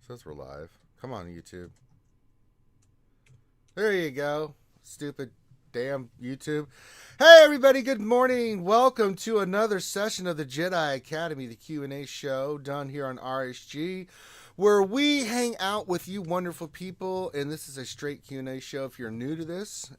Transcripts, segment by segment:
Says we're live. Come on, YouTube. There you go. Stupid damn YouTube. Hey, everybody. Good morning. Welcome to another session of the Jedi Academy, the Q&A show done here on RSG, where we hang out with you wonderful people. And this is a straight Q&A show if you're new to this.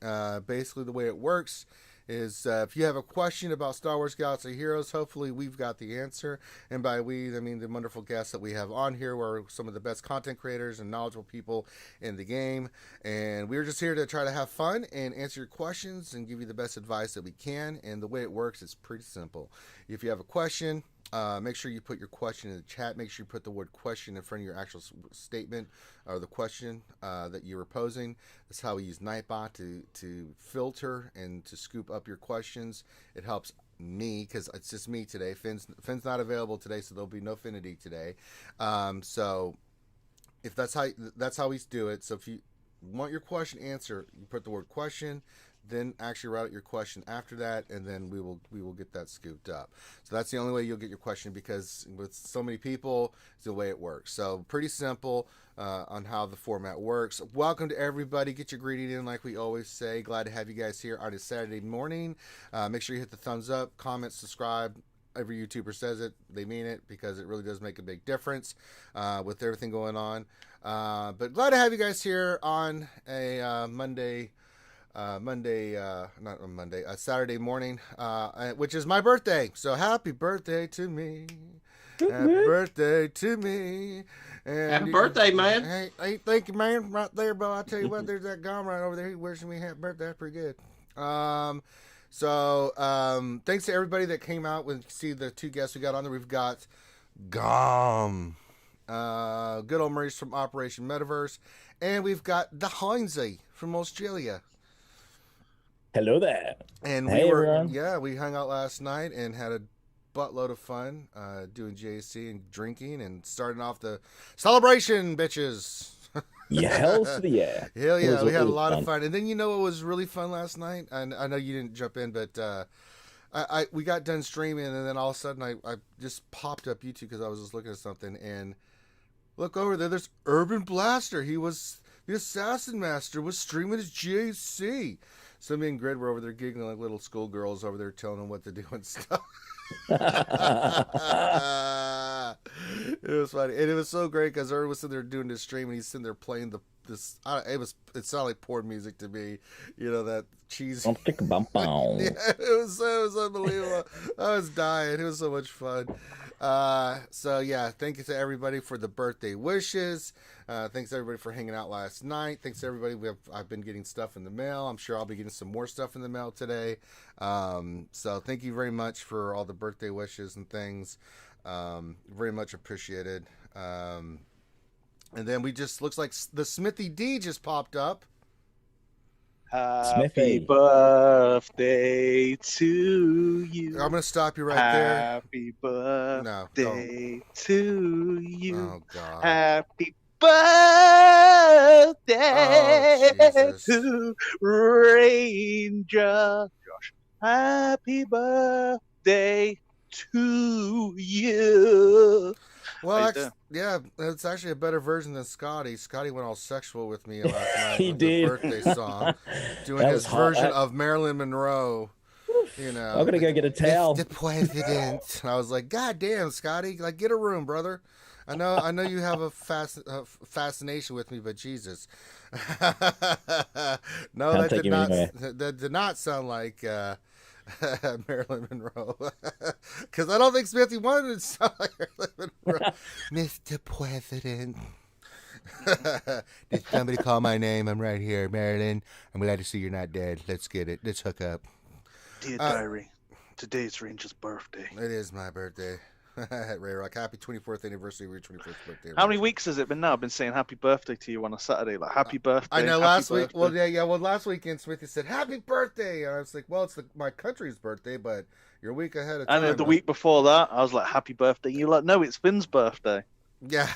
Basically, the way it works is if you have a question about Star Wars Galaxy Heroes, hopefully we've got the answer. And by we, I mean the wonderful guests that we have on here were some of the best content creators and knowledgeable people in the game. And we're just here to try to have fun and answer your questions and give you the best advice that we can. And the way it works is pretty simple. If you have a question, make sure you put your question in the chat. Make sure you put the word question in front of your actual statement or the question that you were posing. That's how we use Nightbot to filter and to scoop up your questions. It helps me because it's just me today. Finn's not available today, so there'll be no Finity today. So if that's how we do it. So if you want your question answered, you put the word question, then actually write out your question after that, and then we will get that scooped up. So that's the only way you'll get your question, because with so many people, it's the way it works. So pretty simple on how the format works. Welcome to everybody. Get your greeting in like we always say. Glad to have you guys here on a Saturday morning. Make sure you hit the thumbs up, comment, subscribe. Every YouTuber says it. They mean it, because it really does make a big difference with everything going on. But glad to have you guys here on a Saturday morning, which is my birthday. So happy birthday to me. Happy birthday to me. And happy birthday, man. Hey, thank you, man. Right there, bro. I tell you what, there's that gum right over there. He wishing me happy birthday. That's pretty good. So thanks to everybody that came out and see the two guests we got on there. We've got Gum, good old Maurice from Operation Metaverse, and we've got the Heinze from Australia. Hello there. And everyone. We hung out last night and had a buttload of fun doing JC and drinking and starting off the celebration, bitches. Yeah, hell yeah. Hell yeah, we had a lot of fun. And then, you know what was really fun last night? And I know you didn't jump in, but we got done streaming, and then all of a sudden I just popped up YouTube because I was just looking at something, and look over there, there's Urban Blaster. He was the Assassin Master, was streaming his JC. So me and Grid were over there giggling like little schoolgirls over there, telling them what to do and stuff. It was funny, and it was so great because Erwin was sitting there doing this stream, and he's sitting there playing it sounded like porn music to me, you know, that cheesy. Yeah, it was unbelievable. I was dying. It was so much fun. So yeah, thank you to everybody for the birthday wishes. Thanks everybody for hanging out last night. Thanks to everybody. I've been getting stuff in the mail. I'm sure I'll be getting some more stuff in the mail today. So thank you very much for all the birthday wishes and things. Very much appreciated. And then looks like the Smithy D just popped up. Happy birthday to you. I'm going to stop you right there. Happy birthday to you. Oh, God. Happy birthday to Ranger Josh. Happy birthday to you. Well, it's actually a better version than Scotty. Scotty went all sexual with me last night. He with did. The birthday song, doing his version of Marilyn Monroe. You know, I'm gonna go get a towel. The president. I was like, God damn, Scotty, like, get a room, brother. I know you have a fascination with me, but Jesus, no, that did not sound like Marilyn Monroe, because I don't think Smithy wanted to sound like Marilyn Monroe. Mr. President. Did somebody call my name? I'm right here, Marilyn. I'm glad to see you're not dead. Let's get it. Let's hook up. Dear Diary, today's Ranger's birthday. It is my birthday. Ray Rock, happy 24th anniversary of your 21st birthday. How many weeks has it been now? I've been saying happy birthday to you on a Saturday, like happy birthday. I know last week. Well, well, last weekend Smithy said happy birthday, and I was like, well, it's my country's birthday, but you're a week ahead of time. And the week before that, I was like, happy birthday. You're like, no, it's Finn's birthday. Yeah.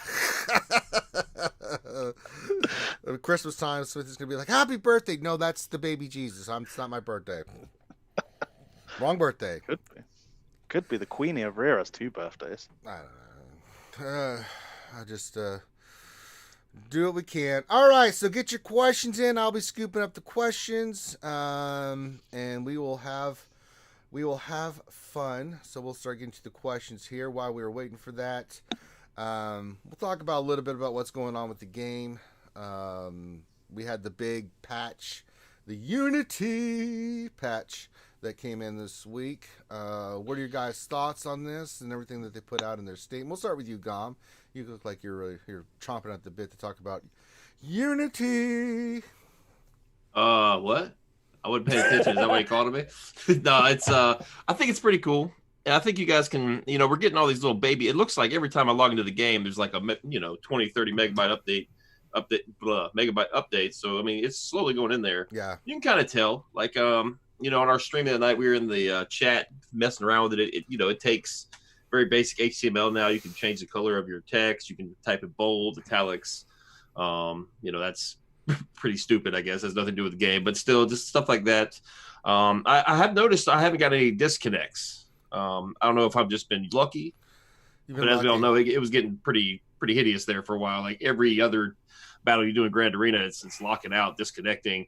Christmas time, Smithy's gonna be like, happy birthday. No, that's the baby Jesus. It's not my birthday. Wrong birthday. Could be the Queenie of Rare has 2 birthdays. I don't know. I just Do what we can. All right, so get your questions in. I'll be scooping up the questions, and we will have fun. So we'll start getting to the questions here while we were waiting for that. We'll talk about a little bit about what's going on with the game. We had the big patch, the Unity patch that came in this week. What are your guys' thoughts on this and everything that they put out in their statement? We'll start with you, Gom. You look like you're chomping at the bit to talk about Unity. What? I wasn't paying attention. Is that what you called me? No, it's I think it's pretty cool. And I think you guys can, we're getting all these little baby. It looks like every time I log into the game, there's like a 20, 30 megabyte megabyte update. So I mean, it's slowly going in there. Yeah, you can kind of tell. Like on our stream the other night, we were in the chat messing around with it. It takes very basic HTML now. You can change the color of your text. You can type in bold, italics. That's pretty stupid, I guess. It has nothing to do with the game, but still, just stuff like that. I have noticed I haven't got any disconnects. I don't know if I've just been lucky, but as we all know, it was getting pretty hideous there for a while. Like every other battle you do in Grand Arena, it's locking out, disconnecting.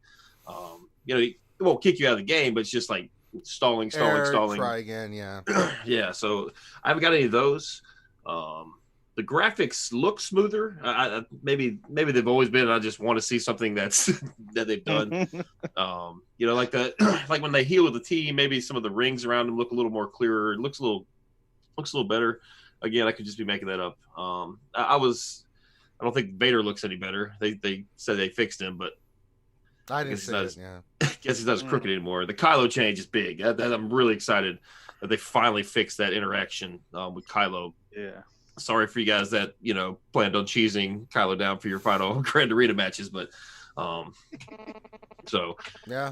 It won't kick you out of the game, but it's just like stalling. Try again, yeah. Yeah, so I haven't got any of those. The graphics look smoother. Maybe they've always been. I just want to see something that they've done. Like when they heal the team, maybe some of the rings around them look a little more clearer. It looks a little better. Again, I could just be making that up. I don't think Vader looks any better. They said they fixed him, but I didn't see it. Yeah, I guess he's not as crooked anymore. The Kylo change is big. I'm really excited that they finally fixed that interaction with Kylo. Yeah. Sorry for you guys that planned on cheesing Kylo down for your final Grand Arena matches, but so yeah,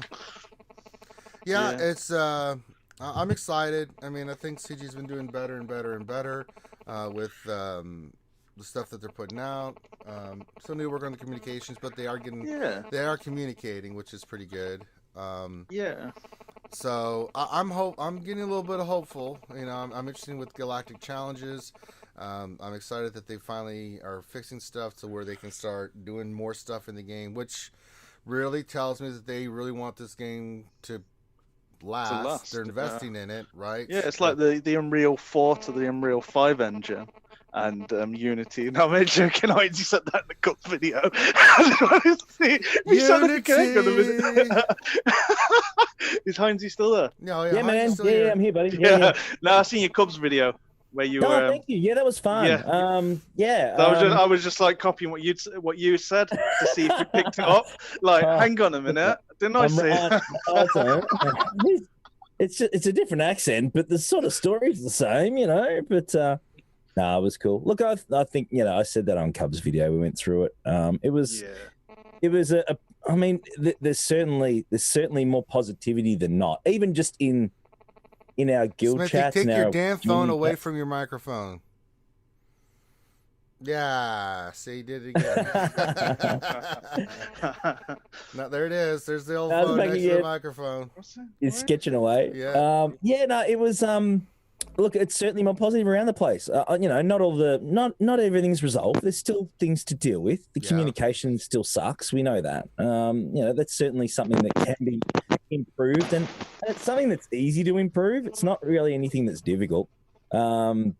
it's I'm excited. I mean, I think CG's been doing better and better and better with the stuff that they're putting out. Still need to work on the communications, but they are communicating, which is pretty good. So I'm getting a little bit of hopeful. I'm interested with Galactic Challenges. I'm excited that they finally are fixing stuff to where they can start doing more stuff in the game, which really tells me that they really want this game to last. They're investing in it, right? Yeah, it's like the Unreal 4 to the Unreal 5 engine and Unity. No, I'm joking. You said that in the Cups video. Is Heinzie still there? No, yeah, man. Yeah, I'm here, buddy. Yeah. No, I've seen your Cubs video where you. Thank you. Yeah, that was fun. Yeah. So I was just like copying what you said to see if you picked it up. Like, hang on a minute, didn't I say? It's a different accent, but the sort of story's the same, But it was cool. Look, I think I said that on Cubs video. We went through it. It was I mean, there's certainly more positivity than not. Even just in our guild Smithy, chats. Take your damn phone away from your microphone. Yeah, see, you did it again. No, there it is. There's the old phone next to the microphone. It's sketching away. Yeah. It was. Look, it's certainly more positive around the place. Not everything's resolved. There's still things to deal with. The communication still sucks. We know that. That's certainly something that can be improved, and it's something that's easy to improve. It's not really anything that's difficult. But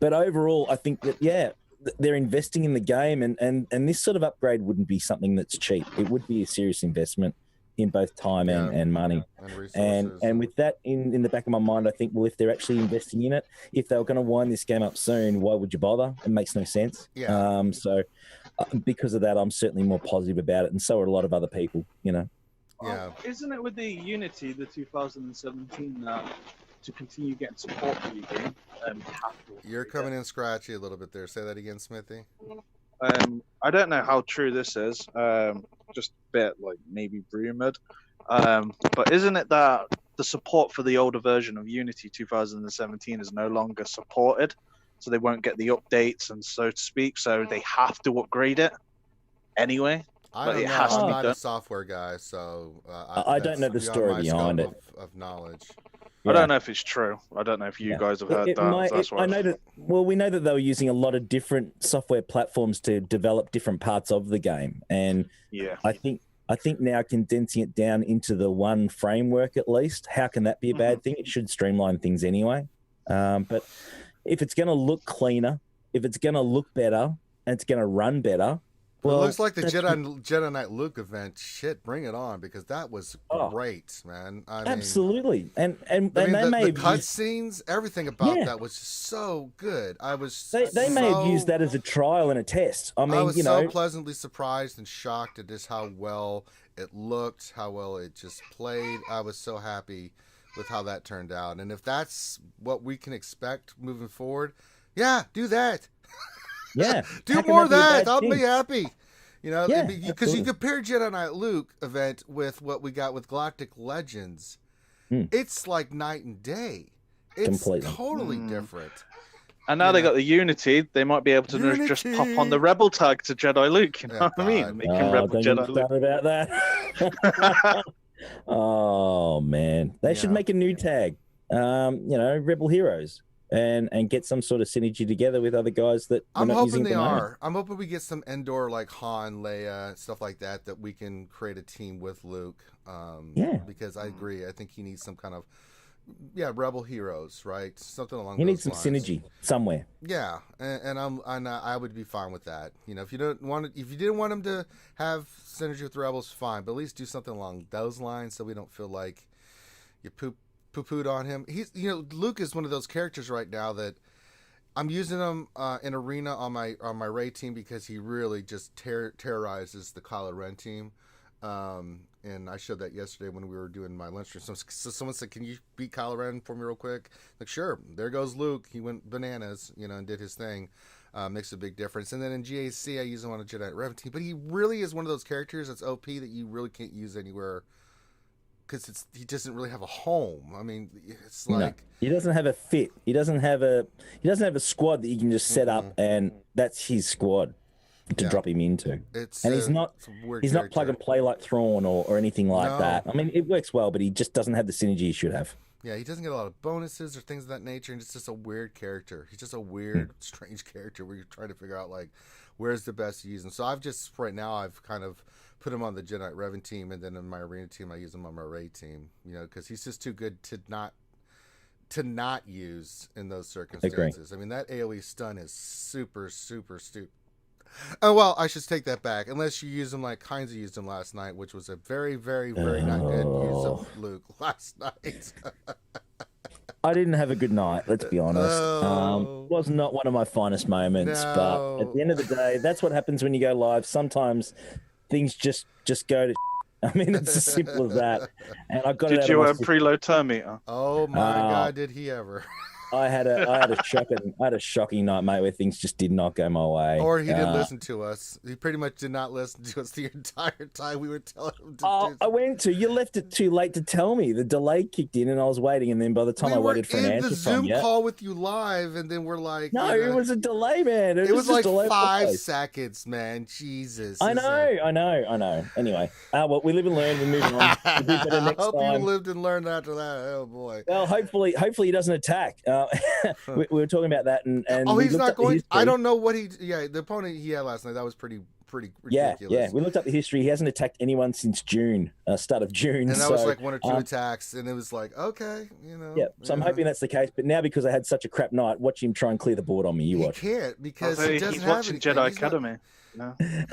overall, I think that they're investing in the game, and this sort of upgrade wouldn't be something that's cheap. It would be a serious investment in both time and money. And with that in the back of my mind, I think, well, if they're actually investing in it, if they were going to wind this game up soon, why would you bother? It makes no sense. Yeah. So because of that, I'm certainly more positive about it, and so are a lot of other people, Yeah. Isn't it with the Unity, the 2017, to continue getting support for your game? You're coming in scratchy a little bit there. Say that again, Smithy. I don't know how true this is. Just a bit like maybe rumored. But isn't it that the support for the older version of Unity 2017 is no longer supported? So they won't get the updates, and so to speak. So they have to upgrade it anyway. I don't know. I'm not a software guy, so I don't know the story behind it. Of knowledge. I don't know if it's true. I don't know if you guys have heard that. That's why I know that. Well, we know that they were using a lot of different software platforms to develop different parts of the game, and I think now condensing it down into the one framework at least, how can that be a bad thing? It should streamline things anyway. But if it's going to look cleaner, if it's going to look better, and it's going to run better. Well, it looks like the Jedi Knight Luke event. Shit, bring it on, because that was great, man. I mean, absolutely, and they the may have cutscenes, everything about that was just so good. They may have used that as a trial and a test. I mean, I was so pleasantly surprised and shocked at just how well it looked, how well it just played. I was so happy with how that turned out, and if that's what we can expect moving forward, do that. Yeah, do more of that. I'll be happy. Because you compare Jedi Knight Luke event with what we got with Galactic Legends, it's like night and day. It's totally different. And now they got the Unity, they might be able to just pop on the Rebel tag to Jedi Luke. You know what I mean? Make him Rebel Jedi Luke. About that. Oh man, they should make a new tag. Rebel Heroes. And get some sort of synergy together with other guys that I'm hoping they are. I'm hoping we get some Endor like Han, Leia, stuff like that we can create a team with Luke. Because I agree. I think he needs some kind of Rebel Heroes, right? Something along. He those needs some lines. synergy somewhere. Yeah, and I would be fine with that. If you didn't want him to have synergy with Rebels, fine. But at least do something along those lines so we don't feel like you poo-pooed on him. He's Luke is one of those characters right now that I'm using him in Arena on my Rey team because he really just terrorizes the Kylo Ren team. And I showed that yesterday when we were doing my lunch stream. So someone said, "Can you beat Kylo Ren for me real quick?" Like, sure. There goes Luke. He went bananas, and did his thing. Makes a big difference. And then in GAC, I use him on a Jedi Revan team. But he really is one of those characters that's OP that you really can't use anywhere. Because he doesn't really have a home. I mean, it's like he doesn't have a fit. He doesn't have a squad that you can just set up, and that's his squad to drop him into. He's not plug and play like Thrawn or anything like that. I mean, it works well, but he just doesn't have the synergy he should have. Yeah, he doesn't get a lot of bonuses or things of that nature, and it's just a weird character. He's just a weird, strange character where you're trying to figure out like where's the best to use him. So I've kind of put him on the Jedi Revan team, and then in my Arena team, I use him on my Rey team. Because he's just too good to not use in those circumstances. I mean, that AOE stun is super, super stupid. Oh well, I should take that back. Unless you use him like Heinz used him last night, which was a very, very, very not good use of Luke last night. I didn't have a good night, let's be honest. Was not one of my finest moments, but at the end of the day, that's what happens when you go live. Sometimes things just go to I mean, it's as simple as that. And I got Did you preload turn meter? Oh my God, did he ever? I had a shocking night, mate, where things just did not go my way. Or he didn't listen to us. He pretty much did not listen to us the entire time we were telling him to do. You left it too late to tell me. The delay kicked in and I was waiting, and then by the time I waited for an answer the Zoom call with you live, and then we're like, no, it was a delay, man. It was like 5 seconds, man. Jesus. I know. Anyway, well, we live and learn. We're moving on. We'll do better next time. You lived and learned after that. Oh boy. Well, hopefully he doesn't attack. We were talking about that, and he's not going. I don't know what the opponent he had last night. That was pretty ridiculous. Yeah. We looked up the history. He hasn't attacked anyone since June, start of June. And that was like 1 or 2 attacks, and it was like, okay, Yeah, so I'm hoping that's the case. But now, because I had such a crap night, watch him try and clear the board on me. Watch. He can't because he's watching Jedi Academy.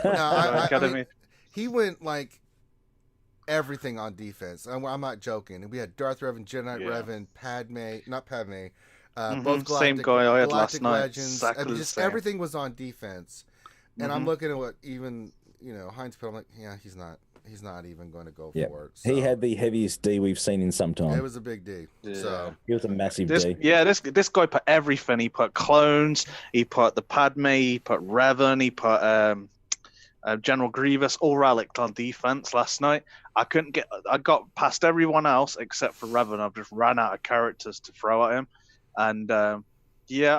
Academy. He went like everything on defense. I'm not joking. We had Darth Revan, Jedi Revan, not Padme. Both Galactic, same guy I had last night. Legends. Exactly just everything was on defense, and I'm looking at what even Heinz put. I'm like, he's not even going to go for it. So. He had the heaviest D we've seen in some time. It was a big D. Yeah. So he was a massive D. Yeah, this guy put everything. He put clones. He put the Padme. He put Revan. He put General Grievous. All relic on defense last night. I got past everyone else except for Revan. I've just ran out of characters to throw at him. And I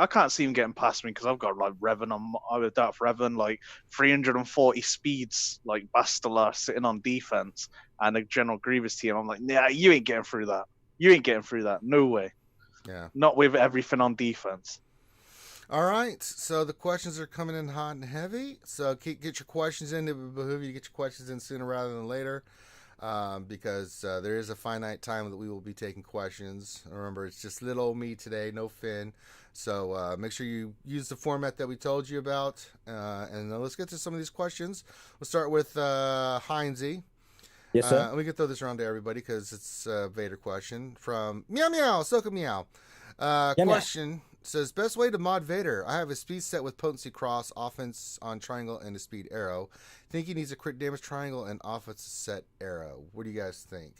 can't see him getting past me because I've got like Revan with Darth Revan, like 340 speeds, like Bastila sitting on defense, and a General Grievous team. I'm like, nah, you ain't getting through that. You ain't getting through that. No way. Yeah. Not with everything on defense. All right. So the questions are coming in hot and heavy. So get your questions in. It would behoove you to get your questions in sooner rather than later. Because there is a finite time that we will be taking questions. Remember, it's just little old me today, no Finn. So make sure you use the format that we told you about. And let's get to some of these questions. We'll start with Heinze. Yes, sir. We can throw this around to everybody because it's a Vader question from Meow Meow, Soka Meow. Question says, best way to mod Vader. I have a speed set with potency cross, offense on triangle, and a speed arrow. Think he needs a crit damage triangle and offense set arrow. What do you guys think?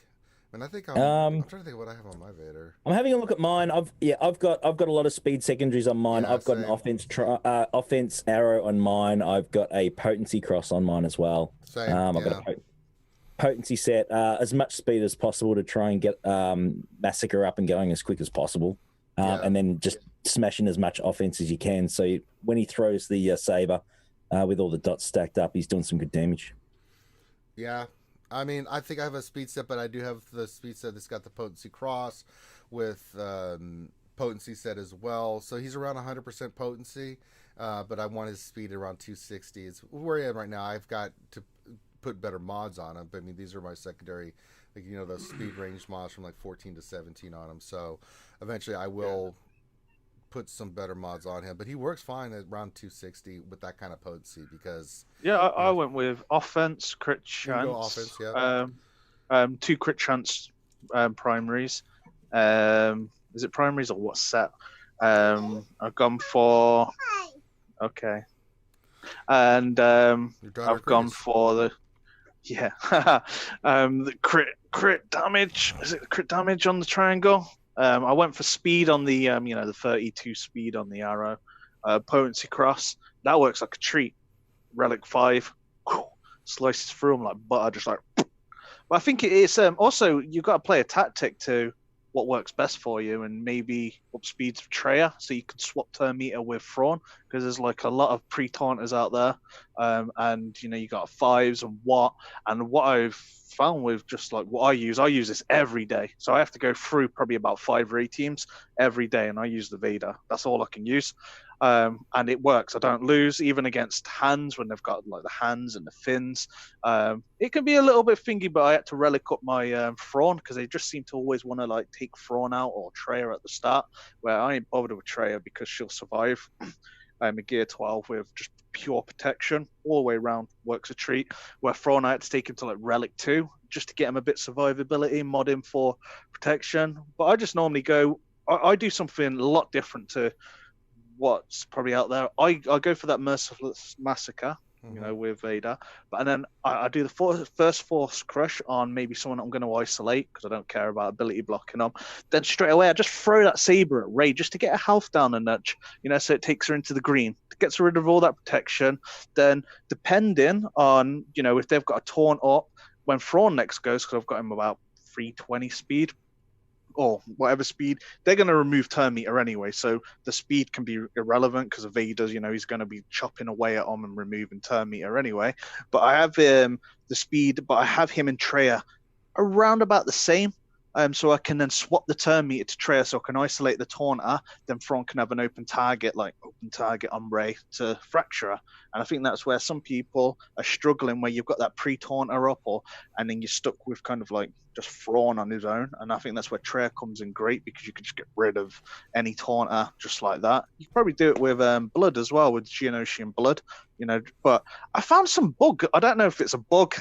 And I think I'm trying to think of what I have on my Vader. I'm having a look at mine. I've got a lot of speed secondaries on mine. Yeah, I've got same. an offense arrow on mine. I've got a potency cross on mine as well. Same. I've got a potency set, as much speed as possible to try and get Massacre up and going as quick as possible, and then just smashing as much offense as you can. So when he throws the saber with all the dots stacked up, he's doing some good damage. Yeah. I mean, I think I have a speed set, but I do have the speed set that's got the potency cross with potency set as well. So he's around 100% potency, but I want his speed around 260. It's where I am right now. I've got to put better mods on him. But I mean, these are my secondary, like, you know, those speed range mods from like 14 to 17 on him. So eventually I will put some better mods on him, but he works fine at around 260 with that kind of potency because I went with offense, crit chance, offense, yeah. 2 crit chance primaries. Is it primaries or what set? I've gone for and I've gone for the the crit damage. Is it crit damage on the triangle? I went for speed on the the 32 speed on the arrow. Potency cross, that works like a treat. Relic 5 slices through them like butter, just like. But I think it's also you've got to play a tactic to what works best for you, and maybe up speeds of Treya, so you can swap turn meter with Thrawn, because there's like a lot of pre-taunters out there, and you got 5s and what I've found with just like what I use this every day, so I have to go through probably about 5 raid teams every day, and I use the Vader. That's all I can use. And it works. I don't lose, even against hands when they've got like the hands and the fins. It can be a little bit thingy, but I had to relic up my Thrawn because they just seem to always want to like take Thrawn out or Treya at the start, where I ain't bothered with Treya because she'll survive. A gear 12 with just pure protection all the way around works a treat. Where Thrawn, I had to take him to like relic 2 just to get him a bit survivability, mod him for protection. But I just normally go, I do something a lot different to what's probably out there. I go for that merciless massacre, with Vader, and then I do the first force crush on maybe someone I'm going to isolate because I don't care about ability blocking them. Then straight away I just throw that saber at Rey just to get her health down a notch, so it takes her into the green, gets rid of all that protection. Then depending on if they've got a taunt up when Thrawn next goes, because I've got him about 320 speed or whatever speed, they're going to remove turn meter anyway, so the speed can be irrelevant because of Vader's, he's going to be chopping away at them and removing turn meter anyway. But I have the speed, but I have him and Treya around about the same, so I can then swap the turn meter to Treya, so I can isolate the taunter, then Thrawn can have an open target on Rey to fracture her. And I think that's where some people are struggling, where you've got that pre-taunter up, and then you're stuck with kind of like just Thrawn on his own. And I think that's where Treya comes in great, because you can just get rid of any taunter just like that. You can probably do it with Blood as well, with Geonosian Blood, But I found some bug. I don't know if it's a bug,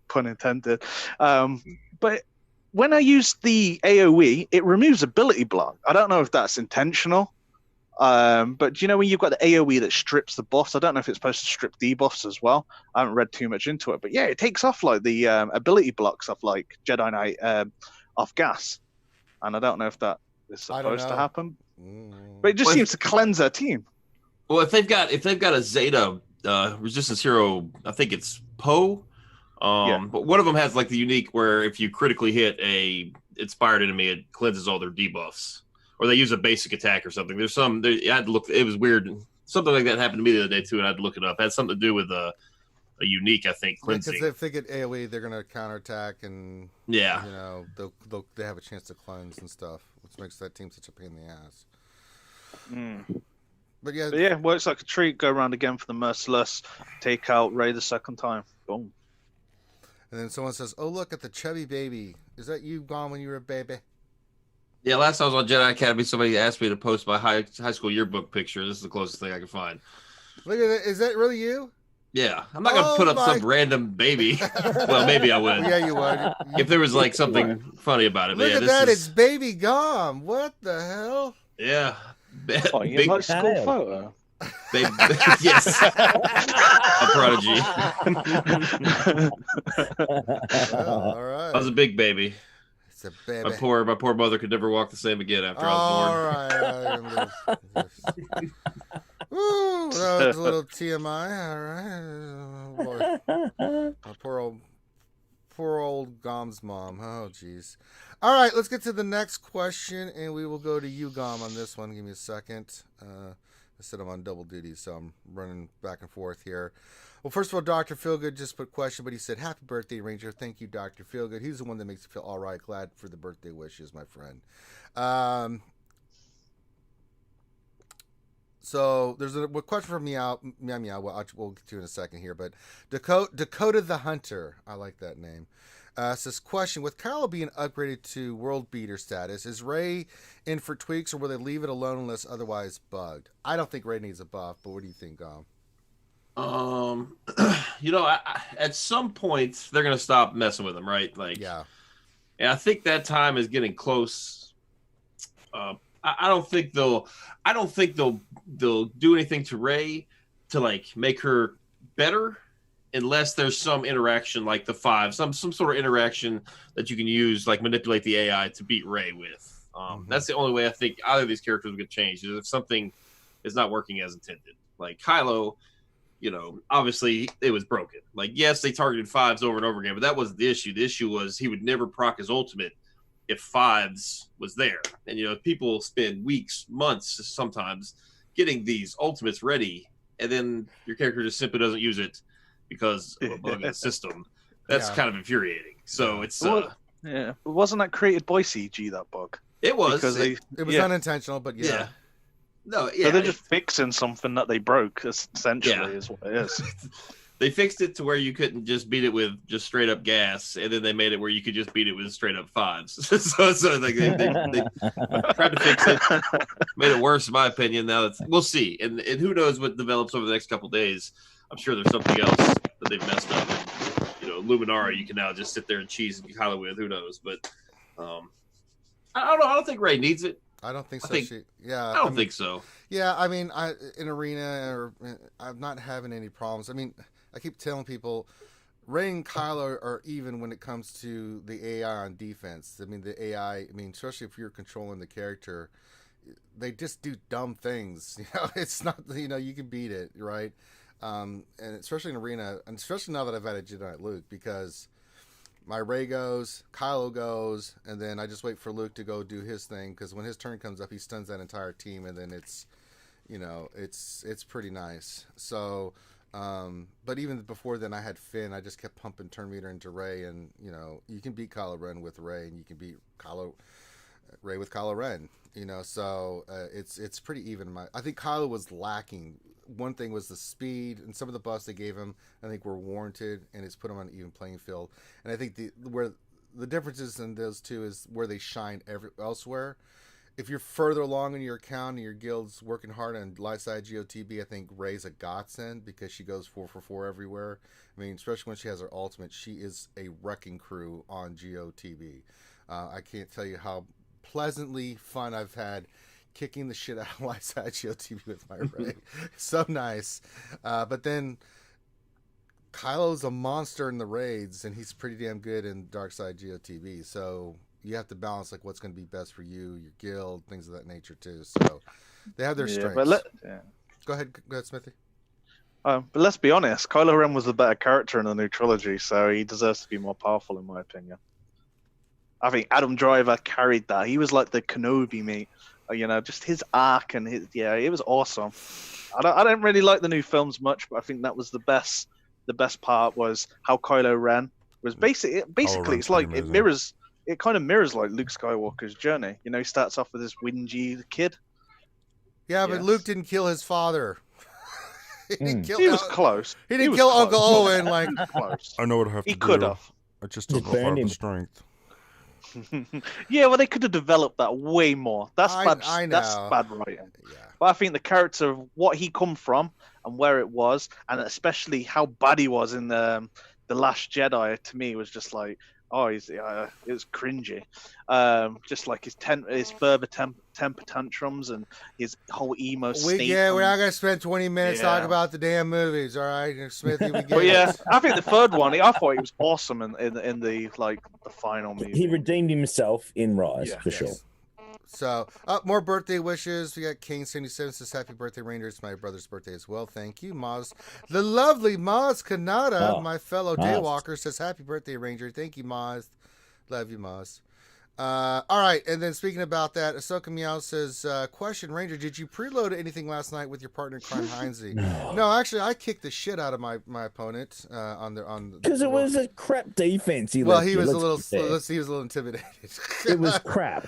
pun intended, but when I use the AoE, it removes ability block. I don't know if that's intentional. But when you've got the AoE that strips the buffs, I don't know if it's supposed to strip debuffs as well. I haven't read too much into it, but yeah, it takes off like the ability blocks of like Jedi Knight off gas, and I don't know if that is supposed to happen. But it just seems to cleanse their team. Well, if they've got a Zeta resistance hero, I think it's Poe. But one of them has like the unique where if you critically hit a inspired enemy, it cleanses all their debuffs. Or they use a basic attack or something. I had to look. It was weird. Something like that happened to me the other day too, and I had to look it up. It had something to do with a unique, I think, cleansing. Because if they get AOE, they're gonna counterattack, and Yeah. you know they have a chance to cleanse and stuff, which makes that team such a pain in the ass. But yeah, works like a treat. Go around again for the Merciless. Take out Ray the second time. Boom. And then someone says, "Oh, look at the chubby baby. Is that you gone when you were a baby?" Yeah, last time I was on Jedi Academy, somebody asked me to post my high school yearbook picture. This is the closest thing I can find. Look at it. Is that really you? Yeah, I'm not gonna put up some random baby. Well, maybe I would. Yeah, you would. If there was like something funny about it. Look at that. It's baby Gom. What the hell? Yeah. Oh, you like school photo? Yes. A prodigy. Well, all right. I was a big baby. It's a baby. My poor mother could never walk the same again after I was born. All right. Woo, that was a little TMI. All right. Oh, boy. Poor old Gom's mom. Oh, jeez. All right, let's get to the next question, and we will go to you, Gom, on this one. Give me a second. I said I'm on double duty, so I'm running back and forth here. Well, first of all, Dr. Feelgood just put question, but he said, "Happy birthday, Ranger." Thank you, Dr. Feelgood. He's the one that makes me feel all right. Glad for the birthday wishes, my friend. So there's a question from Meow. We'll get to in a second here, but Dakota the Hunter, I like that name. Says, question, with Kylo being upgraded to world beater status, is Rey in for tweaks, or will they leave it alone unless otherwise bugged? I don't think Rey needs a buff, but what do you think, Gom? At some point they're gonna stop messing with him, right? Like, yeah. And I think that time is getting close. I don't think they'll do anything to Rey to like make her better, unless there's some interaction like the 5, some sort of interaction that you can use, like manipulate the AI to beat Rey with. That's the only way I think either of these characters will get changed, is if something is not working as intended. Like Kylo, obviously it was broken. Like, yes, they targeted 5s over and over again, but that wasn't the issue. The issue was he would never proc his ultimate if 5s was there. And, people spend weeks, months sometimes getting these ultimates ready, and then your character just simply doesn't use it because of a bug in the system. That's kind of infuriating. So it's... But wasn't that created by CG, that bug? It was. Because it was unintentional, but yeah. No, yeah. So they're just fixing something that they broke, essentially, is what it is. They fixed it to where you couldn't just beat it with just straight up gas, and then they made it where you could just beat it with straight up 5s. so like they tried to fix it, made it worse, in my opinion. Now we'll see, and who knows what develops over the next couple of days. I'm sure there's something else that they've messed up. And, Luminara, you can now just sit there and cheese and Kylo with. Who knows? But I don't know. I don't think Rey needs it. I don't think so. I don't think so. Yeah, I mean, in Arena, I'm not having any problems. I mean, I keep telling people, Rey and Kylo are even when it comes to the AI on defense. I mean, the AI, especially if you're controlling the character, they just do dumb things. It's not, you can beat it, right? And especially in Arena, and especially now that I've added Jedi Knight Luke, because my Rey goes, Kylo goes, and then I just wait for Luke to go do his thing, because when his turn comes up, he stuns that entire team, and then it's pretty nice. So, but even before then, I had Finn. I just kept pumping turn meter into Rey, and you can beat Kylo Ren with Rey, and you can beat Rey with Kylo Ren. So it's pretty even. I think Kylo was lacking. One thing was the speed, and some of the buffs they gave him, I think, were warranted, and it's put him on an even playing field. And I think where the differences in those two is where they shine elsewhere. If you're further along in your account and your guild's working hard on light side GOTB, I think Rey's a godsend because she goes 4 for 4 everywhere. Especially when she has her ultimate, she is a wrecking crew on GOTB. I can't tell you how pleasantly fun I've had kicking the shit out of light side GOTB with my Rey. So nice. But then Kylo's a monster in the raids, and he's pretty damn good in dark side GOTB. So you have to balance like what's going to be best for you, your guild, things of that nature too. So they have their strengths. Go ahead, Smithy. But let's be honest, Kylo Ren was the better character in the new trilogy, so he deserves to be more powerful, in my opinion. I think Adam Driver carried that. He was like the Kenobi mate. Just his arc and it was awesome. I don't really like the new films much, but I think that was the best the best part was how Kylo Ren was basically Ren's it's like pretty it kind of mirrors like Luke Skywalker's journey. You know, he starts off with this whingy kid. Yeah, but Yes. Luke didn't kill his father. He didn't kill. He was close. He didn't kill close. Uncle Owen. Like, Close. I know what I have to He do. could have. I just Just took off burned half him. the strength. Yeah, well, they could have developed that way more. That's bad. I That's know. bad writing. yeah. But I think the character of what he come from and where it was, and especially how bad he was in the Last Jedi, to me was just like, oh, it was cringy. Just like his further temper tantrums and his whole emo state. We're not gonna spend 20 minutes Yeah. talking about the damn movies. All right, Smithy, we get But yeah, it. I think the third one, I thought he was awesome in the like the final movie. He redeemed himself in Rise Yeah. for sure. Yes. So, more birthday wishes. We got King77 says, happy birthday, Ranger. It's my brother's birthday as well. Thank you. Maz, the lovely Maz Kanata, Oh, my fellow Maz. Daywalker, says, happy birthday, Ranger. Thank you, Maz. Love you, Maz. All right, and then speaking about that, Ahsoka Meow says, question, Ranger, did you preload anything last night with your partner in crime, Heinze? No, actually, I kicked the shit out of my opponent Because it was a crap defense. He well, left he you, was a let's be fair. he was a little intimidated. It was crap.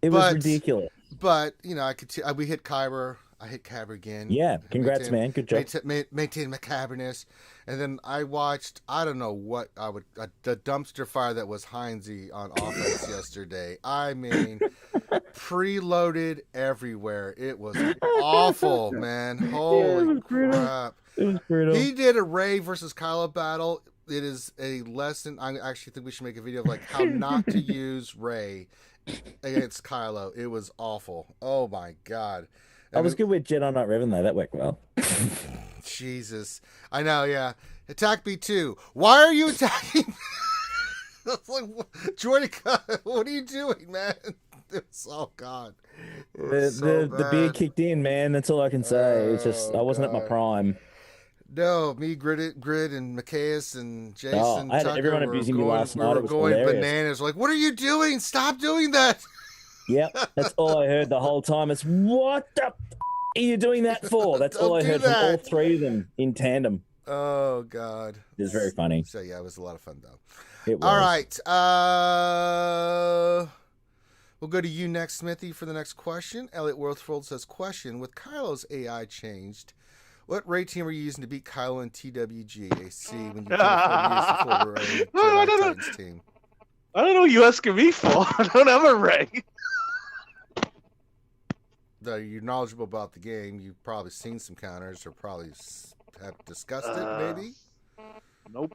It But- was ridiculous. But you know, we hit Kyber. I hit Kyber again. Yeah, congrats, man. Good job. Maintain my Cyberness. And then I watched, I don't know what the dumpster fire that was Heinze on offense yesterday. I mean, preloaded everywhere. It was awful, man. Holy crap. It was brutal. He did a Rey versus Kylo battle. It is a lesson. I actually think we should make a video of like how not to use Rey against Kylo. It was awful. Oh my god. I was good with Jedi Knight Revan though. That worked well. Jesus. I know, yeah. Attack B2. Why are you attacking? It's like, Jordy, what are you doing, man? It's, oh god. It was so The beer bad. kicked in, man. That's all I can say. It's just I wasn't at my God. prime. No, me, Grid, and Macias and Jason. I had Tucker everyone were abusing me going, last we night. were It was going hilarious. bananas. Like, what are you doing? Stop doing that. Yep, that's all I heard the whole time. It's what the are you doing that for? That's all Don't I do heard from all that. three of them in tandem. Oh god. It was very funny. So yeah, it was a lot of fun though. It was. All right. We'll go to you next, Smithy, for the next question. Elliot Worthfold says, question, with Kylo's AI changed, what Ray team are you using to beat Kylo and TWGAC when you can afford to use the full Ray No, I don't know. Titans team? I don't know what you're asking me for. I don't have a Ray. Though you're knowledgeable about the game, you've probably seen some counters or probably have discussed it, maybe? Nope.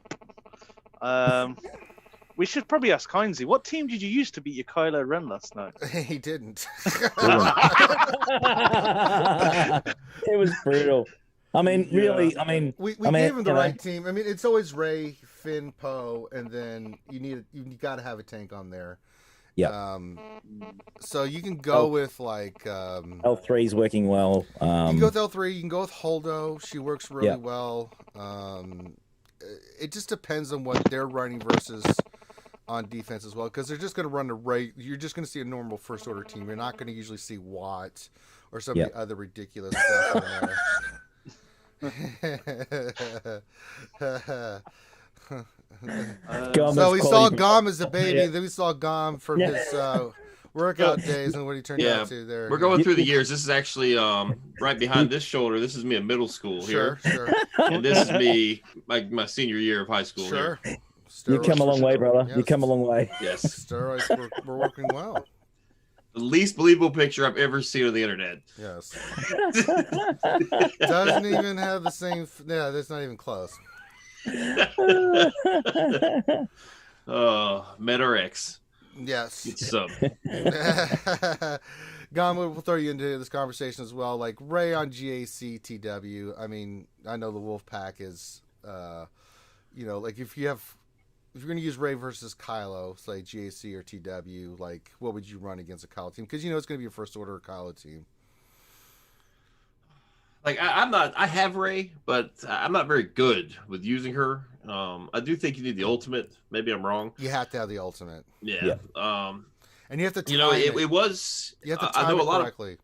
We should probably ask Heinze, what team did you use to beat your Kylo Ren last night? He didn't. It was brutal. I mean, really. I mean, We I mean, gave him the you know. right team. I mean, it's always Ray, Finn, Poe, and then you got to have a tank on there. Yeah. So you can go with like L3's working well. you can go with L3. You can go with Holdo. She works really Yeah. well. It just depends on what they're running versus on defense as well, because they're just going to run the Ray. You're just going to see a normal first order team. You're not going to usually see Watt or some of the other ridiculous stuff in there. Gum So is we saw quality- Gom as a baby, Yeah. then we saw Gom from Yeah. his workout days and what he turned Yeah, out to there. We're going through the years. This is actually right behind this shoulder. This is me in middle school Sure, here, sure, and this is me my senior year of high school. sure. Here. You come a long way, brother. Yes. You come a long way. Yes, Steroids were working well. the least believable picture I've ever seen on the internet. Yes. Doesn't even have the same. Yeah, that's not even close. MetaRX. Yes. Good sub. Gom, we'll throw you into this conversation as well. Like Ray on GAC TW. I mean, I know the Wolf Pack is, like if you're going to use Ray versus Kylo, say GAC or TW, like what would you run against a Kylo team? Because it's going to be a first order Kylo team. Like I have Ray, but I'm not very good with using her. I do think you need the ultimate. Maybe I'm wrong. You have to have the ultimate, Yeah. and you have to. Time It was. You have to I time know it a lot correctly.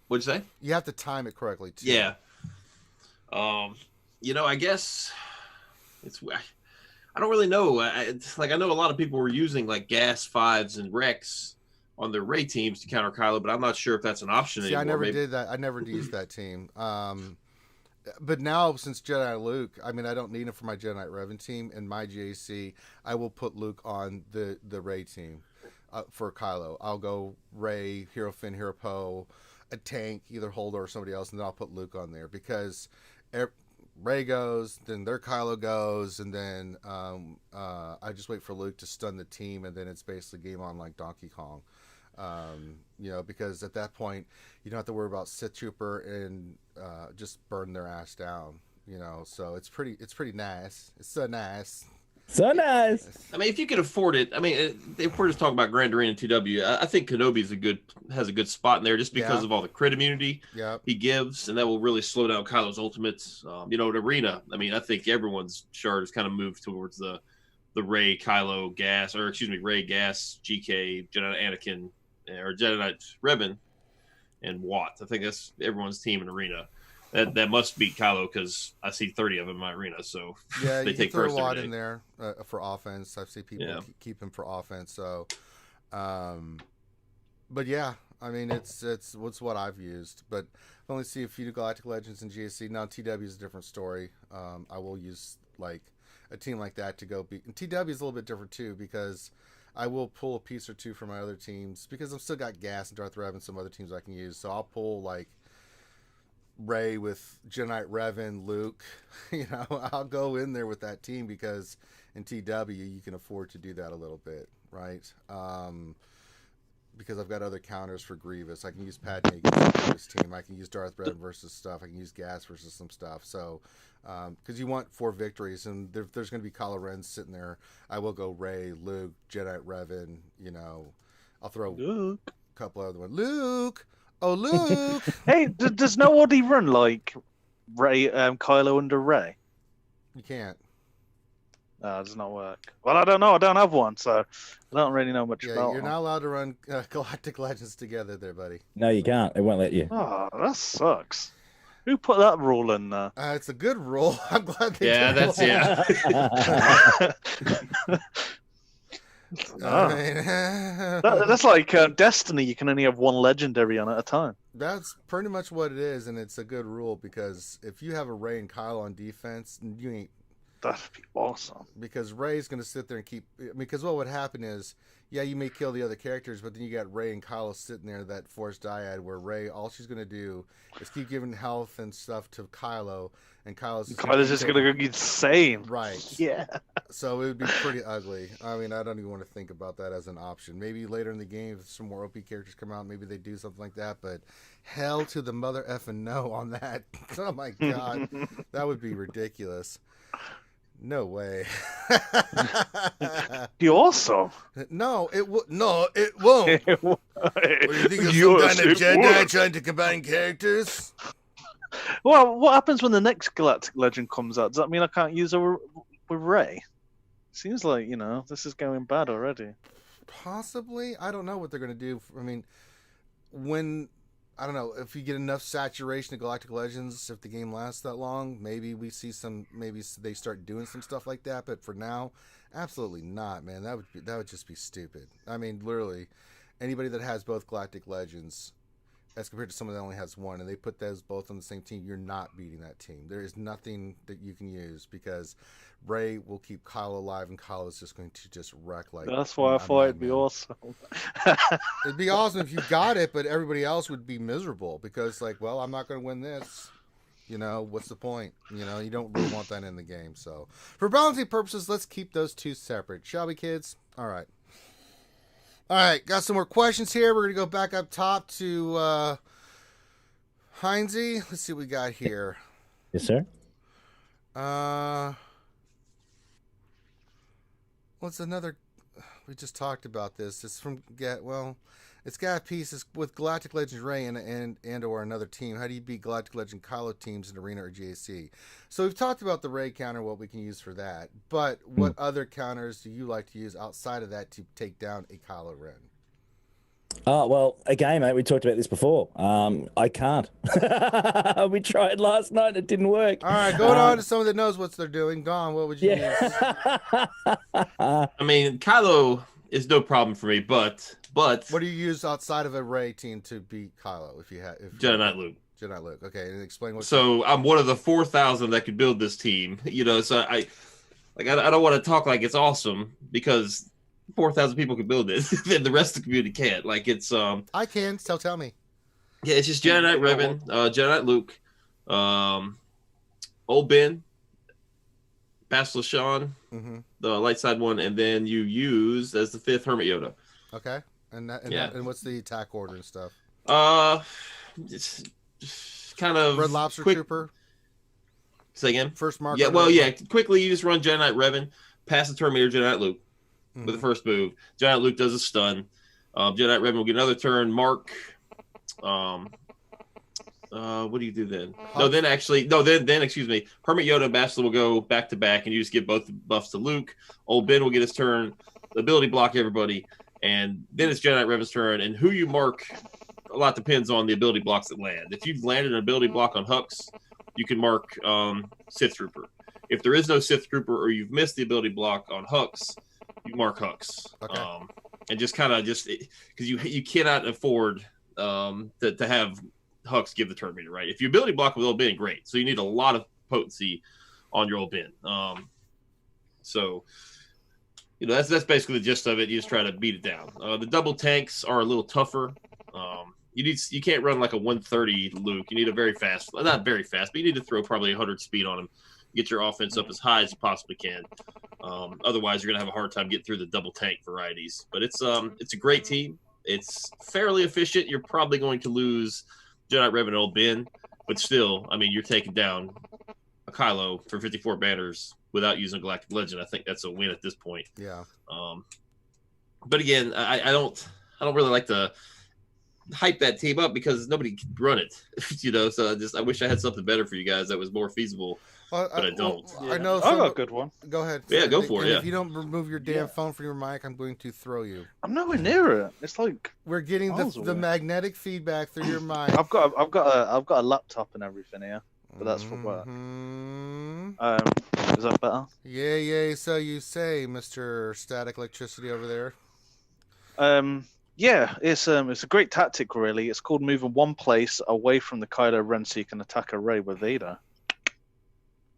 What'd you say? You have to time it correctly too. Yeah. I guess I don't really know. It's like I know a lot of people were using like Gas 5s and Rex on their Ray teams to counter Kylo, but I'm not sure if that's an option See, anymore. I never did that. I never used that team. But now, since Jedi Luke, I mean, I don't need him for my Jedi Knight Revan team. In my JC, I will put Luke on the Ray team for Kylo. I'll go Ray, Hero Finn, Hero Poe, a tank, either Holdo or somebody else, and then I'll put Luke on there because Ray goes, then their Kylo goes, and then I just wait for Luke to stun the team, and then it's basically game on like Donkey Kong. Because at that point you don't have to worry about Sith Trooper and just burn their ass down. So it's pretty nice. It's so nice. So nice. I mean, if you can afford it, I mean, if we're just talking about Grand Arena 2W, I think Kenobi has a good spot in there just because of all the crit immunity he gives, and that will really slow down Kylo's ultimates. At Arena, I mean, I think everyone's chart has kind of moved towards the Ray, Kylo, Gas, Ray, Gas, GK, Jedi Anakin, or Jedi Knight Revan, and Watt. I think that's everyone's team in Arena. That must beat Kylo because I see 30 of them in my arena. So yeah, they you take throw first Watt in there for offense. I've seen people keep him for offense. So, but yeah, I mean it's what I've used. But I've only seen a few Galactic Legends in GSC. Now TW is a different story. I will use like a team like that to go beat. And TW is a little bit different too because I will pull a piece or two from my other teams because I've still got Gas and Darth Revan and some other teams I can use. So I'll pull like Ray with Jedi Knight Revan, Luke. I'll go in there with that team because in TW you can afford to do that a little bit, right? Because I've got other counters for Grievous. I can use Padme against the Grievous team. I can use Darth Revan versus stuff. I can use Gas versus some stuff. So, because you want 4 victories, and there's going to be Kylo Ren sitting there, I will go Ray, Luke, Jedi Knight Revan. I'll throw Luke. a couple other ones. Luke. Oh, Luke! Hey, does nobody run like Ray, Kylo under Ray? You can't. No, it does not work. Well, I don't know. I don't have one, so I don't really know much about You're them. not allowed to run Galactic Legends together there, buddy. No, you can't. It won't let you. Oh, that sucks. Who put that rule in there? It's a good rule. I'm glad they did. That's like Destiny. You can only have one legendary on at a time. That's pretty much what it is, and it's a good rule because if you have a Ray and Kyle on defense, you ain't. That'd be awesome. Because Ray's going to sit there and keep. Because what would happen is, you may kill the other characters, but then you got Ray and Kyle sitting there, that forced dyad, where Ray, all she's going to do is keep giving health and stuff to Kylo, and Kylo's just going to go insane. Right. Yeah. So it would be pretty ugly. I mean, I don't even want to think about that as an option. Maybe later in the game, if some more OP characters come out, maybe they do something like that, but hell to the mother effing no on that. Oh my God. That would be ridiculous. No way. You also? No, it won't. What do you think of some kind of Jedi trying to combine characters? Well, what happens when the next Galactic Legend comes out? Does that mean I can't use her with Rey? Seems like, this is going bad already. Possibly. I don't know what they're going to do. I mean, I don't know, if you get enough saturation of Galactic Legends, if the game lasts that long, maybe we see maybe they start doing some stuff like that. But for now, absolutely not, man. That would just be stupid. I mean, literally, anybody that has both Galactic Legends, as compared to someone that only has one, and they put those both on the same team, you're not beating that team. There is nothing that you can use because Rey will keep Kylo alive, and Kylo is just going to just wreck like. That's why I thought it'd be awesome. It'd be awesome if you got it, but everybody else would be miserable because, I'm not going to win this. What's the point? You don't really want that in the game. So, for balancing purposes, let's keep those two separate, shall we, kids? All right. Got some more questions here. We're going to go back up top to Heinze. Let's see what we got here. Yes, sir. What's another? We just talked about this. It's from it's got a piece with Galactic Legends Ray and or another team. How do you beat Galactic Legend Kylo teams in Arena or GAC? So we've talked about the Ray counter, what we can use for that. But what other counters do you like to use outside of that to take down a Kylo Ren? Oh, well, again, mate, we talked about this before. I can't. We tried last night. It didn't work. All right, going on to someone that knows what they're doing. Gone. What would you use? Yeah. I mean, Kylo is no problem for me, but What do you use outside of a Rey team to beat Kylo? If you had Jedi Knight Luke. Jedi Luke. Okay, and explain what. So I'm one of the 4,000 that could build this team. So I don't want to talk like it's awesome because 4,000 people can build this, and the rest of the community can't. Like it's I can. So tell me. Yeah, it's just Jedi Knight Revan, Jedi Knight Luke, Old Ben, Bastila Shan, the light side one, and then you use as the 5th Hermit Yoda. Okay, and what's the attack order and stuff? It's kind of Red Lobster quick. Trooper. Say again. First mark. Yeah, well, yeah. Quickly, you just run Jedi Knight Revan, pass the Terminator, Jedi Knight Luke with the first move. Jedi Knight Luke does a stun. Jedi Knight Revan will get another turn. Mark. What do you do then? Then excuse me. Hermit Yoda and Bastila will go back to back, and you just give both the buffs to Luke. Old Ben will get his turn. The ability block everybody, and then it's Jedi Knight Revan's turn. And who you mark, a lot depends on the ability blocks that land. If you've landed an ability block on Hux, you can mark Sith Trooper. If there is no Sith Trooper or you've missed the ability block on Hux, you mark Hux. Okay. And just kind of because you cannot afford to have Hux give the Terminator, right? If you ability block with Old Ben, great. So you need a lot of potency on your Old Ben. So that's basically the gist of it. You just try to beat it down. The double tanks are a little tougher. You can't run like a 130 Luke. You need a very fast, not very fast, but you need to throw probably 100 speed on him. Get your offense up as high as you possibly can. Otherwise, you're gonna have a hard time getting through the double tank varieties. But it's a great team. It's fairly efficient. You're probably going to lose Jedi Revan and Old Ben, but still, I mean, you're taking down a Kylo for 54 banners without using Galactic Legend. I think that's a win at this point. Yeah. But again, I don't really like to hype that team up because nobody can run it. So I wish I had something better for you guys that was more feasible. But I don't. I know. I got a good one. Go ahead. Yeah, go for it. And Yeah. If you don't remove your damn phone from your mic, I'm going to throw you. I'm nowhere near it. It's like We're getting miles the away. magnetic feedback through your mic. I've got a laptop and everything here, but that's for work. Is that better? Yeah. So you say, Mr. Static Electricity over there. Yeah, it's a great tactic really. It's called moving one place away from the Kylo Ren so you can attack a Rey with Vader.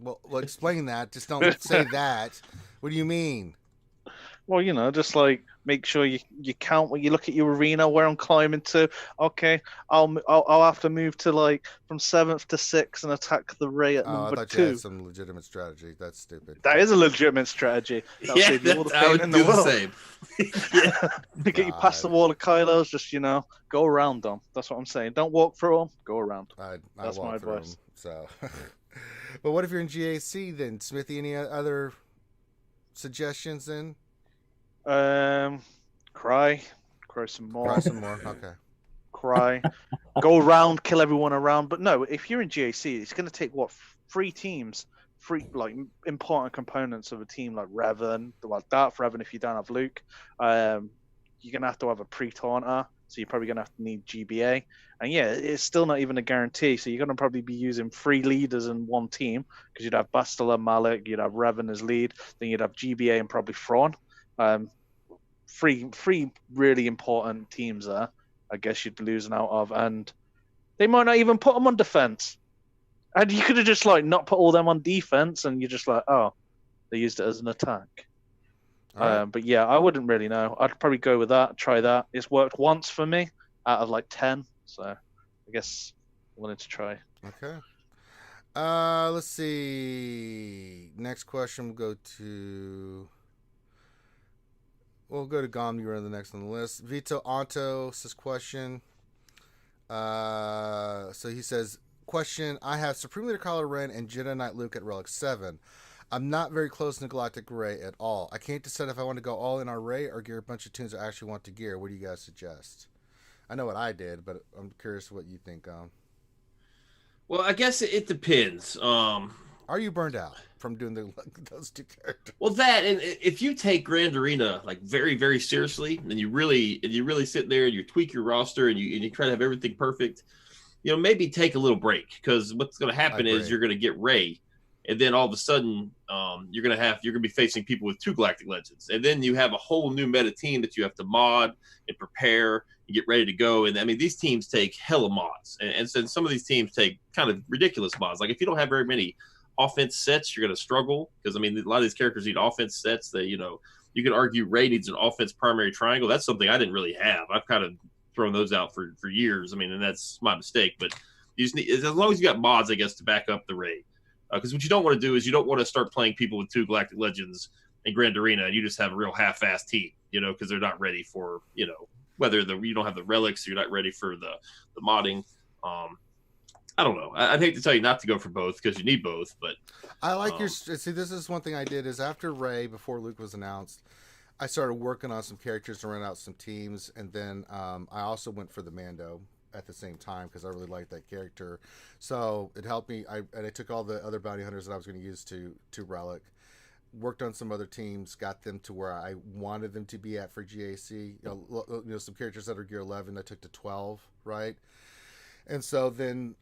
Well, explain that. Just don't say that. What do you mean? Well, just like make sure you count when you look at your arena where I'm climbing to. Okay, I'll have to move to like from 7th to 6th and attack the Rey at I number thought 2. you had some legitimate strategy. That's stupid. That is a legitimate strategy. That'll save you all the I pain would in do the the world. same. To get you past the wall of Kylo's, just go around them. That's what I'm saying. Don't walk through them. Go around. That's my advice. So, but what if you're in GAC then, Smithy? Any other suggestions then? Cry some more. Try some more. Okay. Cry, go around, kill everyone around. But no, if you're in GAC, it's going to take 3 teams, 3 like important components of a team like Revan, Darth Revan. If you don't have Luke, you're going to have a pre-taunter. So you're probably going to have to need GBA. And yeah, it's still not even a guarantee. So you're going to probably be using 3 leaders in one team because you'd have Bastila, Malik, you'd have Revan as lead, then you'd have GBA and probably Thrawn. 3 really important teams there, I guess you'd be losing out of. And they might not even put them on defense. And you could have just not put all them on defense and you're just like, oh, they used it as an attack. Right. But yeah, I wouldn't really know. I'd probably go with that, try that. It's worked once for me out of 10. So I guess I wanted to try. Okay. Let's see. Next question we'll go to Gom. You're the next on the list. Vito Antos' question. So he says, question, I have Supreme Leader Kylo Ren and Jedi Knight Luke at Relic 7. I'm not very close to Galactic Rey at all. I can't decide if I want to go all in on Rey or gear a bunch of tunes I actually want to gear. What do you guys suggest? I know what I did, but I'm curious what you think. Well, I guess it depends. Are you burned out? from doing those two characters. Well, that, and if you take Grand Arena like very, very seriously, and you really sit there and you tweak your roster and you try to have everything perfect, maybe take a little break, because what's going to happen is you're going to get Rey, and then all of a sudden you're going to be facing people with 2 Galactic Legends, and then you have a whole new meta team that you have to mod and prepare and get ready to go. And I mean, these teams take hella mods, and so some of these teams take kind of ridiculous mods. Like if you don't have very many offense sets, you're going to struggle, because I mean, a lot of these characters need offense sets. That you could argue Rey needs an offense primary triangle. That's something I didn't really have. I've kind of thrown those out for years. I mean, and that's my mistake. But you just need, as long as you got mods, I guess, to back up the Rey. Because what you don't want to do is you don't want to start playing people with 2 Galactic Legends in Grand Arena and you just have a real half-assed team, because they're not ready for, whether you don't have the relics, you're not ready for the modding. I don't know. I'd hate to tell you not to go for both, because you need both. But I like see, this is one thing I did is after Rey, before Luke was announced, I started working on some characters to run out some teams, and then I also went for the Mando at the same time because I really liked that character. So it helped me. I took all the other bounty hunters that I was going to use to Relic, worked on some other teams, got them to where I wanted them to be at for GAC. Some characters that are gear 11 I took to 12, right? And so then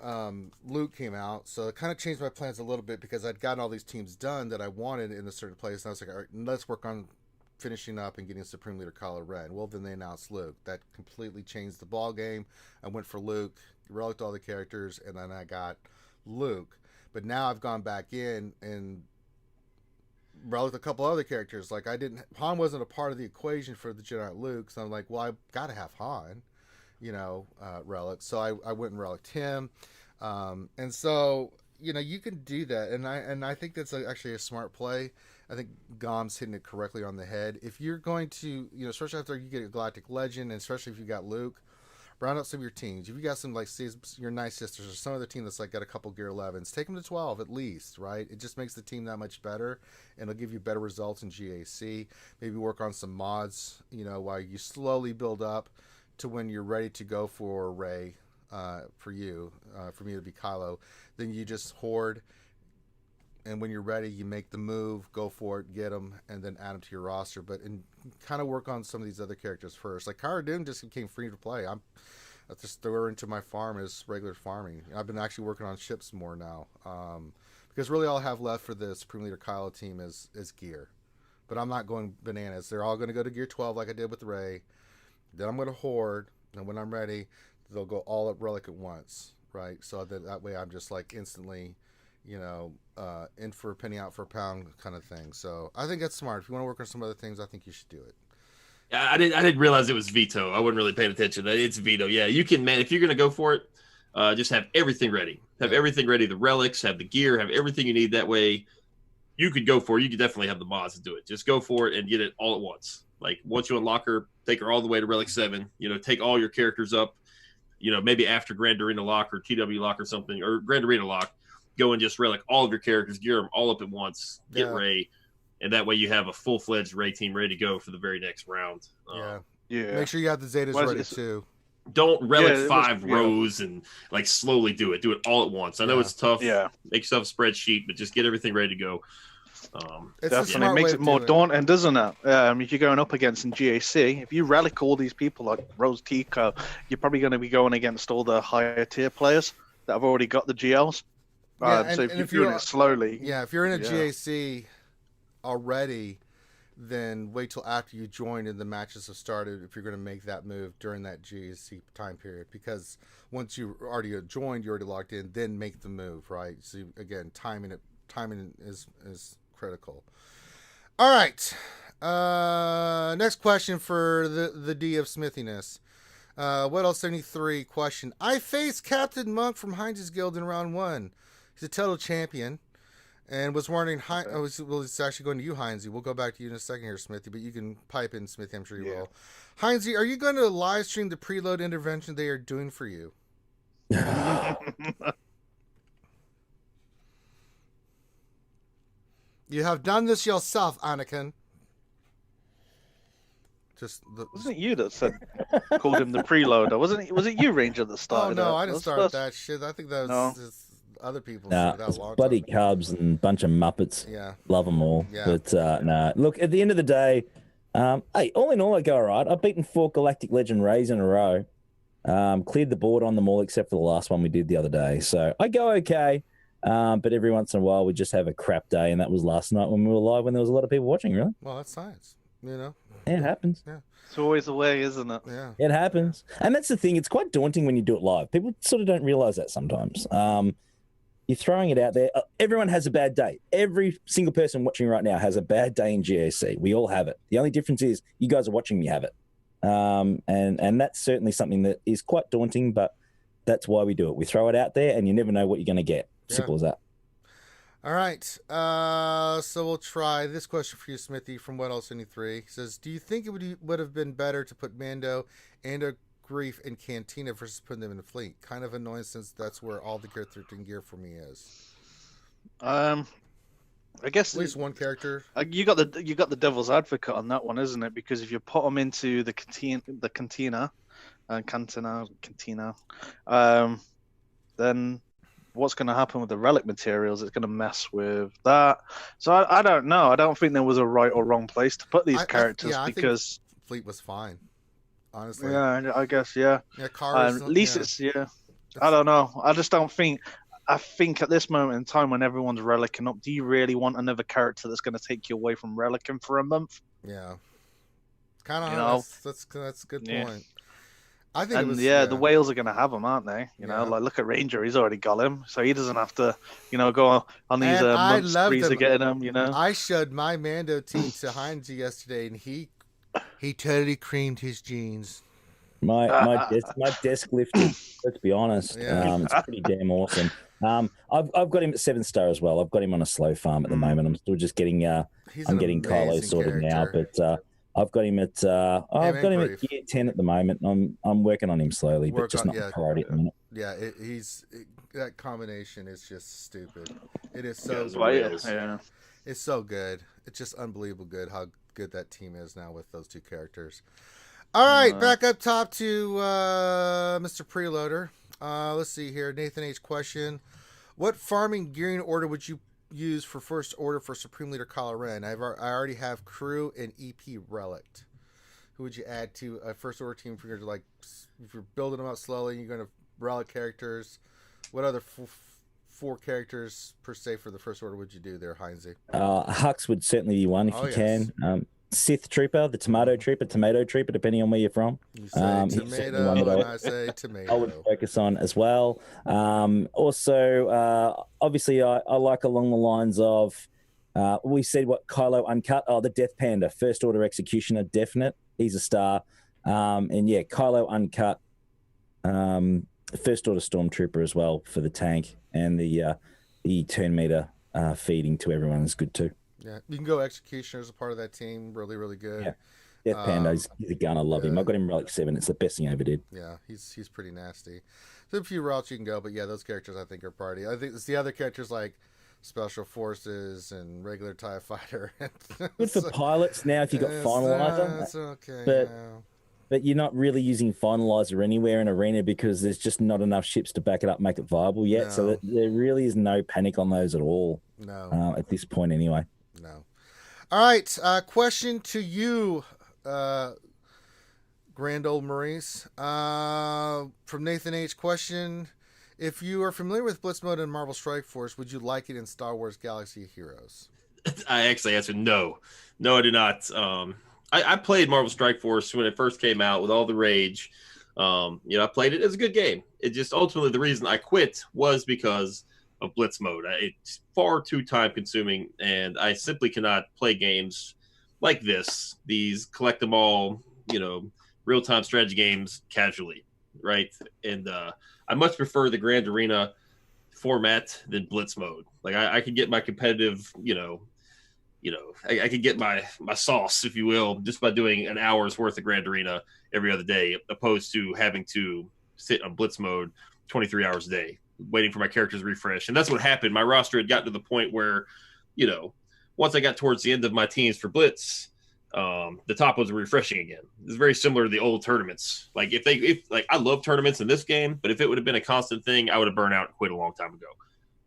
Luke came out, so it kind of changed my plans a little bit because I'd gotten all these teams done that I wanted in a certain place, and I was like, all right, let's work on finishing up and getting Supreme Leader Kylo Ren. Well, then they announced Luke. That completely changed the ball game. I went for Luke, reliced all the characters, and then I got Luke. But now I've gone back in and reliced a couple other characters. Like Han wasn't a part of the equation for the Jedi Luke, so I'm like, well, I've got to have Han, relic. So I went and reliced him. And so, you can do that. And I think that's actually a smart play. I think Gom's hitting it correctly on the head. If you're going to, especially after you get a Galactic Legend, and especially if you got Luke, round out some of your teams. If you got some, like, your Night Sisters or some other team that's, like, got a couple Gear 11s, take them to 12 at least, right? It just makes the team that much better, and it'll give you better results in GAC. Maybe work on some mods, while you slowly build up to when you're ready to go for Rey, for me to be Kylo. Then you just horde, and when you're ready, you make the move, go for it, get them, and then add them to your roster. But kind of work on some of these other characters first. Like Cara Dune just became free to play. I just threw her into my farm as regular farming. I've been actually working on ships more now, because really all I have left for the Supreme Leader Kylo team is gear. But I'm not going bananas. They're all going to go to gear 12 like I did with Rey. Then I'm going to horde, and when I'm ready, they'll go all at Relic at once, right? So that way I'm just like instantly, in for a penny, out for a pound kind of thing. So I think that's smart. If you want to work on some other things, I think you should do it. Yeah, I didn't realize it was veto. I wasn't really paying attention. It's veto. Yeah, you can, man. If you're gonna go for it, just have everything ready. Have everything ready. The relics, have the gear, have everything you need. That way, you could go for it. You could definitely have the mods to do it. Just go for it and get it all at once. Like once you unlock her, take her all the way to Relic 7. Take all your characters up. Maybe after Grand Arena lock or TW lock or something, or Grand Arena lock, go and just relic all of your characters, gear them all up at once, get Rey, and that way you have a full-fledged Rey team ready to go for the very next round. Yeah. Make sure you have the Zetas ready too. Don't relic 5 rows and like slowly do it. Do it all at once. I know it's tough. Yeah. Make yourself a spreadsheet, but just get everything ready to go. Definitely makes it more daunting, doesn't it? If you're going up against in GAC, if you relic all these people like Rose Tico, you're probably going to be going against all the higher tier players that have already got the GLs. So if you're doing it slowly. Yeah, if you're in a GAC already, then wait till after you join and the matches have started if you're going to make that move during that GAC time period. Because once you already joined, you're already logged in, then make the move, right? So again, timing is critical. All right. Next question for the D of Smithiness. What else? 73 question. I faced Captain Monk from Heinz's Guild in round 1. He's a total champion, and was wondering. It's actually going to you, Heinz. We'll go back to you in a second here, Smithy, but you can pipe in, Smithy. I'm sure you will. Heinz, are you going to live stream the preload intervention they are doing for you? You have done this yourself, Anakin. Wasn't it you that said called him the preloader? Was it you, Ranger, that started? Oh no, I didn't start that shit. I think that was other people Nah, figured out it's a long bloody time. Cubs and a bunch of Muppets. Yeah. Love them all. Yeah. But nah, look, at the end of the day, hey, all in all, I go all right. I've beaten 4 Galactic Legend Rays in a row. Cleared the board on them all except for the last one we did the other day. So I go okay. But every once in a while we just have a crap day, and that was last night when we were live when there was a lot of people watching, really. Well, that's science, you know? Yeah, it happens. Yeah. It's always the way, isn't it? Yeah. It happens. And that's the thing. It's quite daunting when you do it live. People sort of don't realize that sometimes. You're throwing it out there. Everyone has a bad day. Every single person watching right now has a bad day in GAC. We all have it. The only difference is you guys are watching me have it. And that's certainly something that is quite daunting, but that's why we do it. We throw it out there and you never know what you're going to get. Simple as that. All right. So we'll try this question for you, Smithy, from What Else 3. He says, do you think it would have been better to put Mando and Grief in Cantina versus putting them in the fleet? Kind of annoying since that's where all the Gear 13 gear for me is. I guess at least one character. You got the devil's advocate on that one, isn't it? Because if you put them into the cantina, then what's going to happen with the relic materials? It's going to mess with that. So I don't know. I don't think there was a right or wrong place to put these characters because think fleet was fine. Honestly. Yeah, I guess yeah. Yeah, cars. At least it's I don't know. I just don't think. I think at this moment in time, when everyone's relicking up, do you really want another character that's going to take you away from relicking for a month? Yeah, kind of. That's a good point. I think the whales are going to have him, aren't they? You know, like look at Ranger, he's already got him, so he doesn't have to, go on these month sprees of getting him. You know, I showed my Mando team to Heinz yesterday, and he totally creamed his jeans. My desk lifted. Let's be honest, it's pretty damn awesome. I've got him at 7-star as well. I've got him on a slow farm at the moment. I'm still just getting getting Kylo sorted now, but I've got him at gear 10 at the moment. I'm working on him slowly, but just not a priority at the minute. Yeah, that combination is just stupid. It is so it's so good. It's just unbelievable good how good that team is now with those two characters. All right, back up top to Mr. Preloader. Let's see here. Nathan H. question. What farming gearing order would you use for first order for Supreme Leader Kylo Ren? I already have crew and EP relict. Who would you add to a first order team if you're building them out slowly, you're going to relic characters? What other four characters per se for the first order would you do there, Heinze? Hux would certainly be one if you can. Sith Trooper, the Tomato Trooper, depending on where you're from. You say tomato, and I say tomato. I would focus on as well. Also, obviously, I like along the lines of, we said what Kylo Uncut. Oh, the Death Panda, First Order Executioner, definite. He's a star. Kylo Uncut, First Order Stormtrooper as well for the tank, and the turn meter feeding to everyone is good too. Yeah, you can go Executioner as a part of that team. Really, really good. Yeah, Death Panda, he's a gun. I love him. I got him Relic 7. It's the best thing I ever did. Yeah, he's pretty nasty. There's a few routes you can go, but yeah, those characters I think are priority. I think it's the other characters like Special Forces and regular TIE Fighter. Good for pilots now if you got Finalizer. That's okay. But you're not really using Finalizer anywhere in Arena because there's just not enough ships to back it up, make it viable yet. No. So there really is no panic on those at all. No. At this point anyway. No. All right. Question to you, Grand Old Maurice. From Nathan H. question. If you are familiar with Blitz Mode in Marvel Strike Force, would you like it in Star Wars Galaxy of Heroes? I actually answered no. No, I do not. I played Marvel Strike Force when it first came out with all the rage. I played it. It's a good game. It just ultimately the reason I quit was because of Blitz Mode. It's far too time consuming, and I simply cannot play games like this. These collect them all, real time strategy games casually, right? And I much prefer the Grand Arena format than Blitz Mode. Like I could get my competitive, I could get my sauce, if you will, just by doing an hour's worth of Grand Arena every other day, opposed to having to sit on Blitz Mode 23 hours a day, waiting for my characters to refresh. And that's what happened. My roster had gotten to the point where, once I got towards the end of my teams for Blitz, the top was refreshing again. It's very similar to the old tournaments. Like if I love tournaments in this game, but if it would have been a constant thing, I would have burned out and quit a long time ago.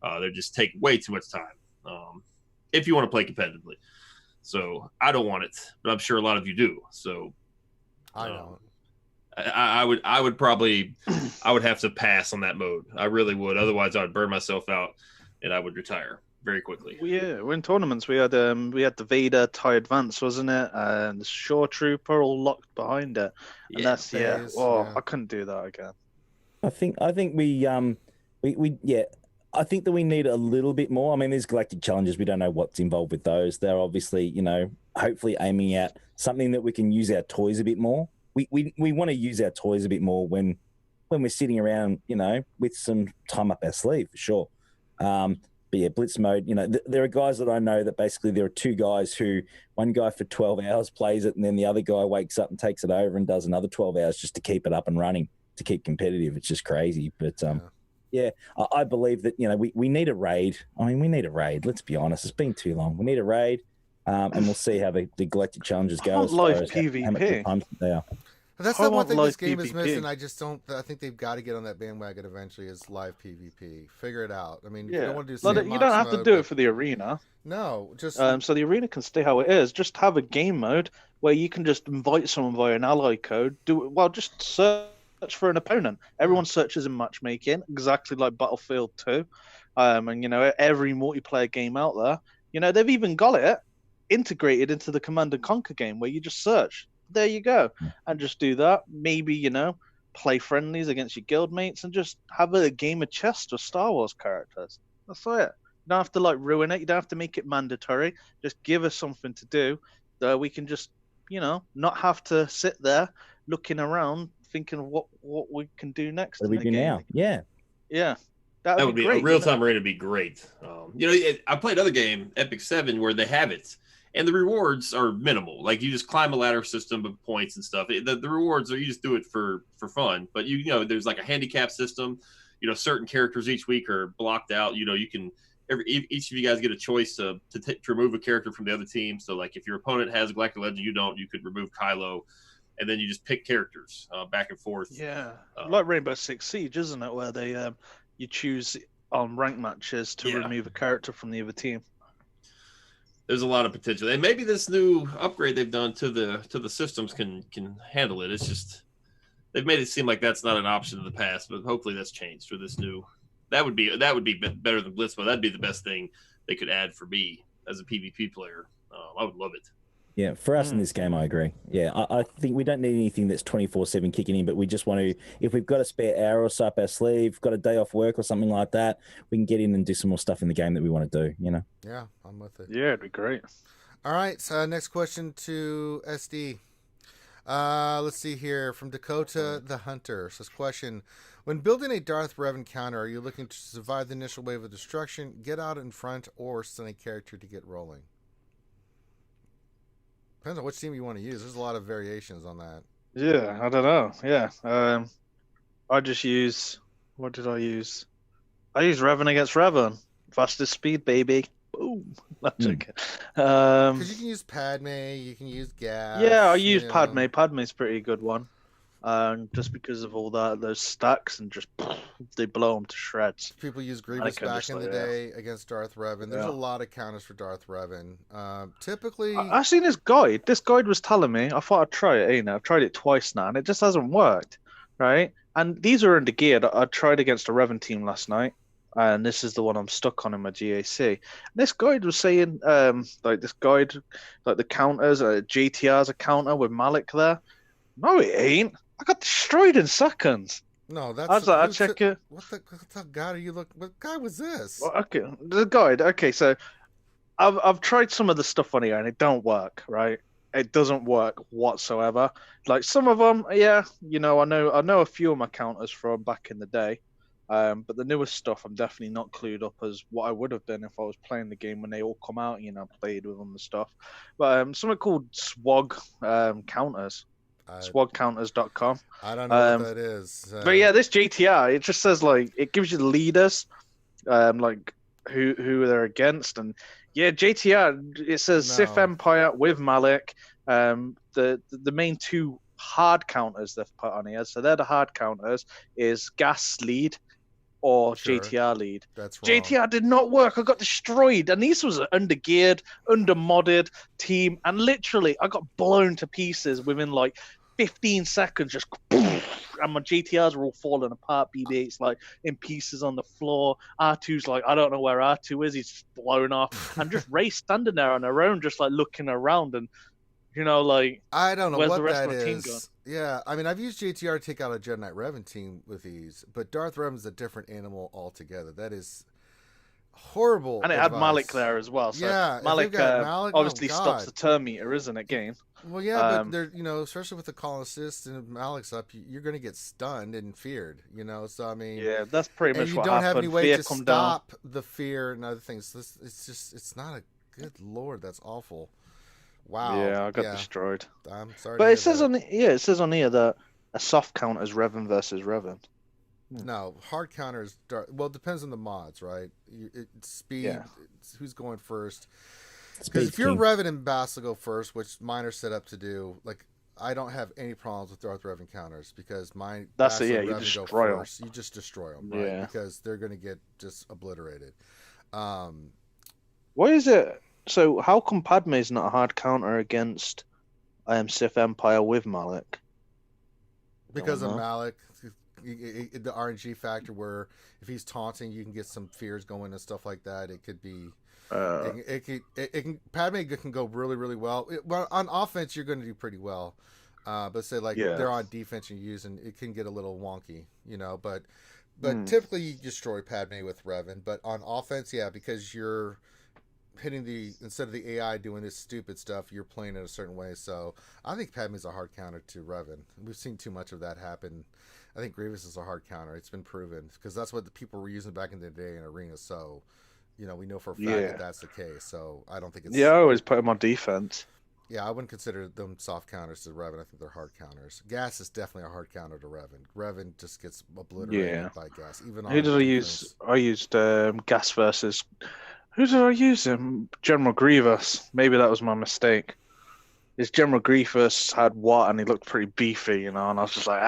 They just take way too much time if you want to play competitively. So I don't want it, but I'm sure a lot of you do. So I don't. I would probably have to pass on that mode. I really would. Otherwise, I would burn myself out and I would retire very quickly. Well, yeah, we're in tournaments. We had the Vader TIE Advance, wasn't it? And the Shore Trooper all locked behind it. And that's phase, I couldn't do that again. I think we I think that we need a little bit more. I mean, there's galactic challenges. We don't know what's involved with those. They're obviously, hopefully aiming at something that we can use our toys a bit more. We want to use our toys a bit more when we're sitting around, with some time up our sleeve for sure. But yeah, blitz mode, there are guys that I know that basically there are two guys who, one guy for 12 hours plays it and then the other guy wakes up and takes it over and does another 12 hours just to keep it up and running, to keep competitive. It's just crazy. But yeah, I believe that, we need a raid. I mean, we need a raid. Let's be honest. It's been too long. We need a raid, and we'll see how the galactic challenges go. Live PvP. How much they are. That's the one thing this game is missing. I think they've got to get on that bandwagon eventually is live PvP. Figure it out. I mean, if you don't want to do you don't have to do it for the arena. No, just so the arena can stay how it is. Just have a game mode where you can just invite someone via an ally code. Just search for an opponent. Everyone searches in matchmaking, exactly like Battlefield 2. And every multiplayer game out there, they've even got it integrated into the Command and Conquer game where you just search. There you go, and just do that. Maybe play friendlies against your guild mates and just have a game of chess with Star Wars characters. That's it. You don't have to ruin it. You don't have to make it mandatory. Just give us something to do that we can just not have to sit there looking around thinking what we can do next. What do we do now? Yeah. That would be great. A real-time arena would be great. I played another game, Epic 7, where they have it. And the rewards are minimal. Like you just climb a ladder system of points and stuff. The rewards are you just do it for fun. But there's like a handicap system. Certain characters each week are blocked out. You can each of you guys get a choice to remove a character from the other team. So like if your opponent has a Galactic Legend, you don't. You could remove Kylo, and then you just pick characters back and forth. Yeah, like Rainbow Six Siege, isn't it? Where they you choose on rank matches to remove a character from the other team. There's a lot of potential, and maybe this new upgrade they've done to the systems can handle it. It's just they've made it seem like that's not an option in the past, but hopefully that's changed for this new. That would be better than Blitz, but that'd be the best thing they could add for me as a PvP player. I would love it. Yeah, for us in this game, I agree. Yeah, I think we don't need anything that's 24/7 kicking in, but we just want to, if we've got a spare hour or so up our sleeve, got a day off work or something like that, we can get in and do some more stuff in the game that we want to do, Yeah, I'm with it. Yeah, it'd be great. All right, so next question to SD. Let's see here. From Dakota the Hunter. Says question, when building a Darth Revan counter, are you looking to survive the initial wave of destruction, get out in front, or send a character to get rolling? Depends on which team you want to use. There's a lot of variations on that. Yeah, I don't know. Yeah. I just use... What did I use? I use Revan against Revan. Fastest speed, baby. Boom. That's okay. Because you can use Padme, you can use Gas. Yeah, I use Padme. Padme's a pretty good one. Just because of all those stacks and just they blow them to shreds. People use Grievous back in the day against Darth Revan. There's a lot of counters for Darth Revan. Typically, I've seen this guide. This guide was telling me. I thought I'd try it. I've tried it twice now, and it just hasn't worked. Right? And these are in the gear that I tried against a Revan team last night, and this is the one I'm stuck on in my GAC. And this guide was saying, like the counters, GTR's a counter with Malik there. No, it ain't. I got destroyed in seconds. No, that's. I was like, I check it. What the guy are you looking? What guy was this? Well, okay, the guide. Okay, so I've tried some of the stuff on here and it don't work. Right, it doesn't work whatsoever. Like some of them, yeah, I know a few of my counters from back in the day. But the newest stuff, I'm definitely not clued up as what I would have been if I was playing the game when they all come out. Played with them and stuff. But something called SWG counters. SWGcounters.com. I don't know what that is. But yeah, this GTR, it just says it gives you the leaders, who they're against, and yeah, GTR. It says Sith Empire with Malik. The main two hard counters they've put on here, so they're the hard counters. Is Gas lead, or Sure. JTR lead. That's wrong. JTR did not work. I got destroyed. And this was an under-geared, under-modded team. And literally, I got blown to pieces within like 15 seconds. Just and my GTRs were all falling apart. BB-8's like in pieces on the floor. R2's like, I don't know where R2 is. He's just blown off. And just Ray standing there on her own, just like looking around. And, you know, like, I don't know where's what the rest that of my team is. gone? Yeah, I mean, I've used JTR to take out a Jedi Knight Revan team with ease, but Darth Revan's a different animal altogether. That is horrible. And it had advice. Malik there as well. So Yeah, if Malik, you've got Malik, obviously oh, stops God. the turn meter, isn't it, game? Well, yeah, but they're, you know, especially with the call assist and Malik's up, you're going to get stunned and feared, you know. So I mean, Yeah, that's pretty and much you what don't have happened. any way Fear to come down. stop the fear and other things. It's just, it's not a good lord. That's awful. Wow. Yeah, I got destroyed. I'm sorry. But to it hear says that. it says on here that a soft count is Revan versus Revan. No, hard counters. Well, it depends on the mods, right? It's speed. Yeah. It's who's going first. Because Speed's if you're king. Revan and Bass go first, which mine are set up to do, like I don't have any problems with Darth Revan counters because mine. That's Bass it, and yeah, you Revan destroy 'em. first. You just destroy them, right? Yeah. Because they're going to get just obliterated. What is it? So how come Padme's not a hard counter against Sith Empire with Malik? Because of know. Malik, the RNG factor, where if he's taunting, you can get some fears going and stuff like that. It could be. It can Padme can go really, really well. Well, on offense, you're going to do pretty well. But say like Yeah. they're on defense you're using, it can get a little wonky, you know. But typically you destroy Padme with Revan. But on offense, yeah, because you're hitting instead of the AI doing this stupid stuff, you're playing it a certain way. So I think Padme's a hard counter to Revan. We've seen too much of that happen. I think Grievous is a hard counter. It's been proven because that's what the people were using back in the day in Arena. So, you know, we know for a fact that that's the case. So I don't think it's. Yeah, I always put him on defense. Yeah, I wouldn't consider them soft counters to Revan. I think they're hard counters. Gas is definitely a hard counter to Revan. Revan just gets obliterated by Gas. Even Who did I use? I used Gas versus. Who did I use? General Grievous. Maybe that was my mistake. His General Grievous had what, and he looked pretty beefy, you know. And I was just like,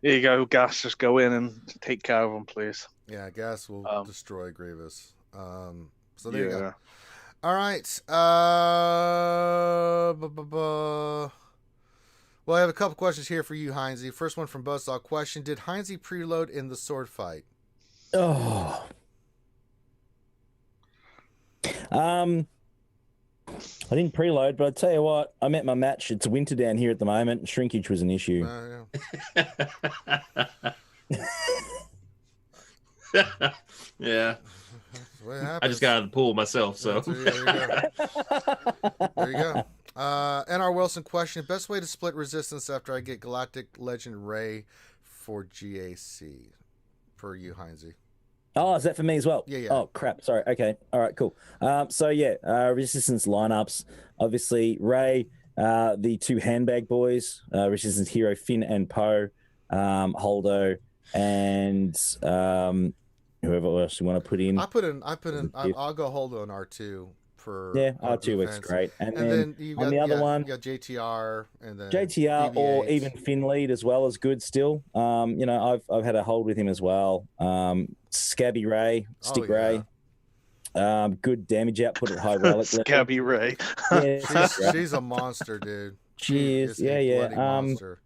here you go, Gas. Just go in and take care of him, please. Yeah, Gas will destroy Grievous. So there you Yeah. go. All right. Well, I have a couple questions here for you, Heinze. First one from Buzzsaw. Question: did Heinze preload in the sword fight? Oh. I didn't preload, but I tell you what, I'm at my match. It's winter down here at the moment, and shrinkage was an issue. Yeah. What I just got out of the pool myself, so. There you go. There you go. NR Wilson question: best way to split resistance after I get Galactic Legend Ray for GAC? For you, Heinze. Oh, is that for me as well? Yeah. Oh, crap. Sorry. Okay. All right, cool. Resistance lineups. Obviously, Ray, the two handbag boys, Resistance Hero, Finn and Poe, Holdo, and whoever else you want to put in. I'll go Holdo on R2 for R2 works great. And then you on got the other one, you got JTR and then JTR or BB-8. even Finn lead as well is good still. I've had a hold with him as well. Scabby Ray, Stick Ray. Good damage output at high relic. Scabby Ray. Yeah, she's a monster, dude. She is. Yeah. Monster.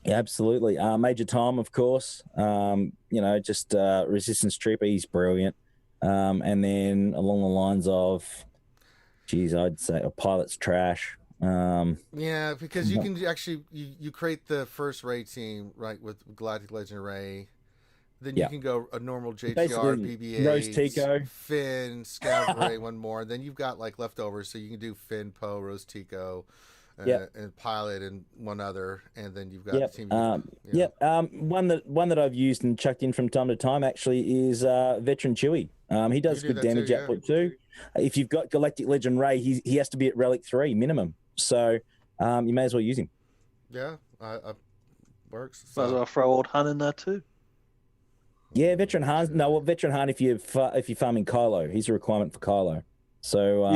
Yeah, absolutely. Major Tom, of course. Resistance Trooper, he's brilliant. And then along the lines of, I'd say a pilot's trash. Yeah, because you can actually you create the first Ray team right with Galactic Legend Ray. Then you can go a normal JTR, BB-8, Rose Tico, Finn, Scav Ray, one more. And then you've got like leftovers, so you can do Finn, Poe, Rose Tico, and Pilot, and one other, and then you've got the team. One that I've used and chucked in from time to time actually is Veteran Chewie. He does good damage output too. If you've got Galactic Legend Ray, he has to be at Relic 3 minimum. So you may as well use him. Yeah, works. Might as well throw old Han in there too. Yeah, Veteran Han. No, well, Veteran Han if you're farming Kylo, he's a requirement for Kylo. So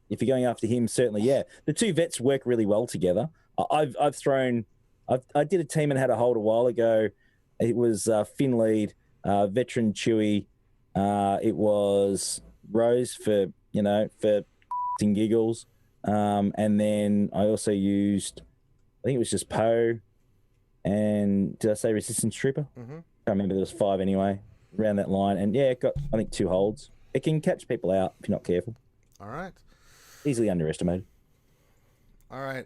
if you're going after him, certainly, the two vets work really well together. I did a team and had a hold a while ago. It was Finn lead, Veteran Chewy, it was Rose for and giggles, and then I also used, I think it was just Poe, and did I say Resistance Trooper? Mm-hmm. Can't remember. There was 5 anyway, around that line, and yeah, it got, I think, 2 holds. It can catch people out if you're not careful. All right. Easily underestimated. All right.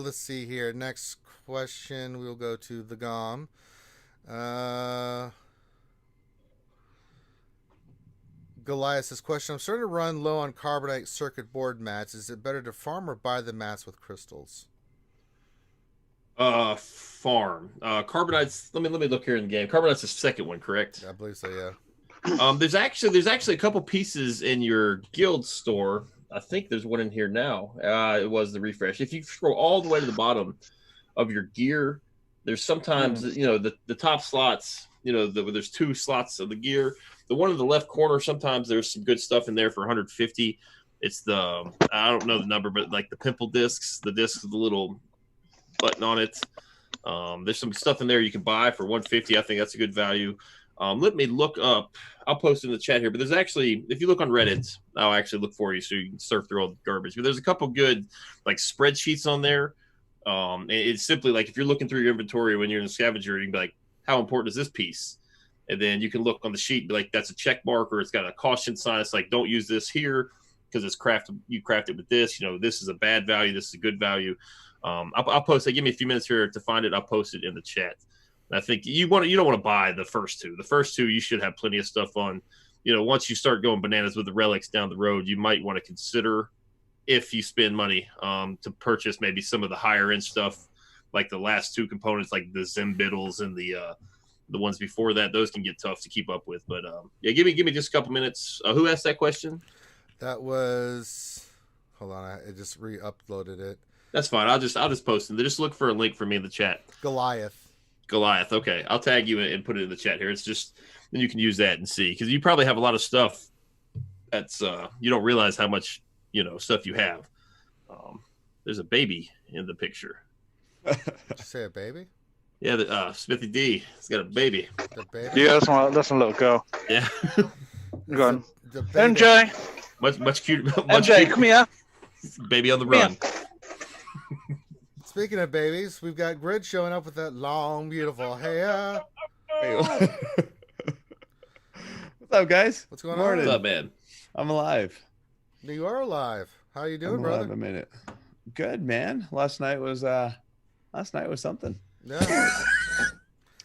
Let's see here. Next question. We'll go to the GOM. Goliath's question. I'm starting to run low on carbonite circuit board mats. Is it better to farm or buy the mats with crystals? Farm. Carbonite's. Let me look here in the game. Carbonite's the second one, correct? I believe so. Yeah. There's actually a couple pieces in your guild store. I think there's one in here now. It was the refresh. If you scroll all the way to the bottom of your gear, there's sometimes the top slots. There's 2 slots of the gear. The one in the left corner, sometimes there's some good stuff in there for 150. It's the, I don't know the number, but like the pimple discs, the discs with the little button on it. There's some stuff in there you can buy for 150. I think that's a good value. Let me look up. I'll post in the chat here, but there's actually, if you look on Reddit, I'll actually look for you so you can surf through all the garbage. But there's a couple good like spreadsheets on there. It's simply like if you're looking through your inventory when you're in the scavenger, you can be like, how important is this piece? And then you can look on the sheet and be like, that's a check mark, or it's got a caution sign. It's like, don't use this here because it's crafted. You crafted with this. This is a bad value. This is a good value. I'll post it. Give me a few minutes here to find it. I'll post it in the chat. And I think you don't want to buy the first 2. The first 2 you should have plenty of stuff on. Once you start going bananas with the relics down the road, you might want to consider, if you spend money, to purchase maybe some of the higher end stuff, like the last 2 components, like the Zimbiddles and the ones before that. Those can get tough to keep up with. But yeah, give me just a couple minutes. Who asked that question? That was. Hold on, I just re-uploaded it. That's fine. I'll just post it. Just look for a link for me in the chat. Goliath. Okay, I'll tag you and put it in the chat here. It's just then you can use that and see, because you probably have a lot of stuff that's you don't realize how much stuff you have. There's a baby in the picture. Did you say a baby? Yeah, Smithy D. He's got a baby. The baby. Yeah, that's a little girl. Yeah. Go on. The baby. MJ. Much cute. MJ, come here. Baby on the run. Speaking of babies, we've got Grid showing up with that long, beautiful hair. Hey, what's up, guys? What's going Morning. on? What's up, man? I'm alive. You are alive. How you doing, I'm brother? alive a minute. Good, man. Last night was something. Yeah.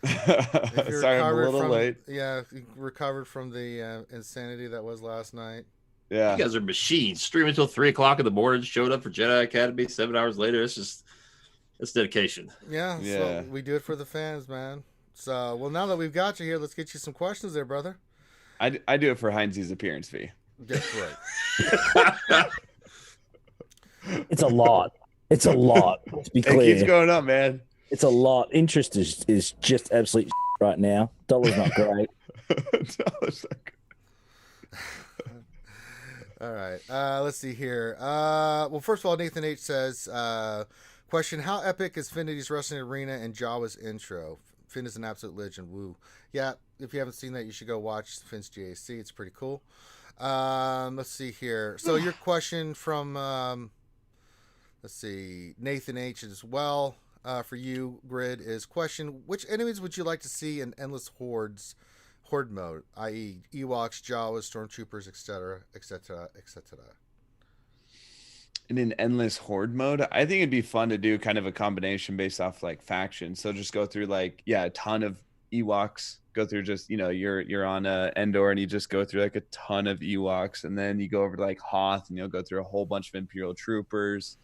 If you Sorry, I'm a recovered little from- late. Yeah, you recovered from the insanity that was last night. Yeah. You guys are machines. Streaming until 3:00 in the morning. Showed up for Jedi Academy 7 hours later. It's dedication. Yeah, Yeah. So we do it for the fans, man. So, well, now that we've got you here, let's get you some questions there, brother. I do it for Heinz's appearance fee. That's right. It's a lot. It's a lot. Let's be It keeps clear. going up, man. It's a lot. Interest is just absolute right now. Dollar's not great. All right. Let's see here. Well, first of all, Nathan H says, question, how epic is Finity's Wrestling Arena and Jawa's intro? Finn is an absolute legend. Woo. Yeah, if you haven't seen that, you should go watch Finn's GAC. It's pretty cool. Let's see here. So your question from, let's see, Nathan H as well, for you, Grid, is question, which enemies would you like to see in Endless Horde mode, i.e. Ewoks, Jawas, Stormtroopers, etc., etc., etc.? In an endless horde mode, I think it'd be fun to do kind of a combination based off like factions. So just go through a ton of Ewoks. Go through just you're on Endor and you just go through like a ton of Ewoks, and then you go over to like Hoth and you'll go through a whole bunch of Imperial troopers.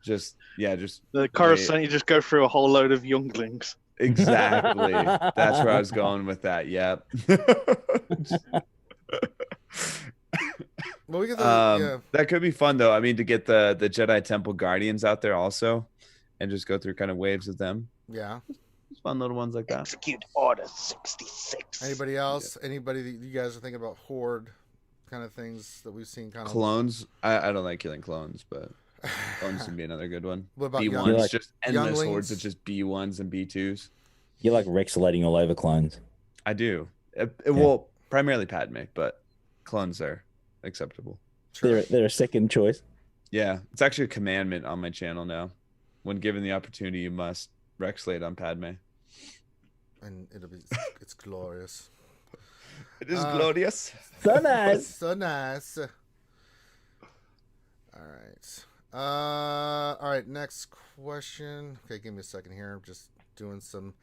Just The Coruscant, you just go through a whole load of younglings. exactly. That's where I was going with that. Yep. Well, we get the, That could be fun though. I mean, to get the Jedi Temple Guardians out there also, and just go through kind of waves of them. yeah. Just fun little ones like that. Execute Order 66. Anybody else? Anybody that you guys are thinking about horde kind of things that we've seen kind of Clones. I don't like killing clones, but clones would be another good one. What about B1s, young, just endless younglings? hordes of just B1s and B2s. You like Rexulating all over clones. I do. Well, primarily Padme, but clones are acceptable. Sure. They're a second choice. Yeah, it's actually a commandment on my channel now. When given the opportunity, you must Rexulate on Padme. And it's glorious. It is glorious. So nice. So nice. All right. Next question. Okay, give me a second here. I'm just doing some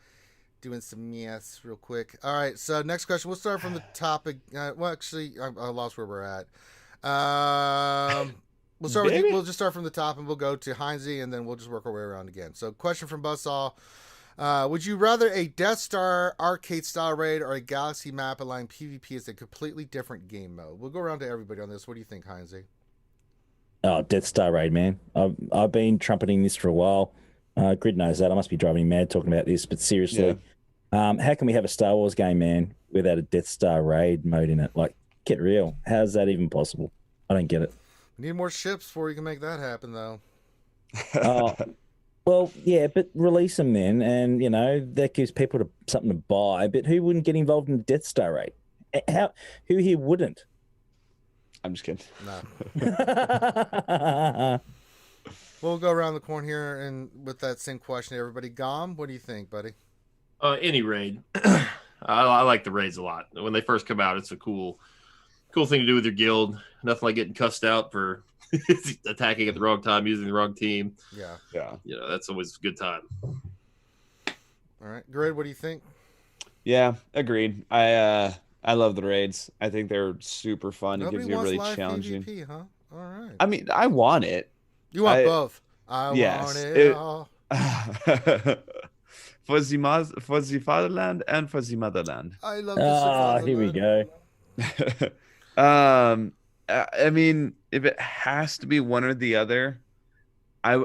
yes real quick. All right. So next question. We'll start from the topic. Well, actually, I lost where we're at. We'll start with we'll just start from the top and we'll go to Heinze and then we'll just work our way around again. So, question from Buzzsaw. Would you rather a Death Star arcade style raid or a galaxy map allowing PvP as a completely different game mode? We'll go around to everybody on this. What do you think, Heinze? Oh, Death Star raid, man. I've been trumpeting this for a while. Grid knows that. I must be driving him mad talking about this, but seriously, how can we have a Star Wars game, man, without a Death Star raid mode in it? Like, get real. How's that even possible? I don't get it. We need more ships before you can make that happen, though. Well, yeah, but release them then, and that gives people something to buy. But who wouldn't get involved in the Death Star raid? Who here wouldn't? I'm just kidding. No. We'll go around the corner here and with that same question to everybody. Gom, what do you think, buddy? Any raid. I like the raids a lot. When they first come out, it's a cool thing to do with your guild. Nothing like getting cussed out for attacking at the wrong time, using the wrong team. Yeah. That's always a good time. All right, Grid, what do you think? Yeah, agreed. I love the raids. I think they're super fun. It gives you a really challenging. PvP, huh? All right. I mean, I want it. You want both? Want it all. For the fatherland and for the motherland. I love this. Here we go. I mean, if it has to be one or the other, I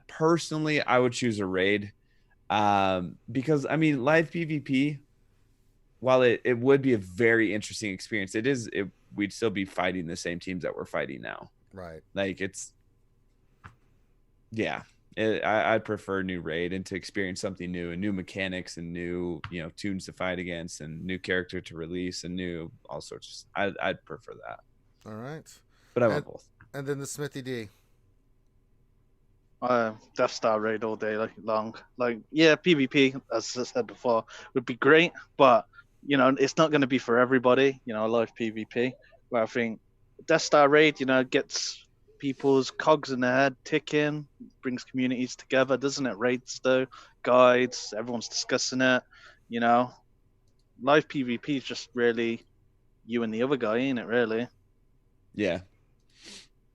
personally would choose a raid, because I mean, live PvP, while it would be a very interesting experience, we'd still be fighting the same teams that we're fighting now. Right. Like I'd prefer new raid and to experience something new and new mechanics and new, tunes to fight against and new character to release and new all sorts of. I'd prefer that. All right. But I want both. And then the Smithy D. Death Star raid all day long. PvP, as I said before, would be great, but it's not going to be for everybody. Live PvP. Where I think Death Star raid, gets people's cogs in their head ticking, brings communities together, doesn't it? Raids though, guides, everyone's discussing it. Live PvP is just really you and the other guy, ain't it? Really. Yeah.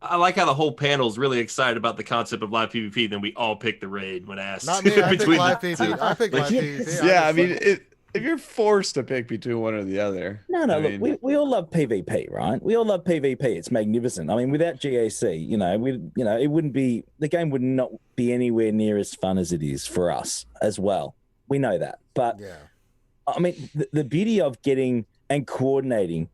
I like how the whole panel is really excited about the concept of live PvP. Then we all pick the raid when asked. Not me. I picked live PvP. I picked live PvP. Yeah, I mean, if you're forced to pick between one or the other. No, look, we all love PvP, right? We all love PvP. It's magnificent. I mean, without GAC, it wouldn't be, the game would not be anywhere near as fun as it is for us as well. We know that. But yeah, I mean, the beauty of getting and coordinating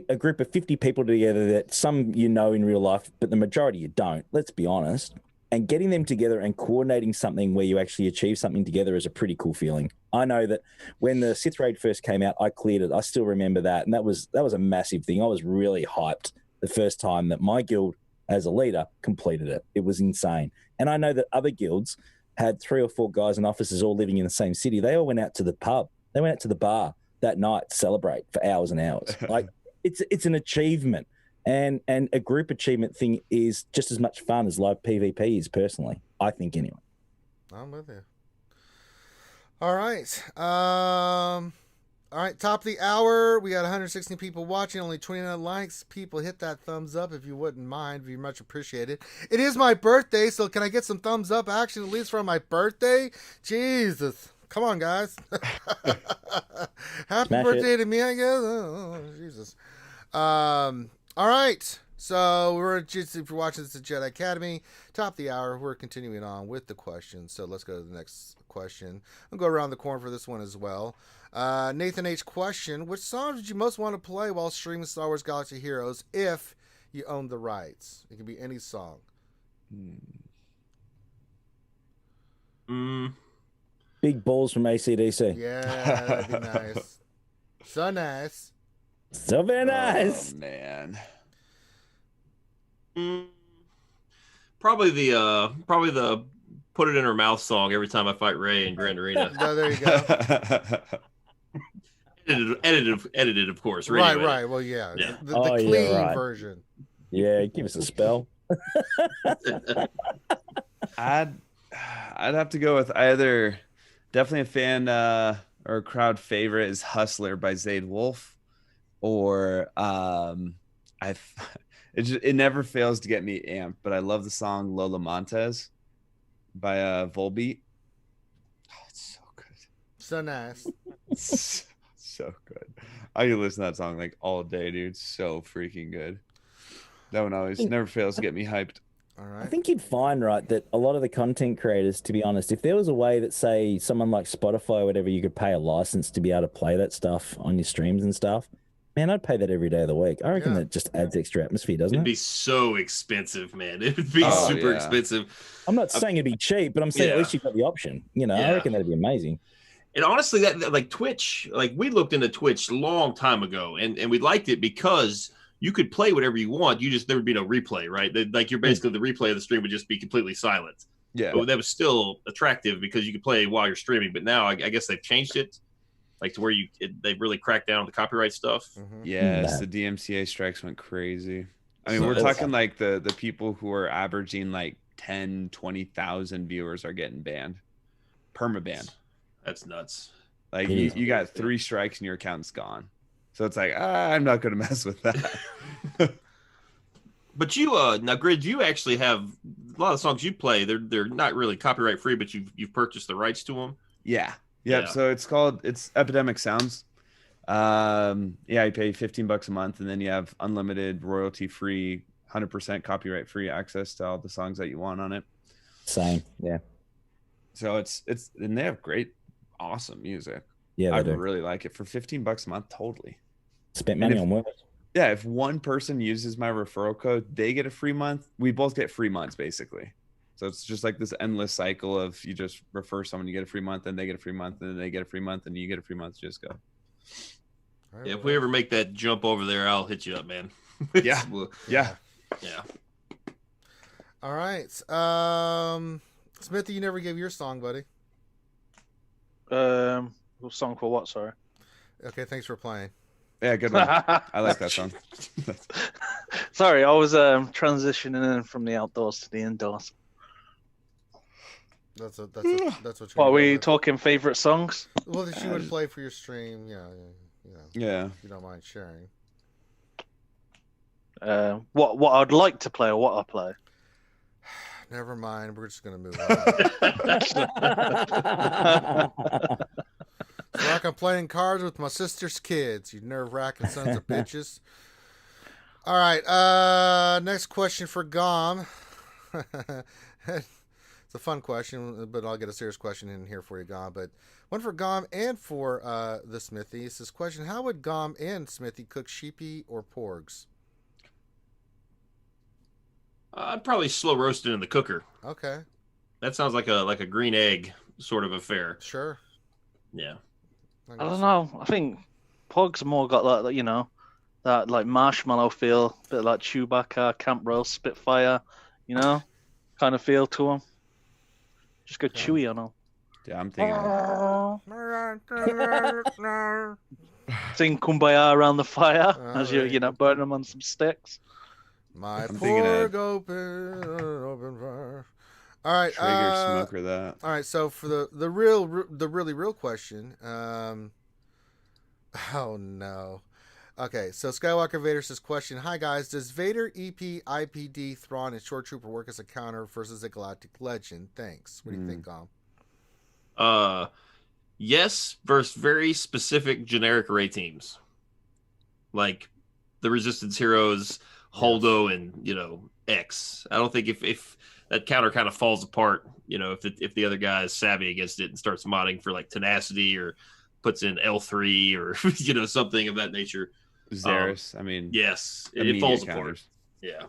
a group of 50 people together that some in real life, but the majority you don't, let's be honest, and getting them together and coordinating something where you actually achieve something together is a pretty cool feeling. I know that when the Sith Raid first came out, I cleared it. I still remember that. And that was a massive thing. I was really hyped the first time that my guild as a leader completed it. It was insane. And I know that other guilds had 3 or 4 guys and officers all living in the same city. They all went out to the pub. They went out to the bar that night to celebrate for hours and hours. Like, it's an achievement. And a group achievement thing is just as much fun as live PvP is, personally. I think, anyway. I'm with you. All right. All right. Top of the hour. We got 116 people watching. Only 29 likes. People, hit that thumbs up if you wouldn't mind. Be much appreciated. It is my birthday, so can I get some thumbs up action at least for my birthday? Jesus. Come on, guys. Happy Smash birthday it. to me, I guess. Oh, Jesus. All right. So if you're watching this at Jedi Academy, top of the hour, we're continuing on with the questions. So let's go to the next question. I'll go around the corner for this one as well. Nathan H. question: which songs would you most want to play while streaming Star Wars Galaxy Heroes if you own the rights? It can be any song. Big balls from ACDC. Yeah, that'd be nice. So nice. So very nice. Oh, man. Probably the put it in her mouth song every time I fight Ray in Grand Arena. No, there you go. edited, of course. Right. Well, yeah. Yeah. The clean version. Yeah, give us a spell. I'd have to go with either. Definitely a fan or a crowd favorite is "Hustler" by Zayd Wolf, or it never fails to get me amped. But I love the song "Lola Montez" by Volbeat. Oh, it's so good. So nice. So good. I can listen to that song like all day, dude. So freaking good. That one always never fails to get me hyped. All right. I think you'd find, right, that a lot of the content creators, to be honest, if there was a way that, say, someone like Spotify or whatever, you could pay a license to be able to play that stuff on your streams and stuff, man, I'd pay that every day of the week. I reckon that just adds extra atmosphere, doesn't It'd it? be so expensive, man. It would be super expensive. I'm not saying it'd be cheap, but I'm saying at least you've got the option. You know, I reckon that'd be amazing. And honestly, that like Twitch, like we looked into Twitch a long time ago, and we liked it because you could play whatever you want. There would be no replay, right? Like you're basically the replay of the stream would just be completely silent. Yeah, but that was still attractive because you could play while you're streaming. But now I guess they've changed it, like to where they've really cracked down on the copyright stuff. Mm-hmm. Yes, the DMCA strikes went crazy. I mean, we're talking like the people who are averaging like 10, 20,000 viewers are getting banned, permaban. That's nuts. Like you got 3 strikes and your account's gone. So it's like, I'm not going to mess with that. But you, now, Grid, you actually have a lot of songs you play. They're not really copyright free, but you've purchased the rights to them. Yeah. So it's Epidemic Sounds. You pay $15 a month, and then you have unlimited royalty free, 100% copyright free access to all the songs that you want on it. Same, yeah. So and they have great, awesome music. Yeah, I really like it for $15 a month. Totally. Spent money on work. Yeah, if one person uses my referral code, they get a free month. We both get free months, basically. So it's just like this endless cycle of you just refer someone, you get a free month, and they get a free month, and then they get a free month, and you get a free month. Just go. Yeah, if we ever make that jump over there, I'll hit you up, man. Yeah. Yeah. All right. Smithy, you never gave your song, buddy. Song for what? Sorry. Okay, thanks for playing. Yeah, good one. I like that song. Sorry, I was transitioning in from the outdoors to the indoors. That's what you're. What, are we talking favorite songs? Well, that you would play for your stream, yeah. Yeah. If you don't mind sharing. What I'd like to play or what I play. Never mind. We're just gonna move on. It's like I'm playing cards with my sister's kids. You nerve-wracking sons of bitches. All right. Next question for Gom. It's a fun question, but I'll get a serious question in here for you, Gom. But one for Gom and for the Smithy. It's this question: how would Gom and Smithy cook sheepy or porgs? I'd probably slow roast it in the cooker. Okay. That sounds like a green egg sort of affair. Sure. Yeah. I don't know. I think Pog's more got that, that like marshmallow feel, a bit like Chewbacca, Camp Roast, Spitfire, kind of feel to him. Just go chewy on him. Yeah, I'm thinking. Sing Kumbaya around the fire as you're burning them on some sticks. My porg open fire. All right, Traeger smoker that. All right, so for the really real question, oh no. Okay, so Skywalker Vader says, question: hi guys, does Vader EP, IPD, Thrawn, and Short Trooper work as a counter versus a Galactic Legend? Thanks. What do you think, Gom? Yes, versus very specific generic array teams, like the Resistance heroes, Holdo, and X. I don't think if that counter kind of falls apart, if the other guy is savvy against it and starts modding for like tenacity or puts in L3 or something of that nature. Xeris, yes, it falls counters. Apart. Yeah,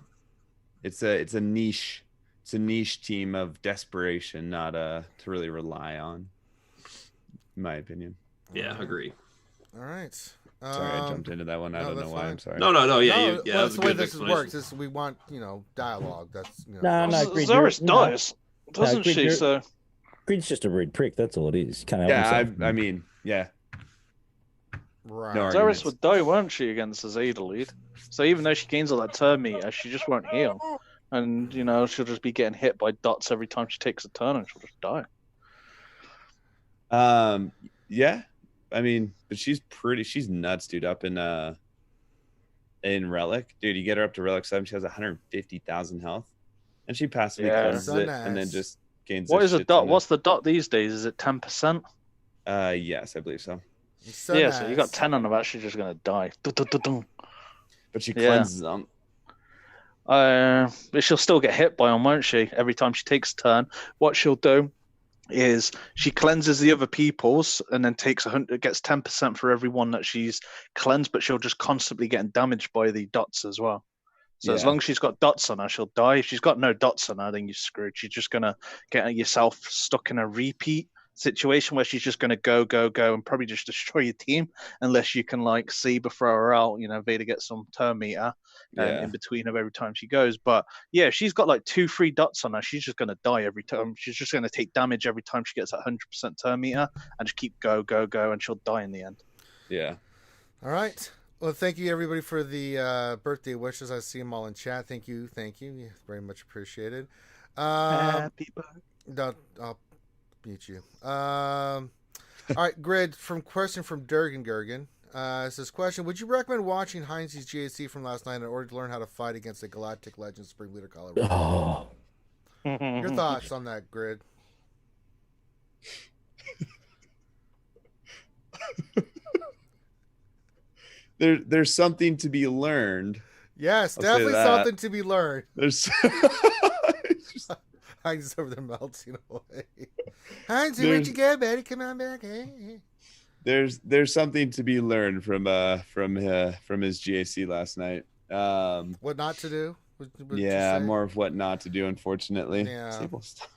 it's a niche. It's a niche team of desperation, not to really rely on. in my opinion. Yeah, agree. All right. Sorry, I jumped into that one. I don't know why. fine. I'm sorry. No. Yeah, No, yeah. well, That that's was the a way good this explanation. works. We want, dialogue. That's No, Grid, Zoris no. dies, doesn't Grid, she? So Grid's just a rude prick. That's all it is. He can't help Yeah, himself. I mean, yeah. right. No Zoris arguments. would die, won't she, against the Zeta lead? So even though she gains all that turn meter, she just won't heal. And, she'll just be getting hit by dots every time she takes a turn and she'll just die. Yeah. I mean, but she's nuts, dude. Up in Relic. Dude, you get her up to Relic 7, she has 150,000 health. And she passively cleanses So it nice. and then just gains What a is a shit dot? ton of- What's the dot these days? Is it 10%? Yes, I believe so. So yeah, nice. so you got 10 on them, actually just going to die. But she Yeah. cleanses them. But she'll still get hit by them, won't she? Every time she takes a turn. What she'll do is she cleanses the other people's and then gets 10% for every one that she's cleansed, but she'll just constantly get damaged by the dots as well. So as Yeah. long as she's got dots on her, she'll die. If she's got no dots on her, then you're screwed. She's just gonna get yourself stuck in a repeat situation where she's just gonna go and probably just destroy your team unless you can Saber throw her out. Vader gets some turn meter in between of every time she goes. But yeah, she's got 2-3 dots on her. She's just gonna die every time. She's just gonna take damage every time she gets that 100% turn meter and just keep go, and she'll die in the end. Yeah. All right. Well, thank you everybody for the birthday wishes. I see them all in chat. Thank you. Yeah, very much appreciated. Happy birthday. No, I'll mute you. All right, Grid. Question from Durgan Gergen. It says, question: would you recommend watching Heinz's GAC from last night in order to learn how to fight against a Galactic Legend Supreme Leader Collar? Oh, Your thoughts on that, Grid? There's something to be learned. Yes, I'll say definitely that. something to be learned. There's Heinz over there melting away. Heinz, where'd you go, buddy? Come on back. Hey. there's something to be learned from his GAC last night. What not to do? Would you Yeah, say? more of what not to do, unfortunately. Yeah. Sable, stop.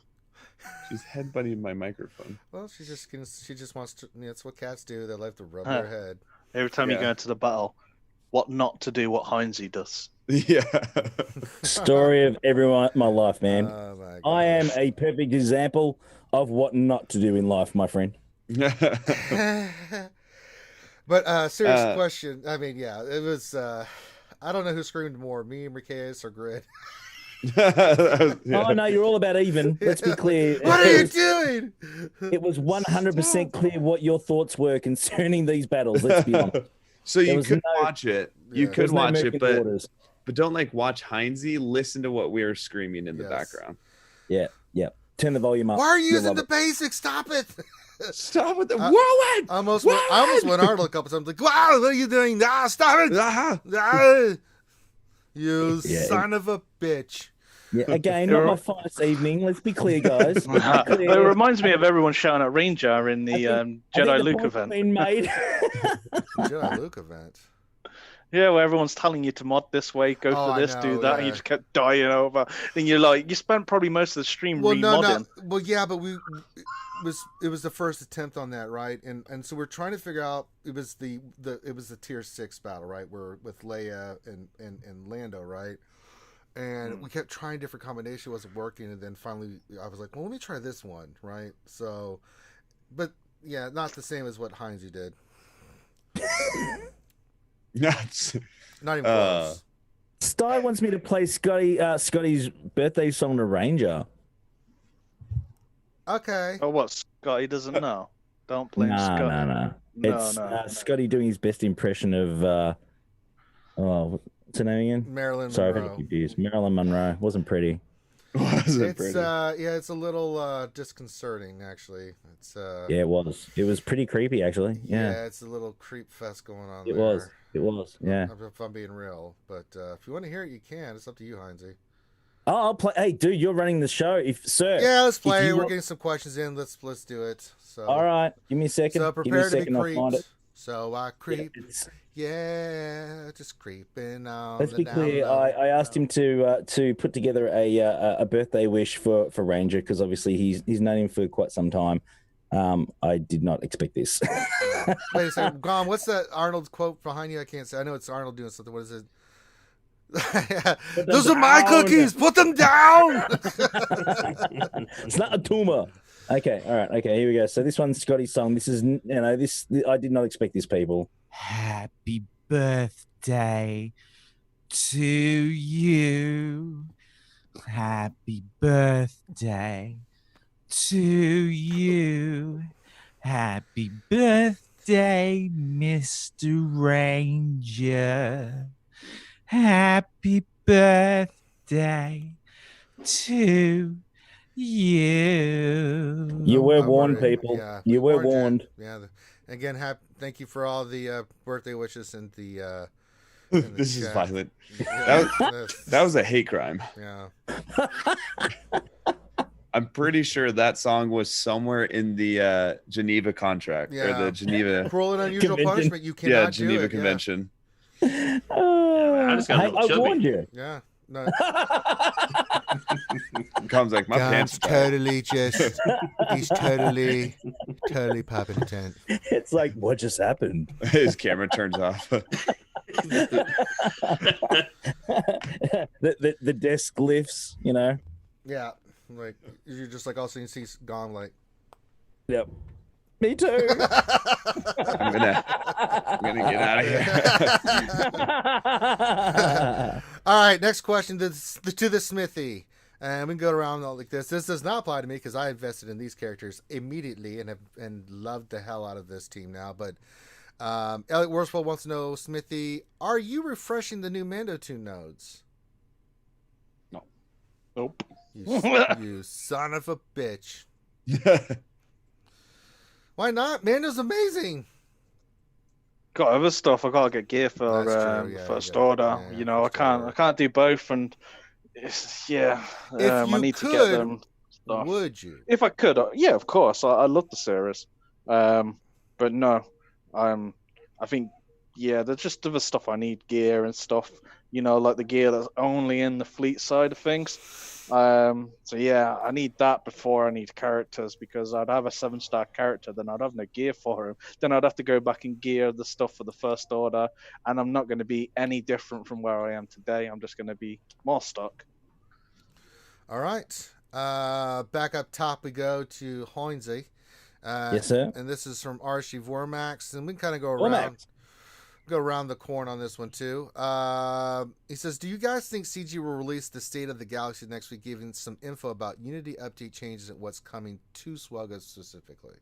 She's headbutting my microphone. Well, she just wants to. That's what cats do. They like to rub their head. Every time you Yeah. go into the battle, what not to do, what Heinzie does. Yeah. story of everyone my life, man. Oh, my I am gosh. a perfect example of what not to do in life, my friend. But serious question. I mean, yeah, it was. I don't know who screamed more, me, Marquez, or Grid. Oh no, you're all about even. Let's be clear. What are you doing? It was 100% clear what your thoughts were concerning these battles. Let's be honest. So There you was could no- watch it. You Yeah. could There's no watch murky it, but waters. don't watch Heinzie. Listen to what we are screaming in the Yes. background. Yeah. Turn the volume up. Why are you You'll using love the it. basics? Stop it! Stop with the I whirlwind. I almost went Arnold a couple times. Like, wow, what are you doing? Ah, stop it! Ah. Ah, you Yeah. son of a bitch! Yeah, again, not my finest evening. Let's be clear, guys. Let's be clear. It reminds me of everyone shouting at Ranger in the I think Jedi the Luke point's event. been made. Jedi Luke event. Yeah, where everyone's telling you to mod this way, go Oh, for I this, know, do that, and yeah. you just kept dying over. Then you're like, you spent probably most of the stream Well, remodding. no. Well, yeah, but it was the first attempt on that, right? And so we're trying to figure out. It was the tier 6 battle, right? Where with Leia and Lando, right? And we kept trying different combinations, wasn't working, and then finally I was like, well, let me try this one, right? So, but yeah, not the same as what Heinzie did. Not even close. Sty wants me to play Scotty's birthday song to Ranger. Okay. Oh, what? Scotty doesn't know. Don't blame No. Scotty. It's Scotty doing his best impression of what's her name again? Marilyn Sorry, Monroe. I'm confused. Marilyn Monroe wasn't pretty. Wasn't It's pretty. it's a little disconcerting actually. It's Yeah, it was. It was pretty creepy, actually. Yeah, it's a little creep fest going on it there. was. It was. Yeah. If I'm being real, but if you want to hear it, you can. It's up to you, Heinzie. Oh, I'll play. Hey, dude, you're running the show, sir. Yeah, let's if play. you We're want- getting some questions in. Let's do it. So All right, give me a second. So give me a prepare to be second. I'll find creeped. it. So I creep. It's- Yeah, just creeping on. Let's the be down clear. low. I asked him to put together a birthday wish for Ranger because obviously he's known him for quite some time. I did not expect this. Wait a second, Gom, what's that Arnold quote behind you? I can't say. I know it's Arnold doing something. What is it? Those are my cookies. Put them down. It's not a tumor. Okay, all right. Okay, here we go. So this one's Scotty's song. This is, this I did not expect this, people. Happy birthday to you. Happy birthday to you. Happy birthday, Mr. Ranger. Happy birthday to you. You were Don't warned, worry. people. Yeah, You we were warned. Yeah. Again, thank you for all the birthday wishes and the. This is chat. violent. Yeah, That was a hate crime. Yeah. I'm pretty sure that song was somewhere in the Geneva contract or Yeah. the Geneva. Cruel and unusual Convention. punishment. You cannot Yeah, do Geneva it. Convention. I just got a little I chubby. warned you. Yeah. No. Comes like my God's pants. are tight. totally just. He's totally popping a tent. It's like, what just happened? His camera turns off. the desk lifts, Yeah. Like you're just like all of a sudden you see Gone like. Yep. Me too. I'm gonna get out of here. All right, next question to the Smithy. And we can go around all like this. This does not apply to me because I invested in these characters immediately and loved the hell out of this team now. But Elliot Worsfold wants to know, Smithy, are you refreshing the new Mando 2 nodes? Nope. You son of a bitch. Why not? Mando's amazing. Got other stuff. I gotta get gear for That's true, yeah, first yeah, order. yeah, I first order. can't do both, and it's, If I you need to get could, them stuff. would you? If I could, yeah, of course. I love the series, but no, I think there's just other stuff I need, gear and stuff. Like the gear that's only in the fleet side of things. So yeah, I need that before I need characters, because I'd have a 7-star character, then I'd have no gear for him. Then I'd have to go back and gear the stuff for the first order, and I'm not going to be any different from where I am today. I'm just going to be more stuck. All right. Back up top we go to Hoinsey. Yes, sir. And this is from RSG Vormax, and we can kind of go around the corn on this one too. He says, do you guys think CG will release the State of the Galaxy next week, giving some info about Unity update changes and what's coming to SWGOH specifically?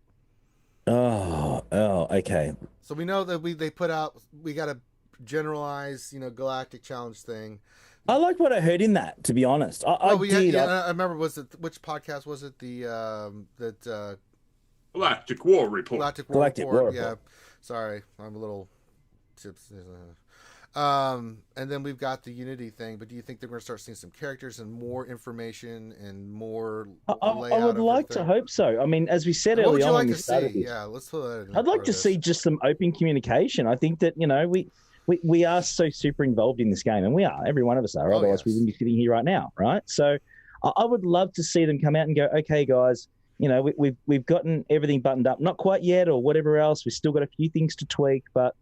Oh, okay. So we know that we put out, we got a generalized, galactic challenge thing. I like what I heard in that, to be honest. I remember, which podcast was it? Galactic War Report. Galactic War Report. Yeah. Sorry, I'm a little tips. And then we've got the Unity thing, but do you think they're going to start seeing some characters and more information and more layout? I would like to hope so. I mean, as we said what early would you on, like when to we started see? this, Yeah, let's put that in. I'd like to see just some open communication. I think that we are so super involved in this game, and we are. Every one of us are. Otherwise, we wouldn't be sitting here right now, right? So, I would love to see them come out and go, okay, guys. We've gotten everything buttoned up. Not quite yet, or whatever else. We've still got a few things to tweak, but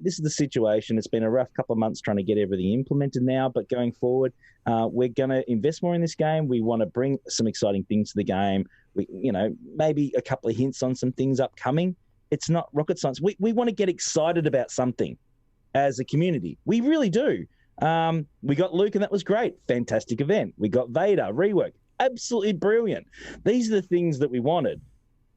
this is the situation. It's been a rough couple of months trying to get everything implemented now, but going forward, we're going to invest more in this game. We want to bring some exciting things to the game. Maybe a couple of hints on some things upcoming. It's not rocket science. We want to get excited about something as a community. We really do. We got Luke, and that was great. Fantastic event. We got Vader, rework. Absolutely brilliant. These are the things that we wanted,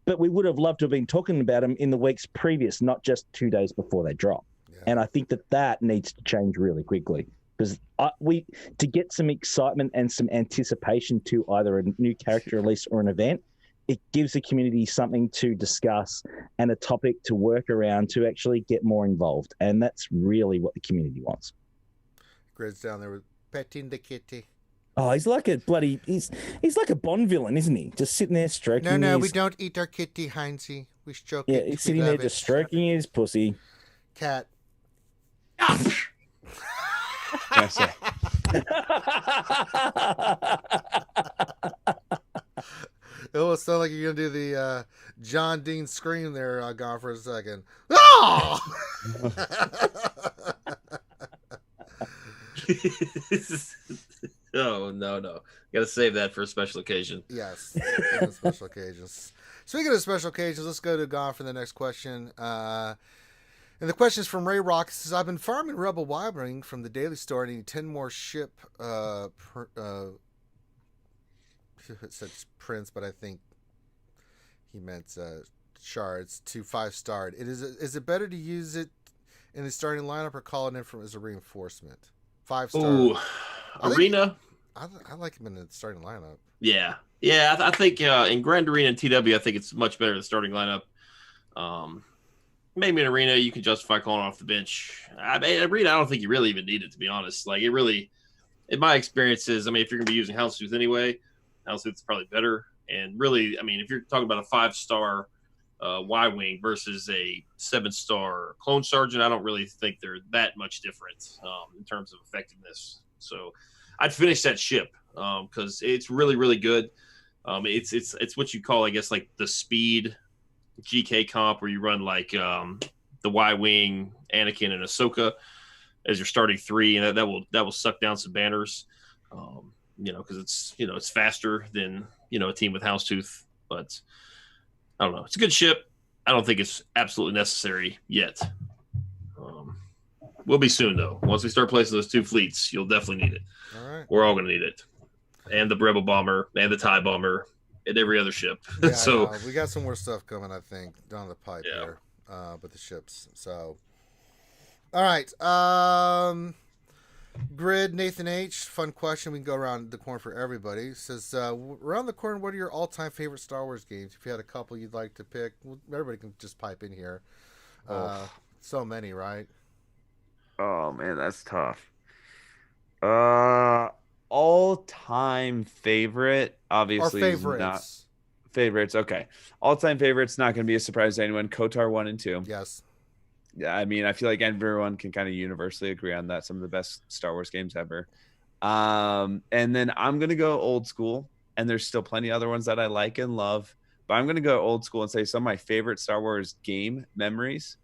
but we would have loved to have been talking about them in the weeks previous, not just 2 days before they drop. Yeah. And I think that needs to change really quickly, because to get some excitement and some anticipation to either a new character release or an event, it gives the community something to discuss and a topic to work around to actually get more involved. And that's really what the community wants. Grid's down there with petting the kitty. Oh, he's like a Bond villain, isn't he? Just sitting there stroking. No, we don't eat our kitty, Heinzie. We stroke it. Yeah, he's sitting there just stroking his pussy. Cat. It will sound like you're gonna do the John Dean scream there. Gone for a second. Oh! Oh no! Got to save that for a special occasion. Yes, special occasions. Speaking of special occasions, let's go to Gone for the next question. And the question is from Ray Rock. It says, I've been farming Rebel Y-Wing from the daily store. I need 10 more ship. It said prints, but I think he meant shards to 5-starred. Is it better to use it in the starting lineup or call it in as a reinforcement? 5-star. Ooh, Arena. I like him in the starting lineup. Yeah. I think in Grand Arena and TW, I think it's much better than starting lineup. Maybe in Arena, you can justify calling off the bench. Arena, I don't think you really even need it, to be honest. Like, it really, in my experiences, I mean, if you're going to be using Houndstooth anyway, Houndstooth's probably better. And really, I mean, if you're talking about a 5-star Y-Wing versus a 7-star Clone Sergeant, I don't really think they're that much different in terms of effectiveness. So I'd finish that ship because it's really, really good. It's what you call, I guess, like the speed GK comp, where you run like the Y-Wing, Anakin, and Ahsoka as your starting 3, and that will suck down some banners. Because it's faster than a team with Houndstooth. But I don't know. It's a good ship. I don't think it's absolutely necessary yet. We'll be soon though. Once we start placing those 2 fleets, you'll definitely need it. All right. We're all going to need it, and the Rebel bomber, and the TIE bomber, and every other ship. Yeah, So we got some more stuff coming, I think, down the pipe here, with the ships. So, all right. Grid Nathan H. Fun question. We can go around the corner for everybody. Says, around the corner, what are your all-time favorite Star Wars games? If you had a couple you'd like to pick, everybody can just pipe in here. So many, right? Oh man, that's tough. All-time favorite, obviously, Or is not favorites. favorites. Okay, all-time favorites, not going to be a surprise to anyone. KOTOR 1 and 2. Yes. Yeah, I mean, I feel like everyone can kind of universally agree on that. Some of the best Star Wars games ever. And then I'm going to go old school, and there's still plenty of other ones that I like and love, but I'm going to go old school and say some of my favorite Star Wars game memories.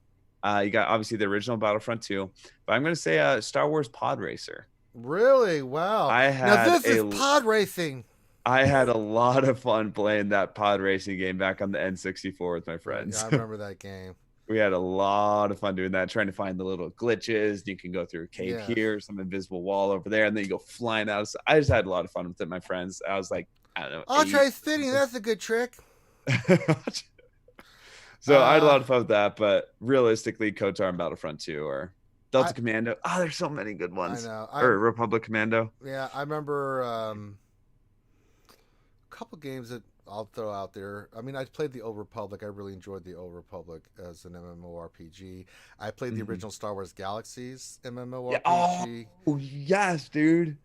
You got obviously the original Battlefront 2, but I'm going to say Star Wars Pod Racer. Really? Wow. Now this is pod racing. I had a lot of fun playing that pod racing game back on the N64 with my friends. Yeah, I remember that game. We had a lot of fun doing that, trying to find the little glitches. You can go through a cave here, some invisible wall over there, and then you go flying out. So I just had a lot of fun with it, my friends. I was like, I don't know. I'll try spinning. That's a good trick. So I had a lot of fun with that, but realistically, KOTOR and Battlefront 2 or Delta Commando. Oh, there's so many good ones. I know. Or Republic Commando. Yeah, I remember a couple games that I'll throw out there. I mean, I played the Old Republic. I really enjoyed the Old Republic as an MMORPG. I played the original Star Wars Galaxies MMORPG. Oh, yes, dude.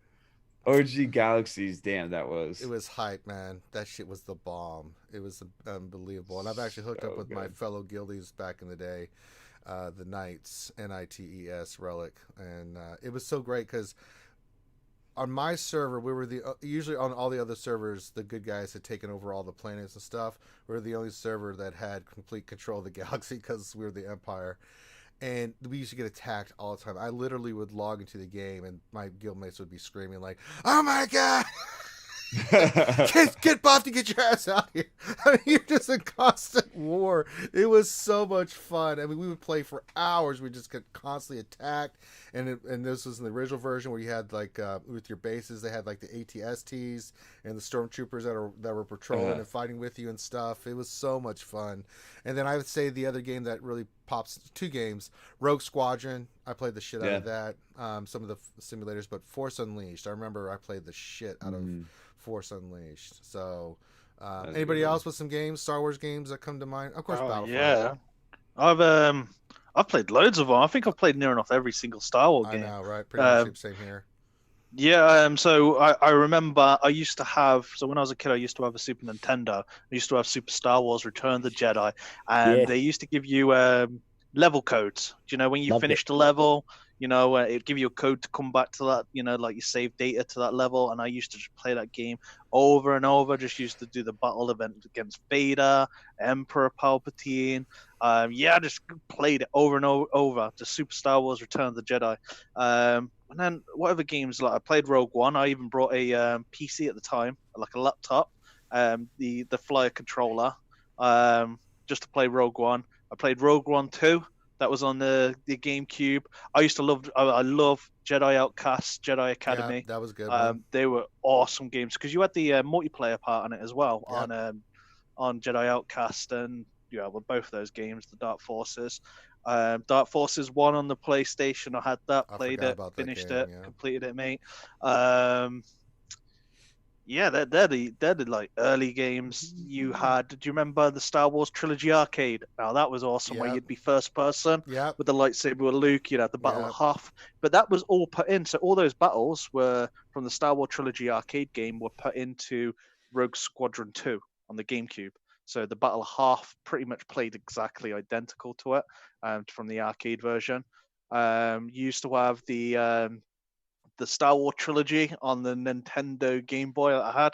OG Galaxies. Damn, that was. It was hype, man. That shit was the bomb. It was unbelievable. And I've actually hooked up with my fellow guildies back in the day, the Knights, NITES Relic. And it was so great because on my server, we were usually on all the other servers, the good guys had taken over all the planets and stuff. We were the only server that had complete control of the galaxy because we were the Empire. And we used to get attacked all the time. I literally would log into the game and my guildmates would be screaming like, "Oh my God! get Bob to get your ass out here." I mean, you're just in constant war. It was so much fun. I mean, we would play for hours. We just get constantly attacked. And this was in the original version where you had like with your bases, they had like the ATSTs and the stormtroopers that were patrolling and fighting with you and stuff. It was so much fun. And then I would say the other game that really pops, 2 games, Rogue Squadron. I played the shit out of that. Some of the simulators, but Force Unleashed. I remember I played the shit out of Force Unleashed. So, anybody else with some games, Star Wars games that come to mind? Of course, Battlefront. Yeah, I've played loads of them. I think I've played near enough every single Star Wars game. I know, right? Pretty much same here. Yeah, so I remember I used to have, so when I was a kid, I used to have a Super Nintendo. I used to have Super Star Wars Return of the Jedi, and they used to give you level codes. You know, when you finished a level, You know, it'd give you a code to come back to that, you know, like you save data to that level. And I used to just play that game over and over. Just used to do the battle event against Vader, Emperor Palpatine. I just played it over and over. The Super Star Wars Return of the Jedi. And then whatever games, like I played Rogue One. I even brought a PC at the time, like a laptop, the Flyer controller, just to play Rogue One. I played Rogue One 2. That was on the GameCube. I love Jedi Outcast, Jedi Academy. Yeah, that was good. They were awesome games because you had the multiplayer part on it as well, on Jedi Outcast, and with both of those games, the Dark Forces. Dark Forces 1 on the PlayStation. I had that, played it, finished it, completed it, mate. They're the like early games you had. Do you remember the Star Wars Trilogy arcade? Now that was awesome, where you'd be first person with the lightsaber with Luke. You'd have the Battle of Hoth, but that was all put in. So all those battles were from the Star Wars Trilogy arcade game were put into Rogue Squadron 2 on the GameCube. So the Battle of Hoth pretty much played exactly identical to it from the arcade version. You used to have the Star Wars trilogy on the Nintendo Game Boy that I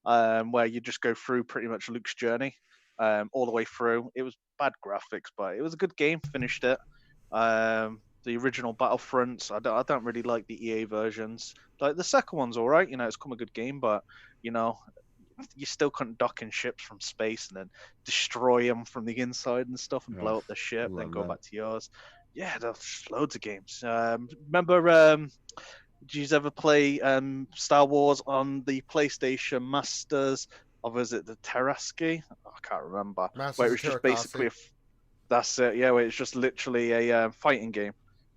had, where you just go through pretty much Luke's journey all the way through. It was bad graphics, but it was a good game. Finished it. The original Battlefronts, I don't really like the EA versions. Like the second one's all right, it's come a good game, but you still couldn't dock in ships from space and then destroy them from the inside and stuff and blow up the ship, then go back to yours. Yeah, there's loads of games. Remember? Did you ever play Star Wars on the PlayStation Masters, or was it the Terraski? I can't remember. Where it was just basically that's it. Yeah, where it's just literally a fighting game,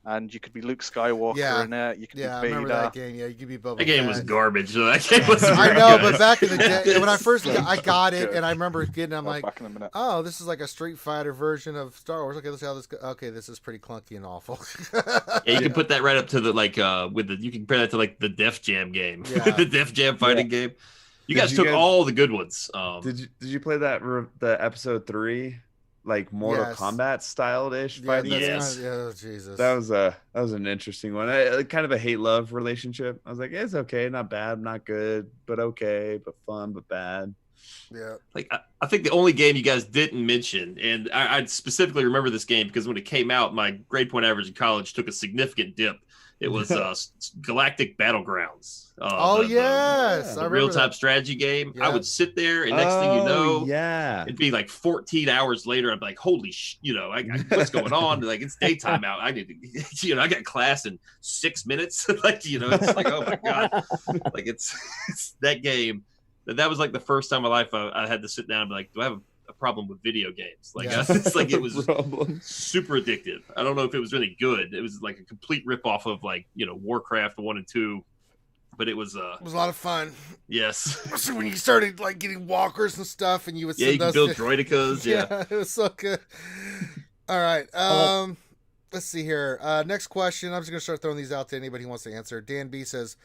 and you could be Luke Skywalker in it. You could be Vader. I remember that game. Yeah, you could be Boba That game Fett. was garbage. So that game was. I know, but back in the day, when I first I got it, and I remember getting, I'm like, oh, this is like a Street Fighter version of Star Wars. Okay, let's see how this goes. Okay, this is pretty clunky and awful. You can put that right up to the you can compare that to like the Def Jam game, the Def Jam fighting game. You guys took all the good ones. Did you play the episode 3? Like Mortal Kombat styled-ish fighting. Jesus. That was an interesting one. Kind of a hate-love relationship. I was like, it's okay, not bad, not good, but okay, but fun, but bad. Yeah. Like I think the only game you guys didn't mention, and I specifically remember this game because when it came out, my grade point average in college took a significant dip. It was Galactic Battlegrounds. The real-time strategy game. I would sit there, and next thing you know, it'd be like 14 hours later. I'm like, holy what's going on? Like, it's daytime out. I need to, I got class in 6 minutes. It's like, oh my god, like it's that game. That was like the first time in my life I had to sit down and be like, do I have a problem with video games? Like, it's like it was super addictive. I don't know if it was really good. It was like a complete ripoff of like Warcraft 1 and 2, but it was a lot of fun. Yes. So when you started like getting walkers and stuff, and you would you could build droidicas. It was so good. All right, let's see here. Next question. I'm just gonna start throwing these out to anybody who wants to answer. Dan B says,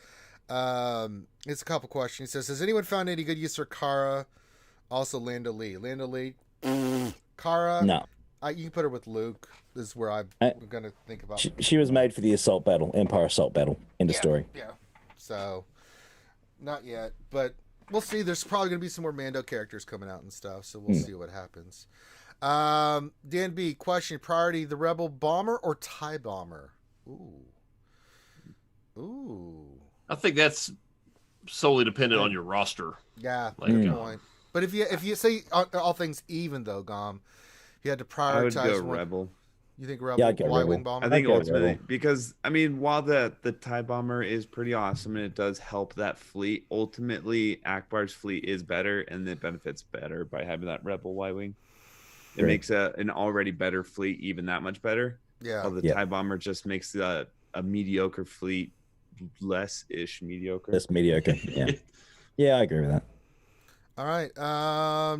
it's a couple questions. He says, has anyone found any good use for Kara? Also, Lando Lee. Kara. No. You can put her with Luke. This is where I'm going to think about. She was made for the assault battle, Empire assault battle. End of story. Yeah. So, not yet, but we'll see. There's probably going to be some more Mando characters coming out and stuff, so we'll see what happens. Dan B, question: priority, the Rebel bomber or TIE bomber? Ooh. I think that's solely dependent on your roster. Yeah, good point. But if you say all things even though, Gom, you had to prioritize. I would go Rebel. You think Rebel? Yeah, Y-wing bomber. I think ultimately because while the TIE bomber is pretty awesome and it does help that fleet, ultimately Akbar's fleet is better and it benefits better by having that Rebel Y-wing. It makes an already better fleet even that much better. Yeah. While the TIE bomber just makes a mediocre fleet less-ish mediocre. Less mediocre. Yeah. Yeah, I agree with that. All right.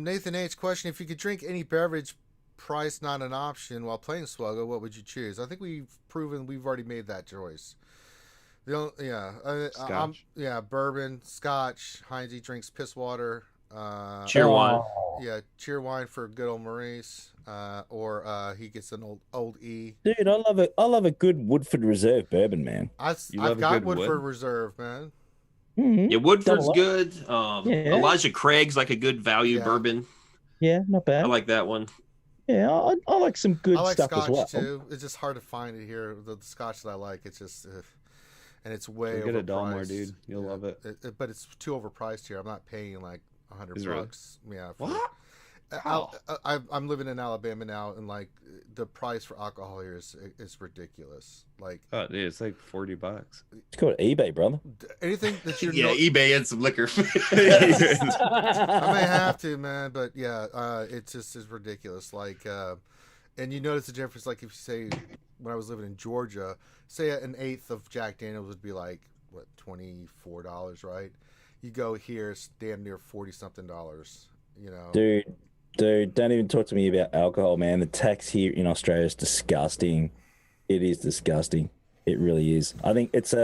Nathan H. question: if you could drink any beverage, price not an option while playing SWGOH, what would you choose? I think we've proven we've already made that choice. Scotch. Bourbon, Scotch. Heinz drinks piss water. Cheer wine. Yeah, cheer wine for good old Maurice. Or he gets an old E. Dude, I love a good Woodford Reserve bourbon, man. I've got Woodford Reserve, man. Mm-hmm. Yeah, Woodford's Double up. good. Yeah. Elijah Craig's like a good value bourbon. Yeah, not bad. I like that one. Yeah, I like some good I like stuff Scotch as well. too. It's just hard to find it here. The Scotch that I like, it's just, and it's way Go get a overpriced. Dalmore, dude. You'll love it. But it's too overpriced here. I'm not paying like $100 Is it really? bucks. Yeah. What? I'm living in Alabama now, and like the price for alcohol here is ridiculous. Like, Oh, dude, it's like $40. It's called eBay, brother. anything that you're Yeah, eBay and some liquor. I may have to, man, but yeah, it just is ridiculous. Like, and you notice the difference. Like, if you say when I was living in Georgia, say an eighth of Jack Daniels would be like what $24, right? You go here, it's damn near $40-something. You know, Dude, don't even talk to me about alcohol, man. The tax here in Australia is disgusting. It is disgusting. It really is. I think it's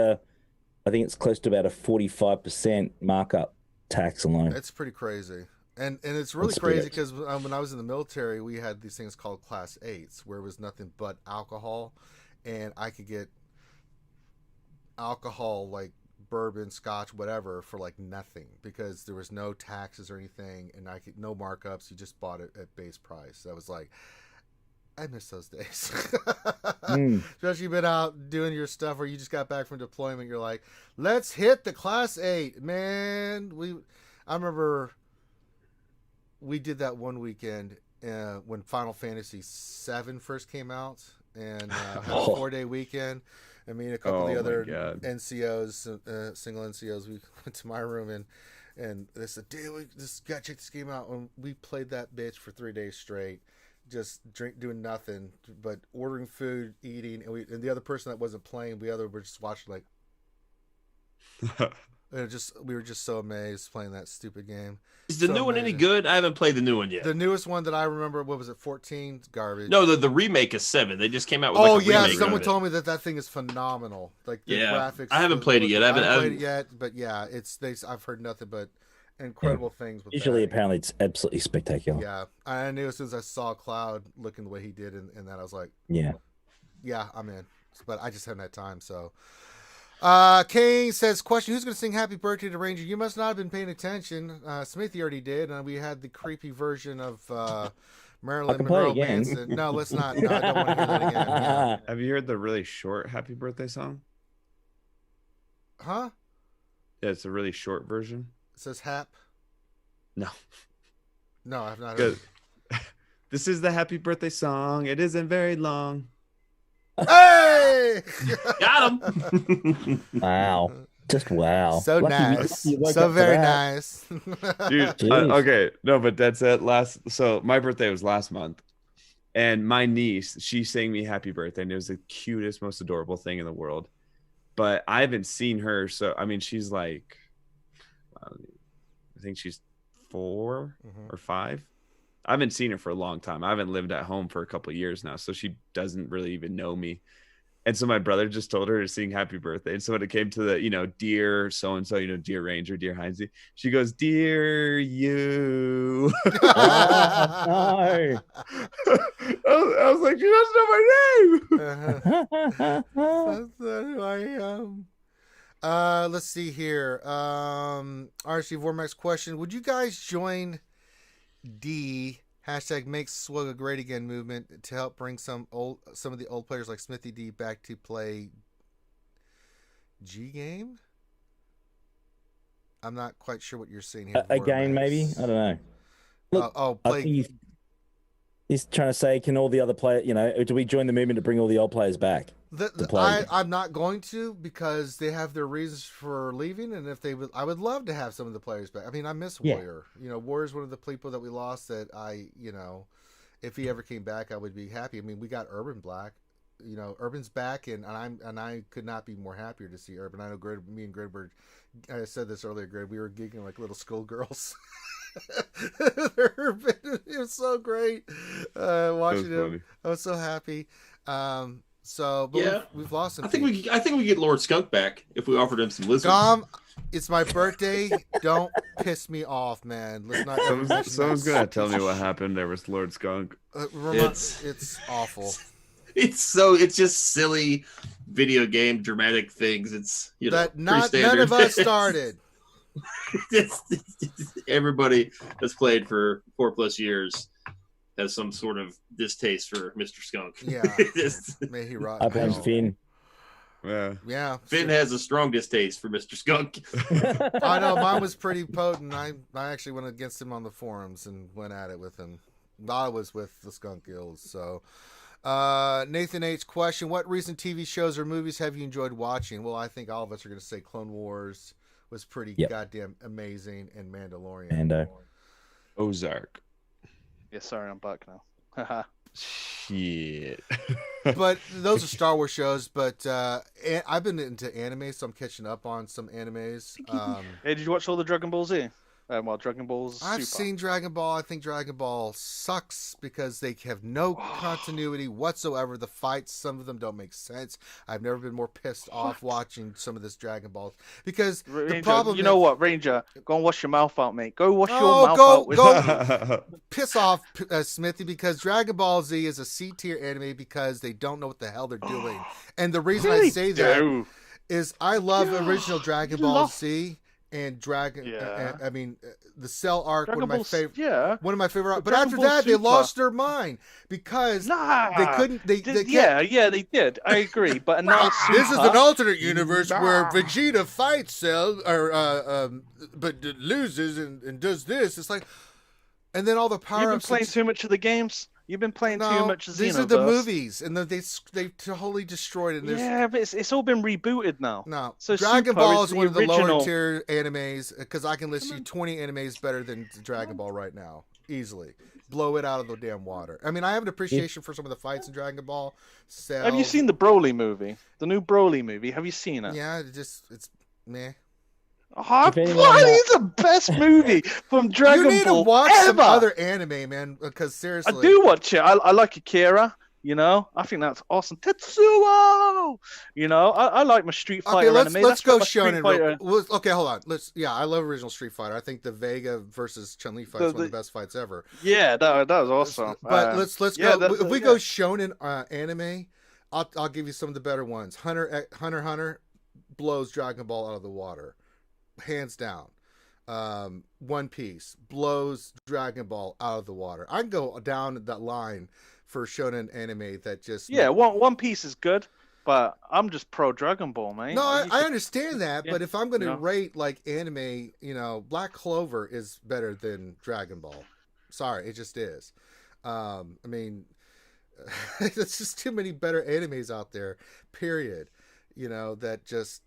close to about a 45% markup tax alone. it's pretty crazy. And it's really That's crazy weird. because when I was in the military, we had these things called Class 8s, where it was nothing but alcohol, and I could get alcohol like bourbon, scotch, whatever, for like nothing because there was no taxes or anything, and I could no markups. You just bought it at base price. I was like, I miss those days. Especially you've been out doing your stuff, or you just got back from deployment. You're like, let's hit the Class 8, man. I remember we did that one weekend when Final Fantasy VII first came out, and had a 4-day weekend. I mean, a couple of the other NCOs, single NCOs, we went to my room and they said, dude, we just got to check this game out. And we played that bitch for 3 days straight, just doing nothing but ordering food, eating, and the other person that wasn't playing, were just watching like. We were just so amazed playing that stupid game. Is the new one any good? I haven't played the new one yet. The newest one that I remember, what was it, 14? It's garbage. No, the remake is 7. They just came out with like a remake. Someone told me that thing is phenomenal. Like the graphics. I haven't played it yet. I haven't played it yet, but yeah, I've heard nothing but incredible things. With Usually, that. apparently, it's absolutely spectacular. Yeah, I knew as soon as I saw Cloud looking the way he did, and that I was like, yeah, I'm in. But I just haven't had time, so. Kane says, question, who's going to sing Happy Birthday to Ranger? You must not have been paying attention. Smithy already did, and we had the creepy version of Marilyn Monroe Manson. No, let's not. No, I don't want to hear that again. Yeah. Have you heard the really short Happy Birthday song? Huh? Yeah, it's a really short version. It says Hap? No. No, I've not heard it. This is the Happy Birthday song. It isn't very long. Hey! Got him. Wow. Just wow. So Lucky nice. you woke So up for very that. nice. Dude, okay. No, but that's it. So my birthday was last month. And my niece, she sang me happy birthday. And it was the cutest, most adorable thing in the world. But I haven't seen her. So, I mean, she's like, I think she's 4 or 5. I haven't seen her for a long time. I haven't lived at home for a couple of years now, so she doesn't really even know me. And so my brother just told her to sing happy birthday. And so when it came to the, dear so-and-so, dear Ranger, dear Heinze, she goes, dear you. Oh, no. I was like, she doesn't know my name. That's not who I am. Let's see here. RC Vormax question. Would you guys join D #make SWGOH great again movement to help bring some of the old players like Smithy D back to play G game? I'm not quite sure what you're saying here. Again, maybe? I don't know. Look, play. I think he's trying to say, can all the other players, do we join the movement to bring all the old players back? I'm not going to, because they have their reasons for leaving, and if they would, I would love to have some of the players back. I mean, I miss Warrior. Warrior's one of the people that we lost that if he ever came back, I would be happy. I mean, we got Urban Black. Urban's back, and I could not be more happier to see Urban. I know me and Grid were, I said this earlier, Grid, we were giggling like little schoolgirls. Urban, it was so great watching him. I was so happy. So, but Yeah. we've lost some. I think we get Lord Skunk back if we offered him some lizards. Dom, it's my birthday. Don't piss me off, man. Let's not. ever mention Someone's that. gonna tell me what happened. There was Lord Skunk. It's awful. It's just silly video game dramatic things. It's That pretty none standard. of us started. Everybody that's played for 4+ years has some sort of distaste for Mr. Skunk. Yeah. May he rot. I in blame hell. Finn. Yeah. Yeah. Finn has a strong distaste for Mr. Skunk. I know mine was pretty potent. I actually went against him on the forums and went at it with him. I was with the Skunk Guilds. So, Nathan H. question: what recent TV shows or movies have you enjoyed watching? Well, I think all of us are going to say Clone Wars was pretty goddamn amazing, and Mandalorian. Mando. Ozark. Yeah, sorry, I'm back now. Shit. But those are Star Wars shows. But I've been into anime, so I'm catching up on some animes. Hey, did you watch all the Dragon Ball Z? Dragon Ball's I've Super. seen Dragon Ball. I think Dragon Ball sucks because they have no continuity whatsoever. The fights, some of them don't make sense. I've never been more pissed off watching some of this Dragon Ball because Ranger, the problem. you know what, Ranger? Go and wash your mouth out, mate. Go wash your mouth out. Go piss off, Smithy, because Dragon Ball Z is a C tier anime because they don't know what the hell they're doing. And the reason I say that is I love original Dragon Ball Z. And Dragon, the Cell arc, Dragon one of my Ball, favorite, one of my favorite. But Dragon after Ball that, they Super. lost their mind because they couldn't. They they did. I agree, but now this is an alternate universe where Vegeta fights Cell, but loses and does this. It's like, and then all the power You've been ups. playing too much of the games. You've been playing too much of Xenoverse. These are the movies, and they totally destroyed it. Yeah, but it's all been rebooted now. No, so Dragon Super Ball is is one of the lower original. tier animes because I can list you 20 animes better than Dragon Ball right now, easily. Blow it out of the damn water. I mean, I have an appreciation for some of the fights in Dragon Ball. So, Have you seen the Broly movie? The new Broly movie? Have you seen it? Yeah, it's meh. What is the best movie from Dragon Ball? You need to watch ever. some other anime, man, because seriously. I do watch it. I like Akira. You know, I think that's awesome. Tetsuo. You know, I like my Street Fighter anime. Let's go my Street Shonen. Fighter- Okay, hold on. I love original Street Fighter. I think the Vega versus Chun-Li fight is one of the best fights ever. Yeah, that was awesome. But let's go. If we go Shonen anime, I'll give you some of the better ones. Hunter blows Dragon Ball out of the water, hands down. One Piece blows Dragon Ball out of the water. I can go down that line for shonen anime that just One Piece is good, but I'm just pro Dragon Ball, man. No, I understand that, Yeah, but if I'm going to no. rate like anime, Black Clover is better than Dragon Ball. Sorry, it just is. I mean, there's just too many better animes out there. Period. That just.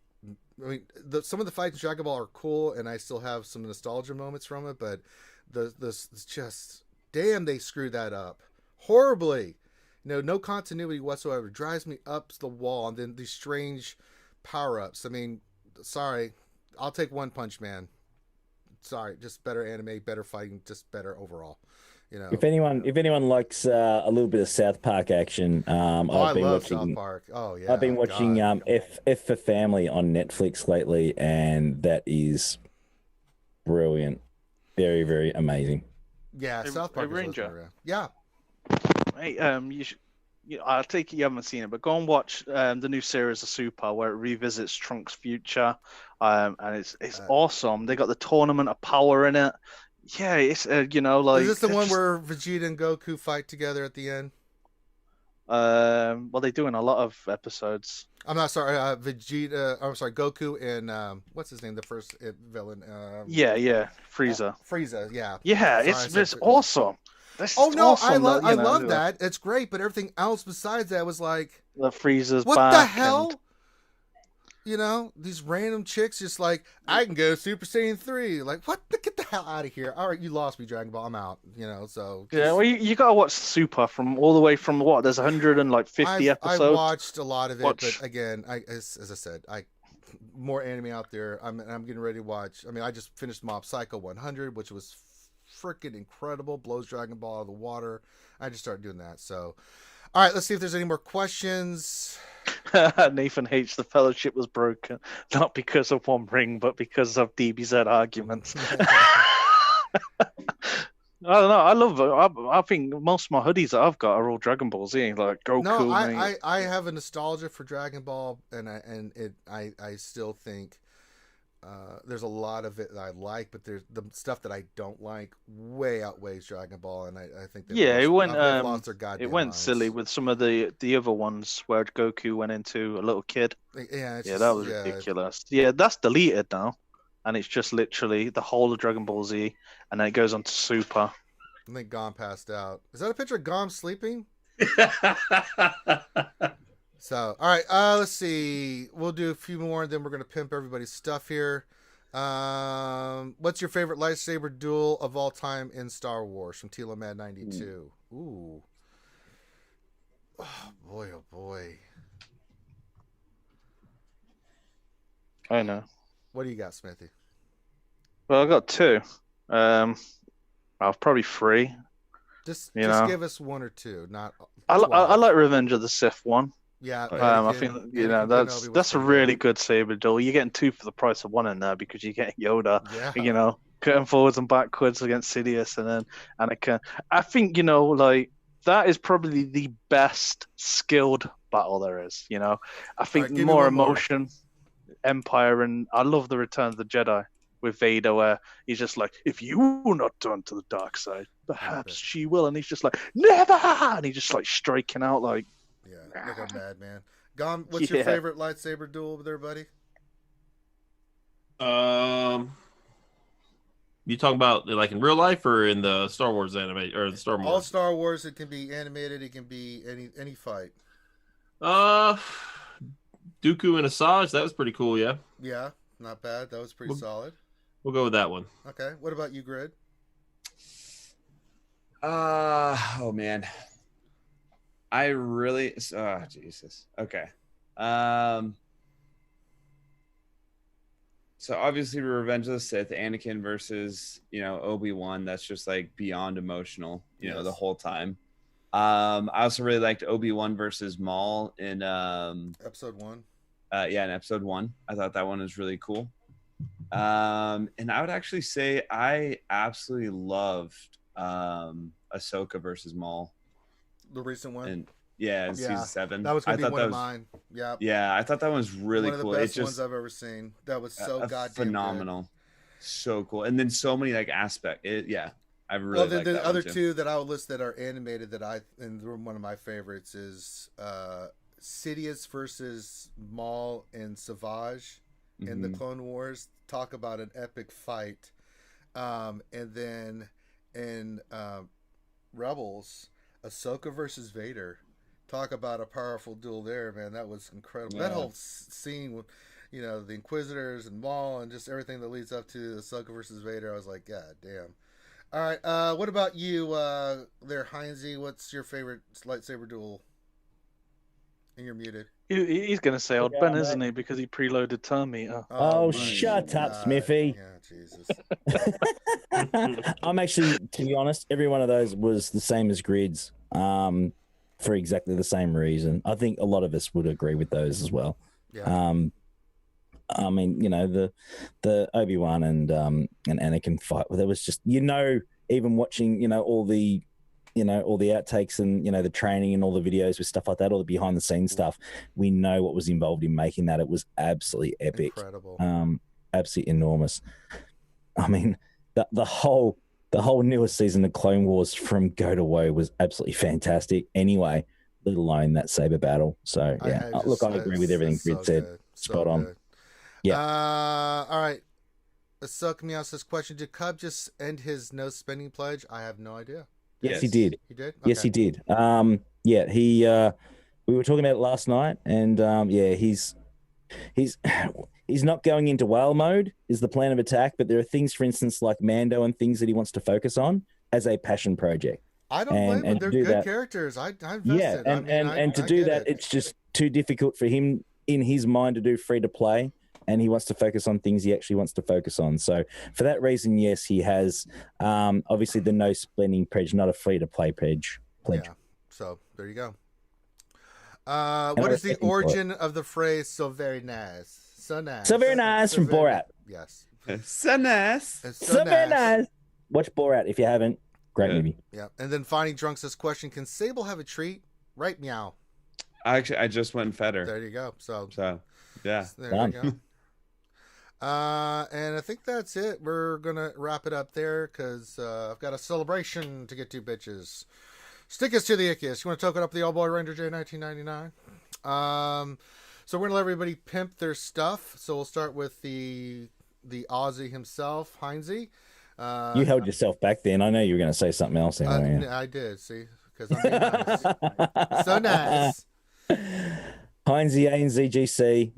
I mean, some of the fights in Dragon Ball are cool, and I still have some nostalgia moments from it. But it's just damn, they screwed that up horribly. No continuity whatsoever. It drives me up the wall, and then these strange power-ups. I mean, sorry, I'll take One Punch Man. Sorry, just better anime, better fighting, just better overall. If anyone likes a little bit of South Park action, I've been watching South Park. Oh yeah, I've been watching F for Family on Netflix lately, and that is brilliant, very very amazing. Yeah, South Park. Ranger. Yeah. Hey, I take it you haven't seen it, but go and watch the new series of Super, where it revisits Trunks' future, and it's awesome. They got the Tournament of Power in it. Yeah, it's like. Is this the one where Vegeta and Goku fight together at the end? Well, they do in a lot of episodes. I'm not sorry, Vegeta. I'm sorry, Goku and what's his name? The first villain. Frieza. Frieza, yeah. Yeah, Sorry, it's awesome. That's awesome, I love that. It's great, but everything else besides that was like the Frieza's what back. the hell? These random chicks just like, I can go Super Saiyan 3. Like, what? Get the hell out of here. All right, you lost me, Dragon Ball. I'm out. So. Yeah, well, you got to watch Super from all the way from what? There's 150 episodes. I watched a lot of it, but again, as I said, more anime out there. I'm getting ready to watch. I mean, I just finished Mob Psycho 100, which was freaking incredible. Blows Dragon Ball out of the water. I just started doing that. So, All right, let's see if there's any more questions. Nathan hates the fellowship was broken, not because of One Ring, but because of DBZ arguments. I don't know. I love it. I think most of my hoodies that I've got are all Dragon Ball Z, like Goku. No, mate. I have a nostalgia for Dragon Ball, and I still think there's a lot of it that I like, but there's the stuff that I don't like way outweighs Dragon Ball, and I think it went they've lost their goddamn it went minds. silly with some of the other ones where Goku went into a little kid. Yeah, it's Yeah, just- that was ridiculous. Yeah, that's deleted now, and it's just literally the whole of Dragon Ball Z, and then it goes on to Super. I think Gom passed out. Is that a picture of Gom sleeping? So, all right, let's see. We'll do a few more, and then we're going to pimp everybody's stuff here. What's your favorite lightsaber duel of all time in Star Wars? From Tila 92. Ooh. Oh, boy, oh, boy. I know. What do you got, Smithy? Well, I got two. I'll probably three. Just know. give us one or two, not I 12. like Revenge of the Sith one. Yeah, I think that's a really good saber duel. You're getting two for the price of one in there because you get Yoda, Yeah. Cutting forwards and backwards against Sidious, and then Anakin. I think like that is probably the best skilled battle there is. I think Alright, give me more one more. emotion, Empire, and I love the Return of the Jedi with Vader, where he's just like, if you will not turn to the dark side, perhaps she will, and he's just like, never, and he's just like striking out like. Yeah, like a madman. Gom, what's your favorite lightsaber duel there, buddy? You talking about like in real life or in the Star Wars anime or the Star Wars? All Star Wars. It can be animated. It can be any fight. Dooku and Asajj, that was pretty cool. Yeah, Yeah, not bad. That was pretty solid. we'll go with that one. Okay, what about you, Grid? Oh man, I really. Oh Jesus. Okay. So obviously, Revenge of the Sith, Anakin versus Obi-Wan. That's just like beyond emotional. The whole time. I also really liked Obi-Wan versus Maul in Episode 1. in episode 1. I thought that one was really cool. And I would actually say I absolutely loved Ahsoka versus Maul. The recent one. And in season 7. That was gonna be one of mine. Yeah. Yeah, I thought that was really cool. One of the best ones I've ever seen. That was so goddamn phenomenal. Good. So cool. And then so many aspects. I really well, like the that other one too. two that I would list that are animated and one of my favorites is Sidious versus Maul and Savage in the Clone Wars. Talk about an epic fight. And then in Rebels, Ahsoka versus Vader. Talk about a powerful duel there, man. That was incredible. Yeah. That whole scene with, the Inquisitors and Maul and just everything that leads up to Ahsoka versus Vader. I was like, God damn. All right. What about you there, Heinze? What's your favorite lightsaber duel? And you're muted. He's going to say Old Ben, isn't he? Because he preloaded turn meter. Oh, my shut up, God. Smithy. Yeah, Jesus. I'm actually, to be honest, every one of those was the same as Grid's for exactly the same reason. I think a lot of us would agree with those as well. Yeah. I mean, the Obi-Wan and Anakin fight, there was just, even watching, all the outtakes and, the training and all the videos with stuff like that, all the behind the scenes stuff, we know what was involved in making that. It was absolutely epic. Incredible. Absolutely enormous. I mean, the whole newest season of Clone Wars from Go to Woe was absolutely fantastic anyway, let alone that saber battle. So yeah, I agree with everything Grid said. Good. Spot on. Good. Yeah. All right. Suck me out this question. Did Cub just end his no spending pledge? I have no idea. Yes, he did. He did? Yes, he did. He we were talking about it last night, and he's not going into whale mode is the plan of attack, but there are things, for instance, like Mando and things that he wants to focus on as a passion project. I don't blame him. They're good characters. I invested. Yeah, and to do that, it's just too difficult for him in his mind to do free to play, and he wants to focus on things he actually wants to focus on. So for that reason, yes, he has obviously the no spending pledge, not a free to play pledge. Yeah. So there you go. What is the origin of the phrase "so very nice"? So nice. So very nice from Borat. Yes. So nice. It's So very nice. Watch Borat if you haven't. Great movie. Yeah. And then Finding Drunk says, question, can Sable have a treat? Right, meow. I just went and fed her. There you go. So yeah. there Done. you go. And I think that's it. We're going to wrap it up there because I've got a celebration to get to, bitches. Stick us to the ickiest. You want to token up the All Boy Ranger J 1999? So we're going to let everybody pimp their stuff. So we'll start with the Aussie himself, Heinzie. You held yourself back then. I know you were going to say something else. Anyway. I did, see? Because I'm being nice. So nice. Heinzie, ANZGC,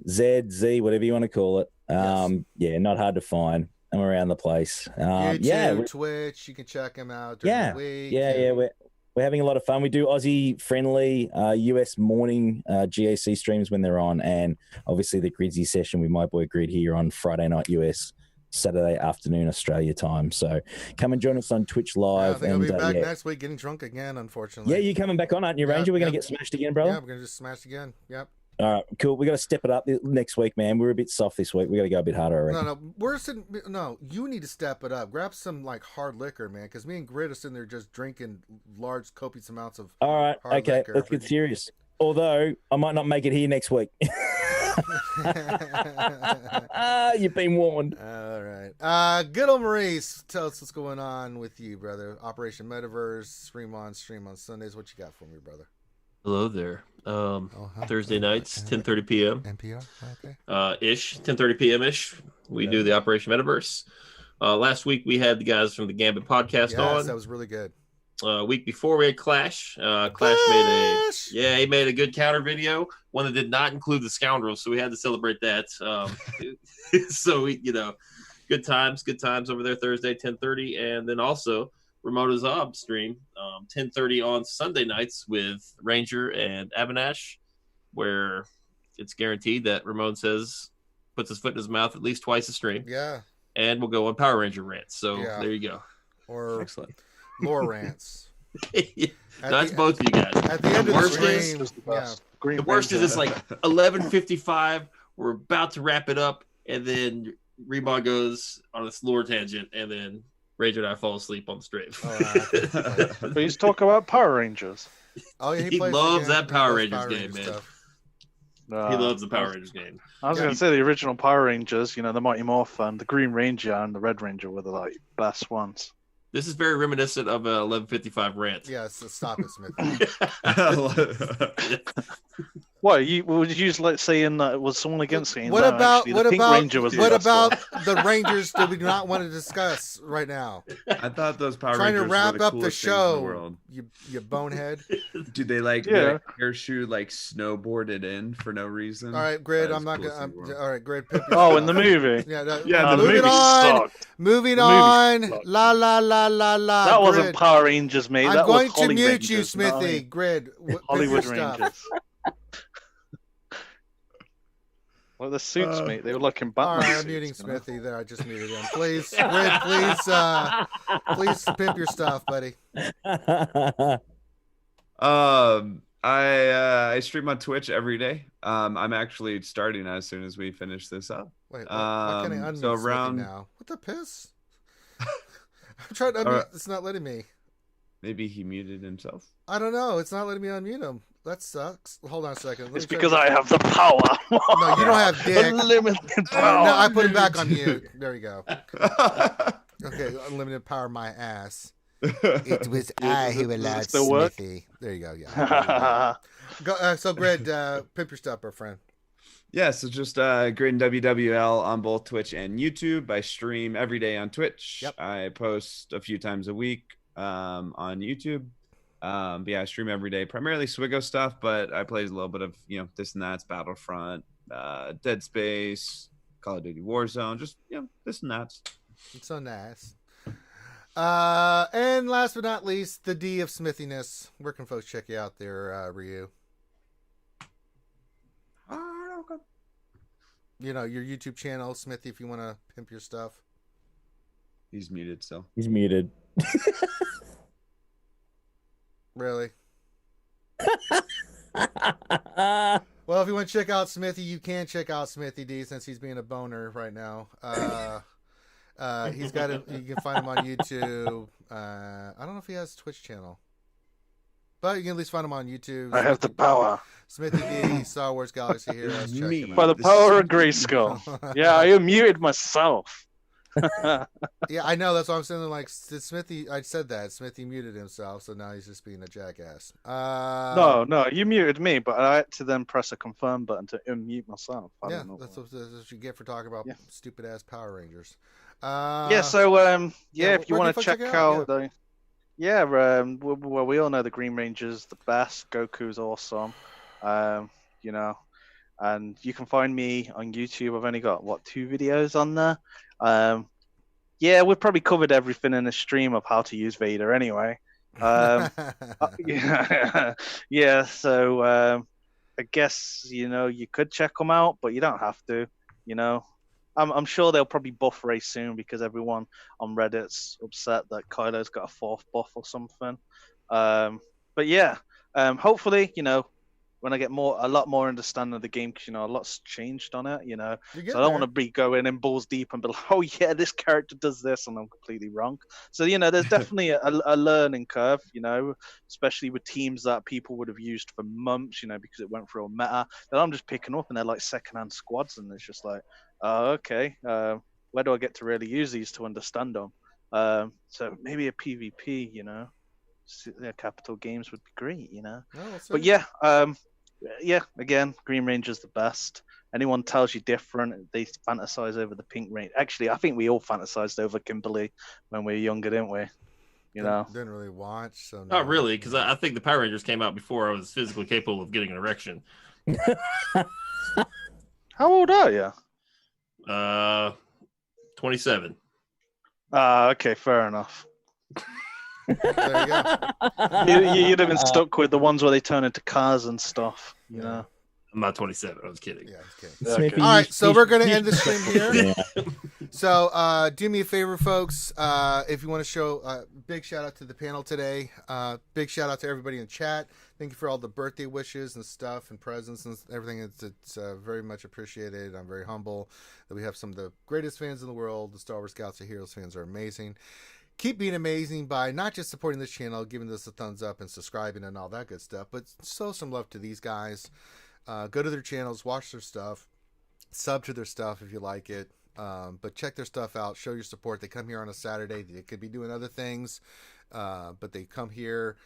Z, whatever you want to call it. Yeah, not hard to find. I'm around the place. YouTube, Twitch, you can check him out during the week. Yeah, we're having a lot of fun. We do Aussie friendly US morning GAC streams when they're on, and obviously the Gridsy session with my boy Grid here on Friday night US, Saturday afternoon Australia time. So come and join us on Twitch Live. I think I'll be back next week getting drunk again, unfortunately. Yeah, you coming back on, aren't you, Ranger? We're going to get smashed again, brother? Yeah, we're going to just smash again. Yep. All right, cool. We got to step it up next week, man. We're a bit soft this week. We got to go a bit harder, I reckon. No, you need to step it up. Grab some like hard liquor, man, because me and Grid are sitting there just drinking large, copious amounts of. All right, okay, liquor. Let's get serious. Although I might not make it here next week. You've been warned. All right. Good old Maurice, tell us what's going on with you, brother. Operation Metaverse, stream on Sundays. What you got for me, brother? Hello there. Thursday nights, 10:30 p.m. NPR, okay. 10:30 p.m. ish. We do the Operation Metaverse. Last week we had the guys from the Gambit podcast on. That was really good. Week before we had Clash. Clash made a good counter video, one that did not include the scoundrels, so we had to celebrate that. So we, good times over there Thursday 10:30, and then also Ramona's Ob stream 10:30 on Sunday nights with Ranger and Abinash, where it's guaranteed that Ramon puts his foot in his mouth at least twice a stream. Yeah. And we'll go on Power Ranger rants. So there you go. Or excellent. Lore rants. That's both of you guys. At the end of the stream, the worst is it's like 11:55. We're about to wrap it up, and then Reba goes on this lore tangent, and then Ranger and I fall asleep on the stream. Please talk about Power Rangers. Oh, yeah, he loves that Power Rangers game, man. He loves the Power Rangers game. I was going to say the original Power Rangers, the Mighty Morphin, the Green Ranger, and the Red Ranger were the best ones. This is very reminiscent of a 11:55 rant. Yeah, so stop it, Smith. What would you like saying that was someone against saying? What about the Rangers that we do not want to discuss right now? I thought those Power Rangers were wrap the up the show. World. You bonehead. Do they their parachute snowboarded in for no reason? All right, Grid. I'm not gonna. All right, Grid. In the movie. The movie sucked. Moving on. La la la la la. That wasn't Power Rangers, mate. I'm going to mute you, Smithy. Grid. Hollywood Rangers. Well, the suits, mate. They were looking Batman. All right, I'm suits, muting Smithy. There, I just muted him. Please, Grid, please pimp your stuff, buddy. I stream on Twitch every day. I'm actually starting as soon as we finish this up. Wait, why can't I unmute Smithy now? What the piss? I'm trying to unmute. It's not letting me. Maybe he muted himself. I don't know. It's not letting me unmute him. That sucks. Hold on a second. It's because I have the power. No, you don't have dick. Unlimited power. No, I put him back on mute. There you go. Okay, unlimited power, my ass. It was I who allowed Smithy. There you go. Yeah. So, Grid, pimp your stuff, our friend. Yeah, so just Grid and WWL on both Twitch and YouTube. I stream every day on Twitch. Yep. I post a few times a week on YouTube. But yeah, I stream every day, primarily SWGOH stuff, but I play a little bit of, this and that, Battlefront, Dead Space, Call of Duty Warzone, just, this and that. It's so nice. And last but not least, the D of Smithiness. Where can folks check you out there, Ryu? Your YouTube channel, Smithy, if you want to pimp your stuff. He's muted, so. He's muted. Really? Well, if you want to check out Smithy, you can check out Smithy D since he's being a boner right now. He's got it. You can find him on YouTube. I don't know if he has a Twitch channel, but you can at least find him on YouTube. I have the power. Smithy D, Star Wars Galaxy Heroes. Check him By out. the power of Grayskull. Yeah, I unmuted myself. Yeah, I know. That's why I'm saying. Like Smithy, I said that Smithy muted himself, so now he's just being a jackass. No, you muted me, but I had to then press a confirm button to unmute myself. I Yeah, don't know that's what you get for talking about stupid ass Power Rangers. if you want to check out the, well, we all know the Green Ranger's the best. Goku's awesome, you know, and you can find me on YouTube. I've only got 2 videos on there. We've probably covered everything in the stream of how to use Vader anyway. So I guess you could check them out, but you don't have to. I'm sure they'll probably buff Ray soon because everyone on Reddit's upset that Kylo's got a 4th buff or something. Hopefully, when I get a lot more understanding of the game, because a lot's changed on it, so I don't want to be going in balls deep and be like, oh yeah, this character does this, and I'm completely wrong. So there's definitely a learning curve, especially with teams that people would have used for months, because it went through a meta that I'm just picking up, and they're like secondhand squads, and it's just like, oh, okay, where do I get to really use these to understand them? So maybe a PvP, Capital Games would be great, But again, Green Ranger's the best. Anyone tells you different, they fantasize over the Pink Ranger. Actually, I think we all fantasized over Kimberly when we were younger, didn't we? Didn't really watch. So Not really, because I think the Power Rangers came out before I was physically capable of getting an erection. How old are you? 27. Okay, fair enough. There you go. You'd have been stuck with the ones where they turn into cars and stuff, I'm not 27. I was kidding. Yeah, I was kidding. Okay. All right, so we're gonna end the stream here. So do me a favor, folks. If you want to show big shout out to the panel today. Big shout out to everybody in chat. Thank you for all the birthday wishes and stuff and presents and everything. It's very much appreciated. I'm very humble that we have some of the greatest fans in the world. The Star Wars Galaxy Heroes fans are amazing. Keep being amazing by not just supporting this channel, giving us a thumbs up and subscribing and all that good stuff, but show some love to these guys. Go to their channels, watch their stuff, sub to their stuff if you like it. But check their stuff out. Show your support. They come here on a Saturday. They could be doing other things, but they come here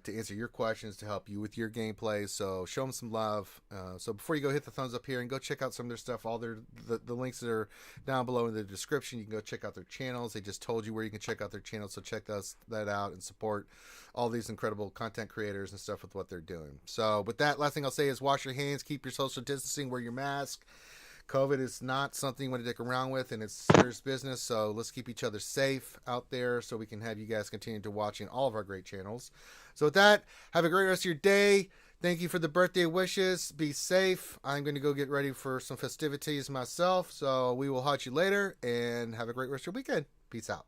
to answer your questions, to help you with your gameplay. So show them some love. So before you go, hit the thumbs up here and go check out some of their stuff. All the links that are down below in the description. You can go check out their channels. They just told you where you can check out their channels. So check that out and support all these incredible content creators and stuff with what they're doing. So with that, last thing I'll say is wash your hands, keep your social distancing, wear your mask. COVID is not something you want to dick around with, and it's serious business. So let's keep each other safe out there so we can have you guys continue to watching all of our great channels. So with that, have a great rest of your day. Thank you for the birthday wishes. Be safe. I'm going to go get ready for some festivities myself. So we will haunt you later, and have a great rest of your weekend. Peace out.